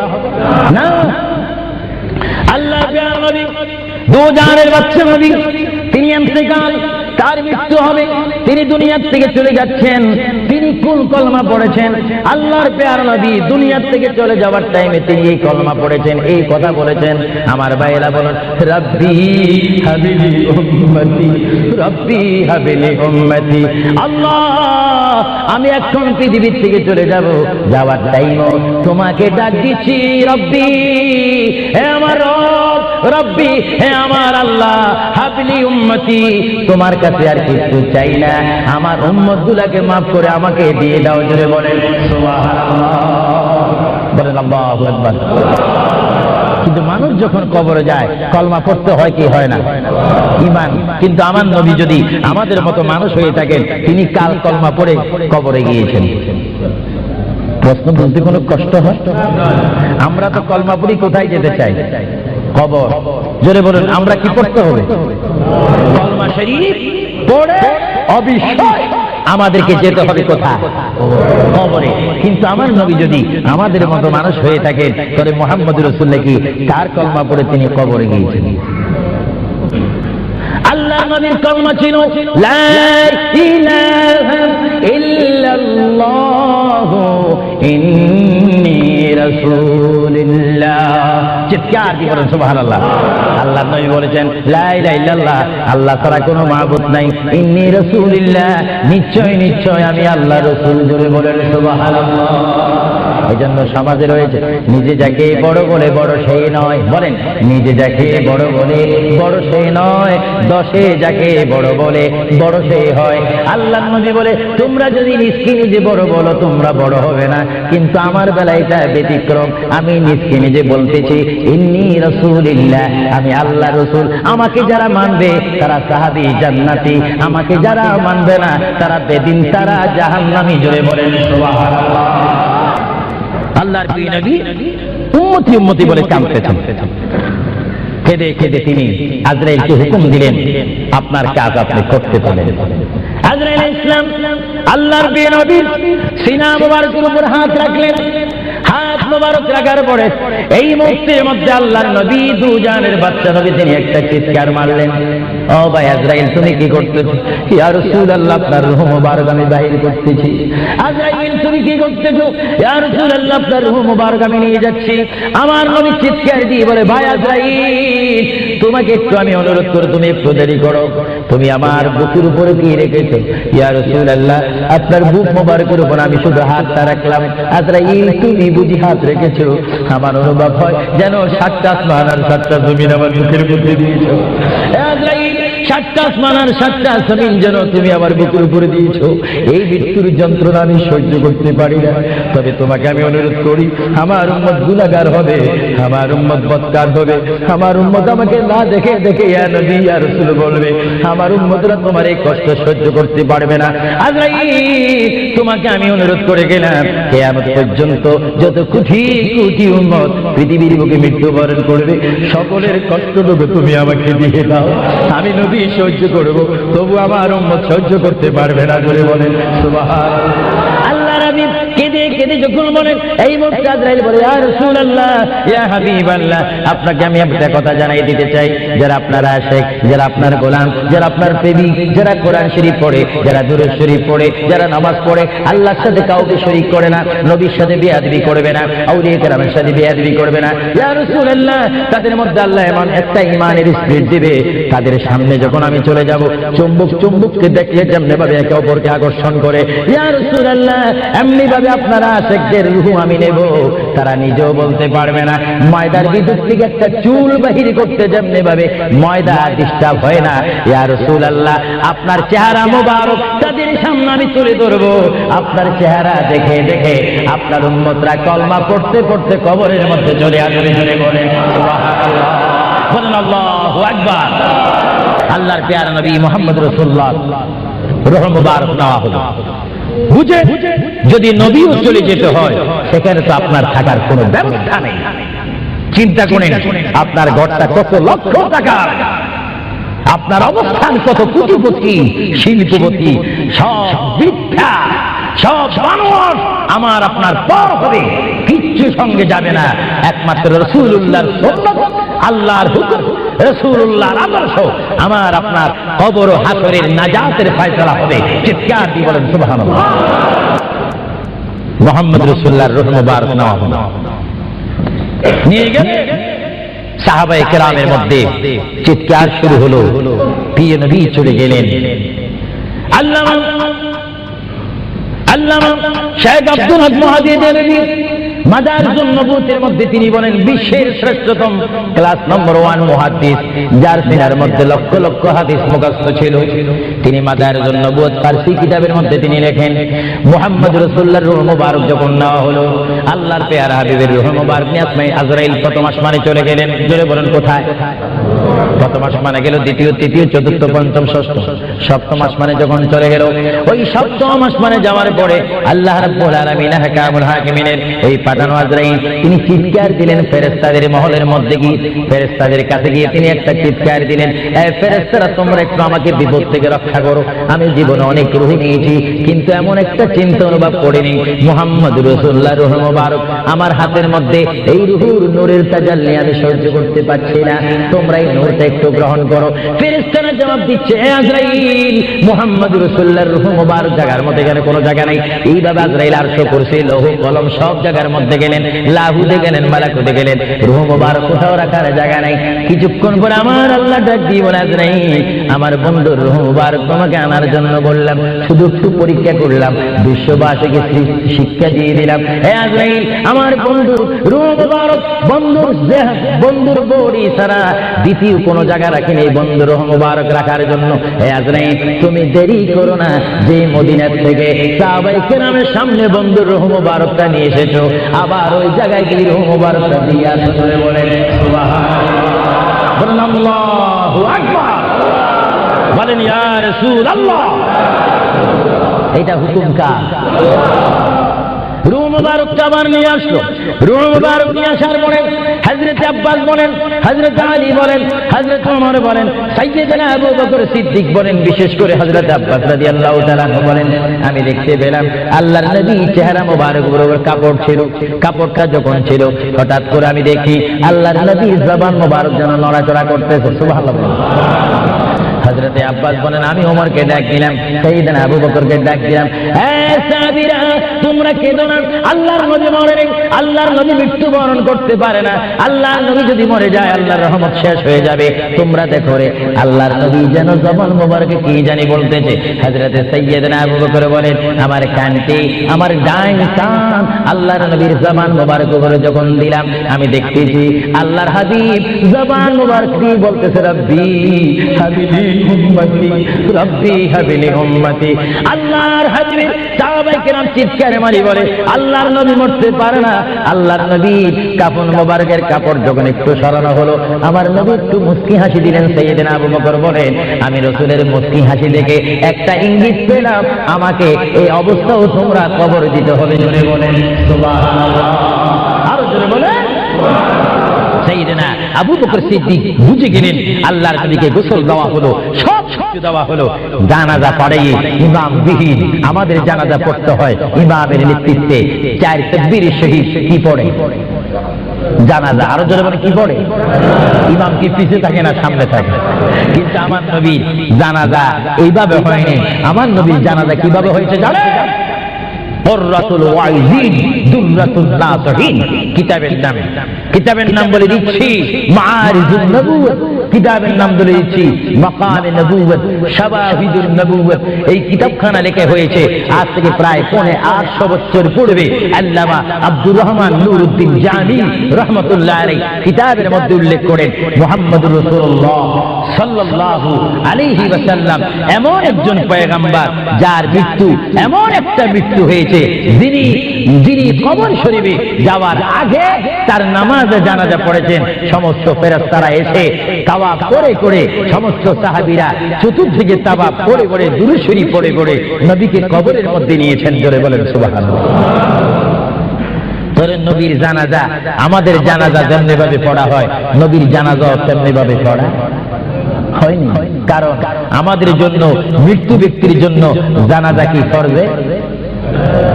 Speaker 1: না। আল্লাহ নবী দু জাহানের বাদশা নবী, তিনি ইন্তেকাল, তার মৃত্যু হবে, তিনি দুনিয়ার থেকে চলে যাচ্ছেন। তিনি কোন কলমা পড়েছেন? আল্লাহর প্যার নবী দুনিয়ার থেকে চলে যাওয়ার টাইমে তিনি এই কলমা পড়েছেন, এই কথা বলেছেন। আমার ভাইয়েরা বলেন, রব্বি হাবিলি উম্মতি, রব্বি হাবিলি উম্মতি। আল্লাহ আমি এখন পৃথিবীর থেকে চলে যাব, যাওয়ার টাইমও তোমাকে ডাক দিচ্ছি, রব্বি হে আমার রব, রব্বি হে আমার আল্লাহ, হাবিলি উম্মতি, তোমার কাছে আর কিছু চাই না, আমার উম্মত গুলাকে মাফ করে আমাকে দিয়ে দাও। জোরে বলেন সুবহানাল্লাহ, বলেন আল্লাহু আকবার। কিন্তু মানুষ যখন কবরে যায় কলমা পড়তে হয় কি হয় না? ঈমান। কিন্তু আমার নবী যদি আমাদের মতো মানুষ হয়ে থাকেন, তিনি কাল কলমা পড়ে কবরে গিয়েছেন। প্রশ্ন বলতে কোনো কষ্ট হয়? আমরা তো কলমা পড়ি কোথায় যেতে চাই? কবর। জোরে বলুন, আমরা কি পড়তে হবে? কলমা শরীফ পড়ে অবশ্যই আমাদেরকে যেতে হবে কোথায়? কবরে। কিন্তু আমার নবী যদি আমাদের মতো মানুষ হয়ে থাকেন, তাহলে মুহাম্মদুর রাসূলুল্লাহ কি তার কলমা পড়ে তিনি কবরে গিয়েছেন। আল্লাহ নবীর কলমা ছিল লা ইলাহা ইল্লাল্লাহু ইন্নী রাসূলুল্লাহ। চিৎকার দিয়ে বলেন সুবহানাল্লাহ। আল্লাহ নবী বলেছেন লা ইলাহা ইল্লাল্লাহ, আল্লাহ ছাড়া কোনো মাবুদ নাই। ইন্নী রাসূলুল্লাহ, নিশ্চয় নিশ্চয় আমি আল্লাহ রাসূল। জোরে বলেন সুবহানাল্লাহ। এই জন্য সমাজে রয়েছে নিজে যাকে বড় বলে বড় সেই নয়। বলেন নিজে যাকে বড় বলে বড় সেই নয়, দশে যাকে বড় বলে বড় সেই হয়। আল্লাহ নবী বলে তোমরা যদি নিজকে নিজে বড় বলো তোমরা বড় হবে না, কিন্তু আমার বেলায় এটা ব্যতিক্রম। আমি নিজকে নিজে বলতেছি ইন্নী রাসূলুল্লাহ, আমি আল্লাহ রাসূল। আমাকে যারা মানবে তারা সাহাবী জান্নাতি, আমাকে যারা মানবে না তারা বেদিন, তারা জাহান্নামী। জোরে বলেন সুবহানাল্লাহ। আল্লাহর প্রিয় নবী উম্মতি উম্মতি বলে কাঁদতেছেন। কেঁদে কেঁদে তিনি আজরাইলকে হুকুম দিলেন আপনার কাজ আপনি করতে পারেন। আজরাইল ইসলাম আল্লাহর প্রিয় নবীর সিনা মুবারকের উপর হাত রাখলেন। হাত মুবারক রাখার পরে এই মুহূর্তের মধ্যে আল্লাহর নবী দুজানের বাচ্চা নবী তিনি একটা চিৎকার মারলেন, ও ভাই আজরাইল তুমি কি করতেছো? ইয়া রাসূলুল্লাহ আপনার রূহ মুবারক আমি বাহির করতেছি। আজরাইল তুমি কি করতেছো? ইয়া রাসূলুল্লাহ আপনার রূহ মুবারক আমি নিয়ে যাচ্ছি। আমার নবী চিৎকার দিয়ে বলে ভাই আজরাইল তোমাকে একটু আমি অনুরোধ করি তুমি একটু দেরি করো, তুমি আমার বুকের উপরে কি রেখেছো? ইয়া রাসূলুল্লাহ আপনার বুক মুবারকের উপর আমি শুধু হাতটা রাখলাম। আজরাইল তুমি বুঝি হাত রেখেছো? আমার অনুভব হয় যেন 7টা আসমান আর 7টা জমিন আমার বুকের মধ্যে দিয়েছো। আজরাইল 7টা আসমান আর 7টা জমিন যেন তুমি আমার বুকের উপরে দিয়েছো। এই মৃত্যুর যন্ত্রণা আমি সহ্য করতে পারি না। তবে তোমাকে আমি অনুরোধ করি আমার উম্মত গুনাহগার হবে, আমার উম্মত বদকার হবে, আমার উম্মত আমাকে না দেখে দেখে ইয়া নবী ইয়া রাসূল বলবে, আমার উম্মতরা তোমার এই কষ্ট সহ্য করতে পারবে না। আজরাইল তোমাকে আমি অনুরোধ করে গেলাম কিয়ামত পর্যন্ত যত কোটি কোটি উম্মত পৃথিবীর বুকে মৃত্যুবরণ করবে সকলের কষ্টটুকু তুমি আমাকে দিয়ে দাও, আমি নবী সহ্য করব, তবু আমার উম্মত সহ্য করতে পারবে না। বলে বলেন সুবহানাল্লাহ। আল্লাহ নবী কেঁদে কেঁদে যখন বলেন এই মুহূর্তে আজরাইল বলে ইয়া রাসূলুল্লাহ ইয়া হাবিবাল্লাহ আপনাকে আমি একটা কথা জানাই দিতে চাই, যারা আপনার আশিক, যারা আপনার গোলাম, যারা আপনার প্রেমিক, যারা কোরআন শরীফ পড়ে, যারা দুরূদ শরীফ পড়ে, যারা নামাজ পড়ে, আল্লাহর সাথে কাউকে শরীক করে না, নবীর সাথে বেয়াদবি করবে না, আউলিয়া কেরামের সাথে বেয়াদবি করবে না। ইয়া রাসূলুল্লাহ তাদের মধ্যে আল্লাহ এমন একটা ঈমানের স্পিরিট দিবে, তাদের সামনে যখন আমি চলে যাব চুম্বক চুম্বককে দেখলে যেমনি ভাবে একে অপরকে আকর্ষণ করে, ইয়া রাসূলুল্লাহ এমনি ভাবে আপনারা আশিকদের রূহ আমি নেব, তারা নিজেও বলতে পারবে না। ময়দার ভিতর থেকে একটা চুল বাহির করতে যেমনি ভাবে ময়দা ডিস্টার্ব হয় না, ইয়া রাসূলুল্লাহ আপনার চেহারা মোবারক তাদের সামনে আমি তুলে ধরবো। আপনার চেহারা দেখে দেখে আপনার উম্মতরা কলমা পড়তে পড়তে কবরের মধ্যে চলে আসবে। জোরে বলেন সুবহানাল্লাহ, বলেন আল্লাহু আকবার। আল্লাহর প্যারা নবী মুহাম্মদ রাসূলুল্লাহ রূহ মুবারক নেওয়া হলো। বুঝে যদি নবীও চলে যেতে হয় সেখানে তো আপনার থাকার কোনো ব্যবস্থা নেই। চিন্তা করেন আপনার ঘরটা কত লক্ষ টাকার, আপনার অবস্থান কত কোটিপতি শিল্পপতি, সব বৃদ্ধা সব মানুষ আমার আপনার পর হবে, কিচ্ছু সঙ্গে যাবে না। একমাত্র রাসূলুল্লাহর সুন্নাত, আল্লাহর হুকুম, রাসূলুল্লাহর আদর্শ আমার আপনার কবর ও হাসরের নাজাতের ফয়সালা হবে। চিৎকার দিয়ে বলেন সুবহানাল্লাহ। মুহাম্মদ রাসূলুল্লাহর রূহ মুবারক নেওয়া হলো, নিয়ে গেলে সাহাবায়ে কেরামের মধ্যে চিৎকার শুরু হলো, প্রিয় নবী চলে গেলেন। আল্লামা শেখ আব্দুল হক মুহাদ্দিস দেলভী মাদারিজুন নবুওয়াতের মধ্যে তিনি বলেন বিশ্বের শ্রেষ্ঠতম ক্লাস নম্বর 1 মুহাদ্দিস, যার সিনার মধ্যে লক্ষ লক্ষ হাদিস মুখস্থ ছিল। তিনি মাদারিজুন নবুওয়াত ফারসি কিতাবের মধ্যে তিনি লেখেন মুহাম্মদ রাসূলুল্লাহর রূহ মুবারক যখন নেওয়া হলো, আল্লাহর পেয়ারা হাবিবের রূহ মুবারক নিয়ে আসমানে আজরাইল প্রথম আসমানে চলে গেলেন। জোরে বলেন কোথায়? প্রথম আসমানে গেল, দ্বিতীয় তৃতীয় চতুর্থ পঞ্চম ষষ্ঠ, সপ্তম আসমানে যখন চলে গেল, ওই সপ্তম আসমানে যাওয়ার পরে আল্লাহ রাব্বুল আলামিন হাকামুল হাকিমিনের এই পাঠানো আজরাইল তিনি চিৎকার দিলেন ফেরেশতাদের মহলের মধ্যে গিয়ে, ফেরেশতাদের কাছে গিয়ে তিনি একটা চিৎকার দিলেন, এই ফেরেশতারা তোমরা একটু আমাকে বিপদ থেকে রক্ষা করো। আমি জীবনে অনেক রূহ নিয়েছি কিন্তু এমন একটা চিন্তা অনুভব করিনি মুহাম্মদ রাসূলুল্লাহর রূহ মুবারক আমার হাতের মধ্যে, এই রূহুর নূরের তাজাল্লি আমি সহ্য করতে পারছি না। তোমরা এই নূর মুহূর্তে একটু গ্রহণ করো। ফেরেশতারা জবাব দিচ্ছে, হে আজরাইল, মুহাম্মদুর রাসূলুল্লাহর রূহ মুবারক জায়গার মধ্যে গেলে কোনো জায়গা নাই। এইভাবে আজরাইল আরশ কুরসি লৌহ কলম সব জায়গার মধ্যে গেলেন, লাহুতে গেলেন, মালাকুতে গেলেন, রূহ মুবারক কোথাও রাখার জায়গা নাই। কিছুক্ষণ পরে আমার আল্লাহ ডাক দিয়ে বলে, আজরাইল, আমার বন্ধুর রূহ মুবারক তোমাকে আনার জন্য বললাম, শুধু একটু পরীক্ষা করলাম, বিশ্ববাসীকে শিক্ষা দিয়ে দিলাম। হে আজরাইল, আমার বন্ধুর রূহ মুবারক বন্ধুর বডি ছাড়া দ্বিতীয় কোনো জায়গা রাখিনি এই বন্ধুর রূহ মুবারক রাখার জন্য। হে আজরাইল, তুমি দেরি করো না, যে মদিনার থেকে সাহাবায়ে কেরামের সামনে বন্ধুর রূহ মুবারকটা নিয়ে এসেছো, আবার ওই জায়গায় গিয়ে রূহ মুবারকটা দিয়ে আসো। বলেন সুবহানাল্লাহ, বলেন আল্লাহু আকবার, বলেন ইয়া রাসূলুল্লাহ। এটা হুকুম কার? রূহ মুবারকটা আবার নিয়ে আসলো। রূহ মুবারক নিয়ে আসার পরে হযরত আব্বাস বলেন, হযরত আলী বলেন, হযরত ওমর বলেন, সাইয়েদনা আবু বকর সিদ্দিক বলেন, বিশেষ করে হযরত আব্বাস রাদিয়াল্লাহু তাআলা বলেন, আমি দেখতে পেলাম আল্লাহর নবী চেহারা মুবারক বরাবর কাপড় ছিল। কাপড়টা যখন ছিল, হঠাৎ করে আমি দেখি আল্লাহর নবীর জবান মুবারক যেন নড়াচড়া করতেছে। সুবহানাল্লাহ। হযরতে আব্বাস বলেন, আমি ওমরকে ডাক দিলাম, সাইয়েদনা আবু বকরকে ডাক দিলাম, হে সাহাবীরা, তোমরা কেঁদো না, আল্লাহর নবী মরে, আল্লাহর নবী মৃত্যুবরণ করতে পারে না। আল্লাহর নবী যদি মরে যায় আল্লাহর রহমত শেষ হয়ে যাবে। তোমরা দেখো রে, আল্লাহর নবী যেন জবান মোবারকে কি জানি বলতেছে। হযরতে সাইয়েদনা আবু বকর বলেন, আমার কানতে, আমার ডাইন কান আল্লাহর নবীর জবান মোবারক উপরে যখন দিলাম, আমি দেখতেছি আল্লাহর হাবিব জবান মোবারক দিয়ে বলতেছে, রব্বি হাবিলি উম্মতি, রব্বি হাবিলি উম্মতি। আল্লাহর হাবিব সাহাবায়ে কেরাম চিৎকারে মারি বলে, আল্লাহর নবী মরতে পারে না। আল্লাহর নবীর কাফন মোবারকের কাপড় যখন একটু সরানো হলো, আমার নবী একটু মুস্কি হাসি দিলেন। সাইয়েদনা আবু বকর বলেন, আমি রাসূলের মুস্কি হাসি দেখে একটা ইঙ্গিত পেলাম, আমাকে এই অবস্থাও তোমরা কবর দিতে হবে। জোরে বলেন সুবহানাল্লাহ, আরো জোরে বলেন। সাইয়েদনা আবু বকর সিদ্দিক বুঝে গেলেন আল্লাহর নবীকে গোসল দেওয়া হলো, সব কিছু দেওয়া হলো, জানাজা পড়াইয়ে ইমাম বিহীন আমাদের জানাজা পড়তে হয়। ইমামের নেতৃত্বে 4 তাকবীরের শহীদ কি পড়ে? জানাজা। আরো জোরে বলে কি পড়ে? ইমাম কি পিছে থাকে না সামনে থাকে? কিন্তু আমার নবীর জানাজা এইভাবে হয়নি। আমার নবীর জানাজা কিভাবে হয়েছে জানেন? কুররাতুল ওয়াইজিন দুররাতুন নাসিহিন কিতাবের নাম বলে দিচ্ছি মাআরিজুন নবুওয়াত, কিতাবের নাম বলে দিচ্ছি মাকামে নবুওয়াত, শাওয়াহিদুন নবুওয়াত। এই কিতাবখানা লেখা হয়েছে আজ থেকে প্রায় 850 বছর পূর্বে। আল্লামা আব্দুর রহমান নুরউদ্দিন জামি রাহমাতুল্লাহ আলাইহি কিতাবের মধ্যে উল্লেখ করেন, মুহাম্মদুর রাসূলুল্লাহ সাল্লাল্লাহু আলাইহি ওয়াসাল্লাম এমন একজন পয়গম্বর যার মৃত্যু এমন একটা মৃত্যু হয়েছে, যিনি কবর শরীফে যাওয়ার আগে তার নামাজে জানাজা পড়েছেন। সমস্ত ফেরেশতারা এসে তাওয়াফ করে করে, সমস্ত সাহাবীরা চতুর্দিকে তাওয়াফ করে করে, দুরূদ শরীফ পড়ে পড়ে নবীকে কবরের মধ্যে নিয়েছেন। জোরে বলেন সুবহানাল্লাহ। ধরেন নবীর জানাজা, আমাদের জানাজা যেমনি ভাবে পড়া হয়, নবীর জানাজাও তেমনি ভাবে পড়া হয়নি। কারণ আমাদের জন্য, মৃত্যু ব্যক্তির জন্য জানাজা কি ফরজে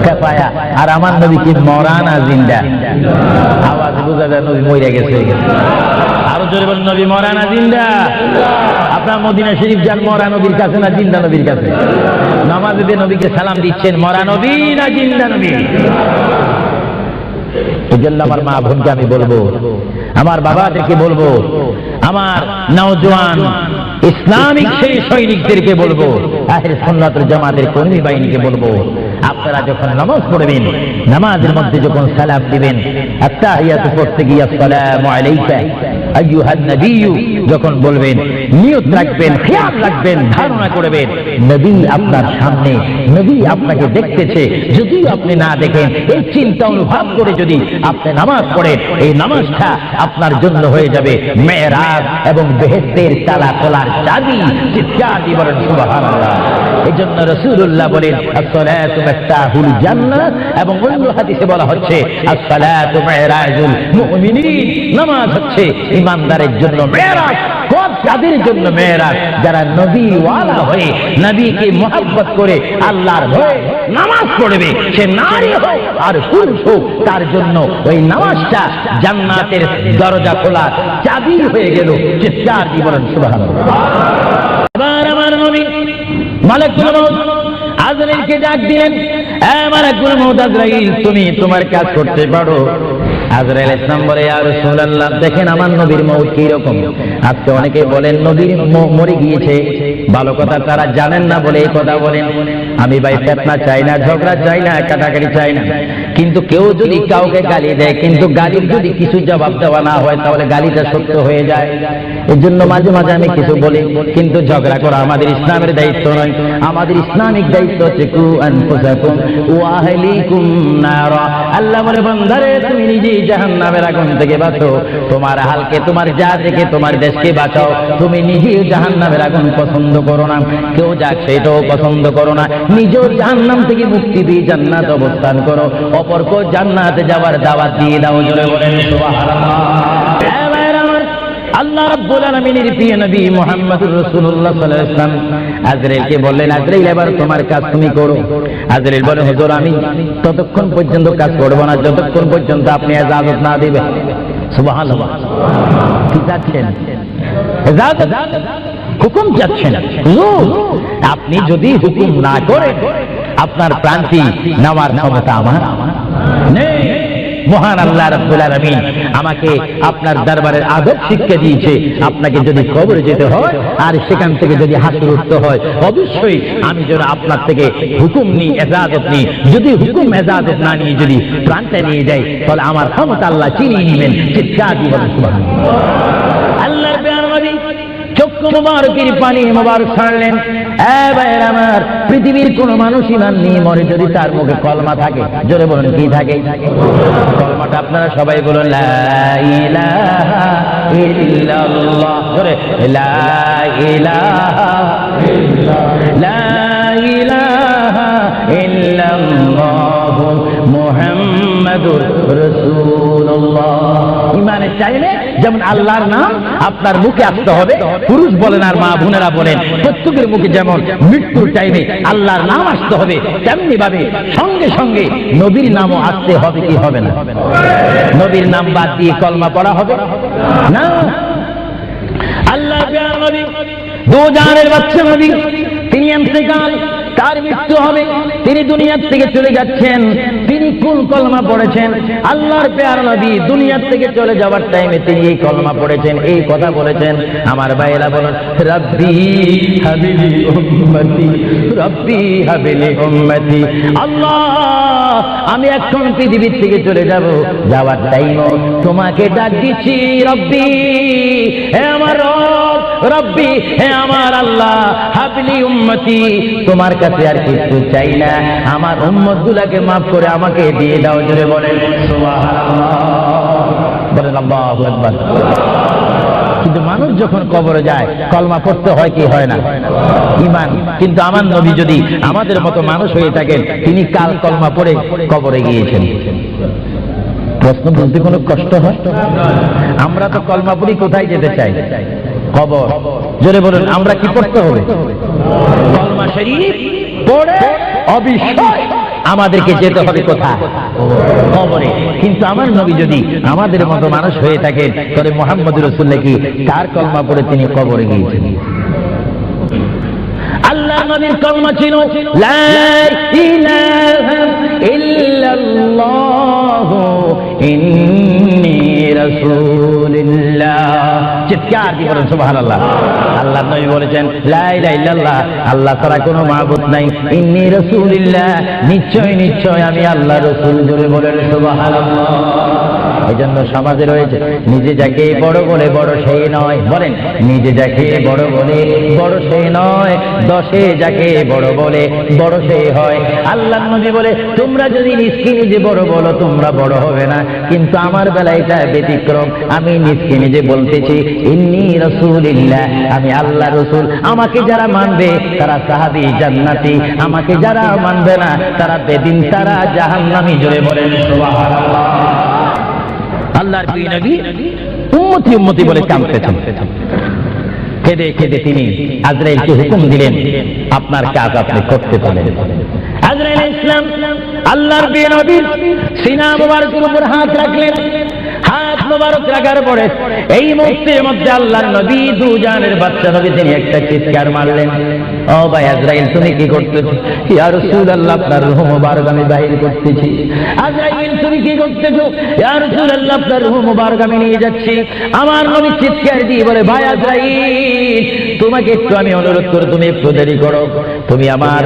Speaker 1: কিফায়া, আর আমার নবী কি মরা না জিন্দা? আওয়াজ বোঝা যায় নবী মরে গেছে। আরো জোরে বলেন, নবী মরা না জিন্দা? আপনার মদিনা শরীফ যান, মরা নবীর কাছে না জিন্দা নবীর কাছে? নামাজে দিয়ে নবীকে সালাম দিচ্ছেন, মরা নবী না জিন্দা নবী? এজন্য আমার মা বোনকে আমি বলবো, আমার বাবাদেরকে বলবো, আমার নওজোয়ান ইসলামিক সেই সৈনিকদেরকে বলবো, আহলে সুন্নাত ওয়াল জামাতের কর্মী বাহিনীকে বলবো, আপনারা যখন নামাজ পড়বেন, নামাজের মধ্যে যখন সালাম দিবেন, আত্তাহিয়াতু পড়তে গিয়ে আসসালামু আলাইকা আইয়ুহান নবিয়্যু যখন বলবেন, নিয়ত রাখবেন, খেয়াল রাখবেন, ধারণা করবেন নবী আপনার সামনে, নবী আপনাকে দেখতেছে। যদি আপনি না দেখেন, এই চিন্তা অনুভব করে যদি আপনি নামাজ পড়েন, এই নামাজটা আপনার জন্য হয়ে যাবে মেরাজ এবং বেহেশতের তালা খোলার চাবি। চিৎকার দিয়ে বলেন সুবহানাল্লাহ। এই জন্য রাসূলুল্লাহ বলেন, আসসালাতু মিফতাহুল জান্নাহ, এবং অন্য হাদিসে বলা হচ্ছে আসসালাতু মিরাজুল মুমিনিন, নামাজ হচ্ছে ইমানদারের জন্য মেরাজ। তাদের জন্য মেয়েরাজ, যারা নবীওয়ালা হয়ে নবীকে মহব্বত করে আল্লাহর ভয়ে নামাজ পড়বে, সে নারী হোক আর পুরুষ হোক, তার জন্য ওই নামাজটা জান্নাতের দরজা খোলার চাবি হয়ে গেল। চিৎকার দিয়ে বলেন সুবহানাল্লাহ। আবার আমার নবী মালাকুল মউত আজরাইলকে ডাক দিলেন, মালাকুল মউত আজরাইল, তুমি তোমার কাজ করতে পারো। আজরাইল ইসলাম বলে, ইয়া রাসূলুল্লাহ, দেখেন আমার নবীর মউত কি রকম। আজকে অনেকে বলেন নবীর মরে গিয়েছে, ভালো কথা তারা জানেন না বলে এই কথা বলেন। আমি ভাই ফিতনা চাই না, ঝগড়া চাই না, কাটাকাটি চাই না, কিন্তু কেউ যদি কাউকে গালি দেয়, কিন্তু গালির যদি কিছু জবাব দেওয়া না হয়, তাহলে গালিটা সত্য হয়ে যায়। এর জন্য মাঝে মাঝে আমি কিছু বলি, কিন্তু ঝগড়া করা আমাদের ইসলামের দায়িত্ব নয়। আমাদের ইসলামিক দায়িত্ব হচ্ছে কু আনফুসাকুম ওয়া আহলিকুম নারা। আল্লাহ বলে, বান্দারে তুমি নিজেই জাহান্নামের আগুন থেকে বাঁচো, তোমার হালকে, তোমার জাতিকে, তোমার দেশকে বাঁচাও। তুমি নিজেই জাহান্নামের আগুন পছন্দ করো না, কেউ যাক সেটাও পছন্দ করো না। নিজেও জাহান্নাম থেকে মুক্তি দিয়ে জান্নাত অবস্থান করো, অপরকে জান্নাতে যাওয়ার দাওয়াত দিয়ে দাও। জোরে বলেন সুবহানাল্লাহ। আল্লাহ রাব্বুল আলামিনের প্রিয় নবী মুহাম্মদুর রাসূলুল্লাহ সাল্লাল্লাহু আলাইহি ওয়াসাল্লাম আজরাইলকে বললেন, আজরাইল এবার তোমার কাজ তুমি করো। আজরাইল বলে, হুজুর আমি ততক্ষণ পর্যন্ত কাজ করব না যতক্ষণ পর্যন্ত আপনি ইজাজত না দিবেন। সুবহানাল্লাহ। কি চাচ্ছেন? ইজাজত, হুকুম চাচ্ছেন। হুজুর আপনি যদি হুকুম না করেন, আপনার প্রান্তি নেওয়ার ক্ষমতা আমার নেই। মহান আল্লাহ রাব্বুল আলামিন আমাকে আপনার দরবারের আদব শিক্ষা দিয়েছে, আপনাকে যদি কবরে যেতে হয় আর সেখান থেকে যদি হাসর উঠতে হয়, অবশ্যই আমি যেন আপনার থেকে হুকুম নিই, ইজাজত নিই। যদি হুকুম ইজাজত না নিয়ে যদি প্রাণটা নিয়ে যাই, তাহলে আমার ক্ষমতা আল্লাহ চিনিয়ে নেবেন। চিৎকার দিয়ে বলেন সুবহানাল্লাহ। আল্লাহর প্রিয় নবী চক্ষু মুবারকের পানি মুবারক ছাড়লেন। ভাইয়ের আমার, পৃথিবীর কোন মানুষ ইমান নিয়ে মরে যদি তার মুখে কলমা থাকে, জোরে বলেন কি থাকে? কলমাটা আপনারা সবাই বলুন, লা ইলাহা ইল্লাল্লাহ। জোরে, লা ইলাহা ইল্লাল্লাহ মুহাম্মাদুর রাসূলুল্লাহ। ইমানের চাইলে যেমন আল্লাহর নাম আপনার মুখে আসতে হবে, পুরুষ বলেন আর মা বোনেরা বলেন, প্রত্যেকের মুখে যেমন মৃত্যুর টাইমে আল্লাহর নাম আসতে হবে, তেমনি ভাবে সঙ্গে সঙ্গে নবীর নামও আসতে হবে। কি হবে না? নবীর নাম বাদ দিয়ে কলমা পড়া হবে না। আল্লাহর প্রিয় নবী, দো জাহানের বাদশা নবী, তিনি ইন্তেকাল, তার মৃত্যু হবে, তিনি দুনিয়া থেকে চলে যাচ্ছেন। তিনি কোন কলমা পড়েছেন? আল্লাহর প্রিয় নবী দুনিয়া থেকে চলে যাওয়ার টাইমে তিনি এই কলমা পড়েছেন, এই কথা বলেছেন। আমার ভাইয়েরা বলেন, রব্বি হাবিলি উম্মতি, রব্বি হাবিলি উম্মতি। আল্লাহ, আমি এখন পৃথিবীর থেকে চলে যাব, যাওয়ার টাইমও তোমাকে ডাক দিচ্ছি, রব্বি, হে আমার রব, রব্বি, হে আমার আল্লাহ, হাবলি উম্মতি, তোমার কাছে আর কিছু চাই না, আমার উম্মত গুলাকে মাফ করে আমাকে দিয়ে দাও। জোরে বলেন সুবহানাল্লাহ। বলেন আল্লাহু আকবার। কিন্তু মানুষ যখন কবরে যায় কলমা পড়তে হয় কি হয় না? ঈমান। কিন্তু আমার নবী যদি আমাদের মতো মানুষ হয়ে থাকেন, তিনি কাল কলমা পড়ে কবরে গিয়েছেন। প্রশ্ন বুঝতে কোনো কষ্ট হয়? আমরা তো কলমা পড়ি কোথায় যেতে চাই? কবর। জোরে বলুন, আমরা কি পড়তে হবে? কলমা শরীফ পড়ে অবশ্যই আমাদেরকে যেতে হবে কোথায়? কবরে। কিন্তু আমার নবী যদি আমাদের মতো মানুষ হয়ে থাকেন, তাহলে মুহাম্মদুর রাসূলুল্লাহ কি তার কলমা পড়ে তিনি কবরে গিয়েছেন? আল্লাহ নবীর কলমা ছিল লা ইলাহা ইল্লাল্লাহ ইন্নী রাসূলুল্লাহ। চিৎকার দিয়ে বলেন সুবহানাল্লাহ। আল্লাহ নবী বলেছেন, লা ইলাহা ইল্লাল্লাহ, আল্লাহ ছাড়া কোনো মাবুদ নাই, ইন্নী রাসূলুল্লাহ, নিশ্চয় নিশ্চয় আমি আল্লাহর রাসূল। জোরে বলেন সুবহানাল্লাহ। এই জন্য সমাজে রয়েছে, নিজে যাকে বড় বলে বড় সেই নয়। বলেন, নিজে যাকে বড় বলে বড় সেই নয়, দশে যাকে বড় বলে বড় সেই হয়। আল্লাহ নবী বলে, তোমরা যদি নিজকে নিজে বড় বলো তোমরা বড় হবে না, কিন্তু আমার বেলায় এটা ব্যতিক্রম। আমি নিজকে নিজে বলতেছি, ইন্নী রাসূলুল্লাহ, আমি আল্লাহ রাসূল। আমাকে যারা মানবে তারা সাহাবী জান্নাতি, আমাকে যারা মানবে না তারা বেদিন, তারা জাহান্নামী। জোরে বলেন সুবহানাল্লাহ। আল্লাহর প্রিয় নবী উম্মতি উম্মতি বলে কাঁদতেছেন। কেঁদে কেঁদে তিনি আজরাইলকে হুকুম দিলেন, আপনার কাজ আপনি করতে পারেন। আজরাইল ইসলাম আল্লাহর প্রিয় নবীর সিনা মুবারকের উপর হাত রাখলেন। হাত মুবারক রাখার পরে এই মুহূর্তের মধ্যে আল্লাহর নবী দুজানের বাচ্চা নবী তিনি একটা চিৎকার মারলেন, ও ভাই আজরাইল তুমি কি করতেছো? ইয়া রাসূলুল্লাহ আপনার রূহ মুবারক আমি বাহির করতেছি। আজরাইল তুমি কি করতেছো? ইয়া রাসূলুল্লাহ আপনার রূহ মুবারক আমি নিয়ে যাচ্ছি। আমার নবী চিৎকার দিয়ে বলে, ভাই আজরাইল তোমাকে একটু আমি অনুরোধ করি, তুমি একটু দেরি করো, তুমি আমার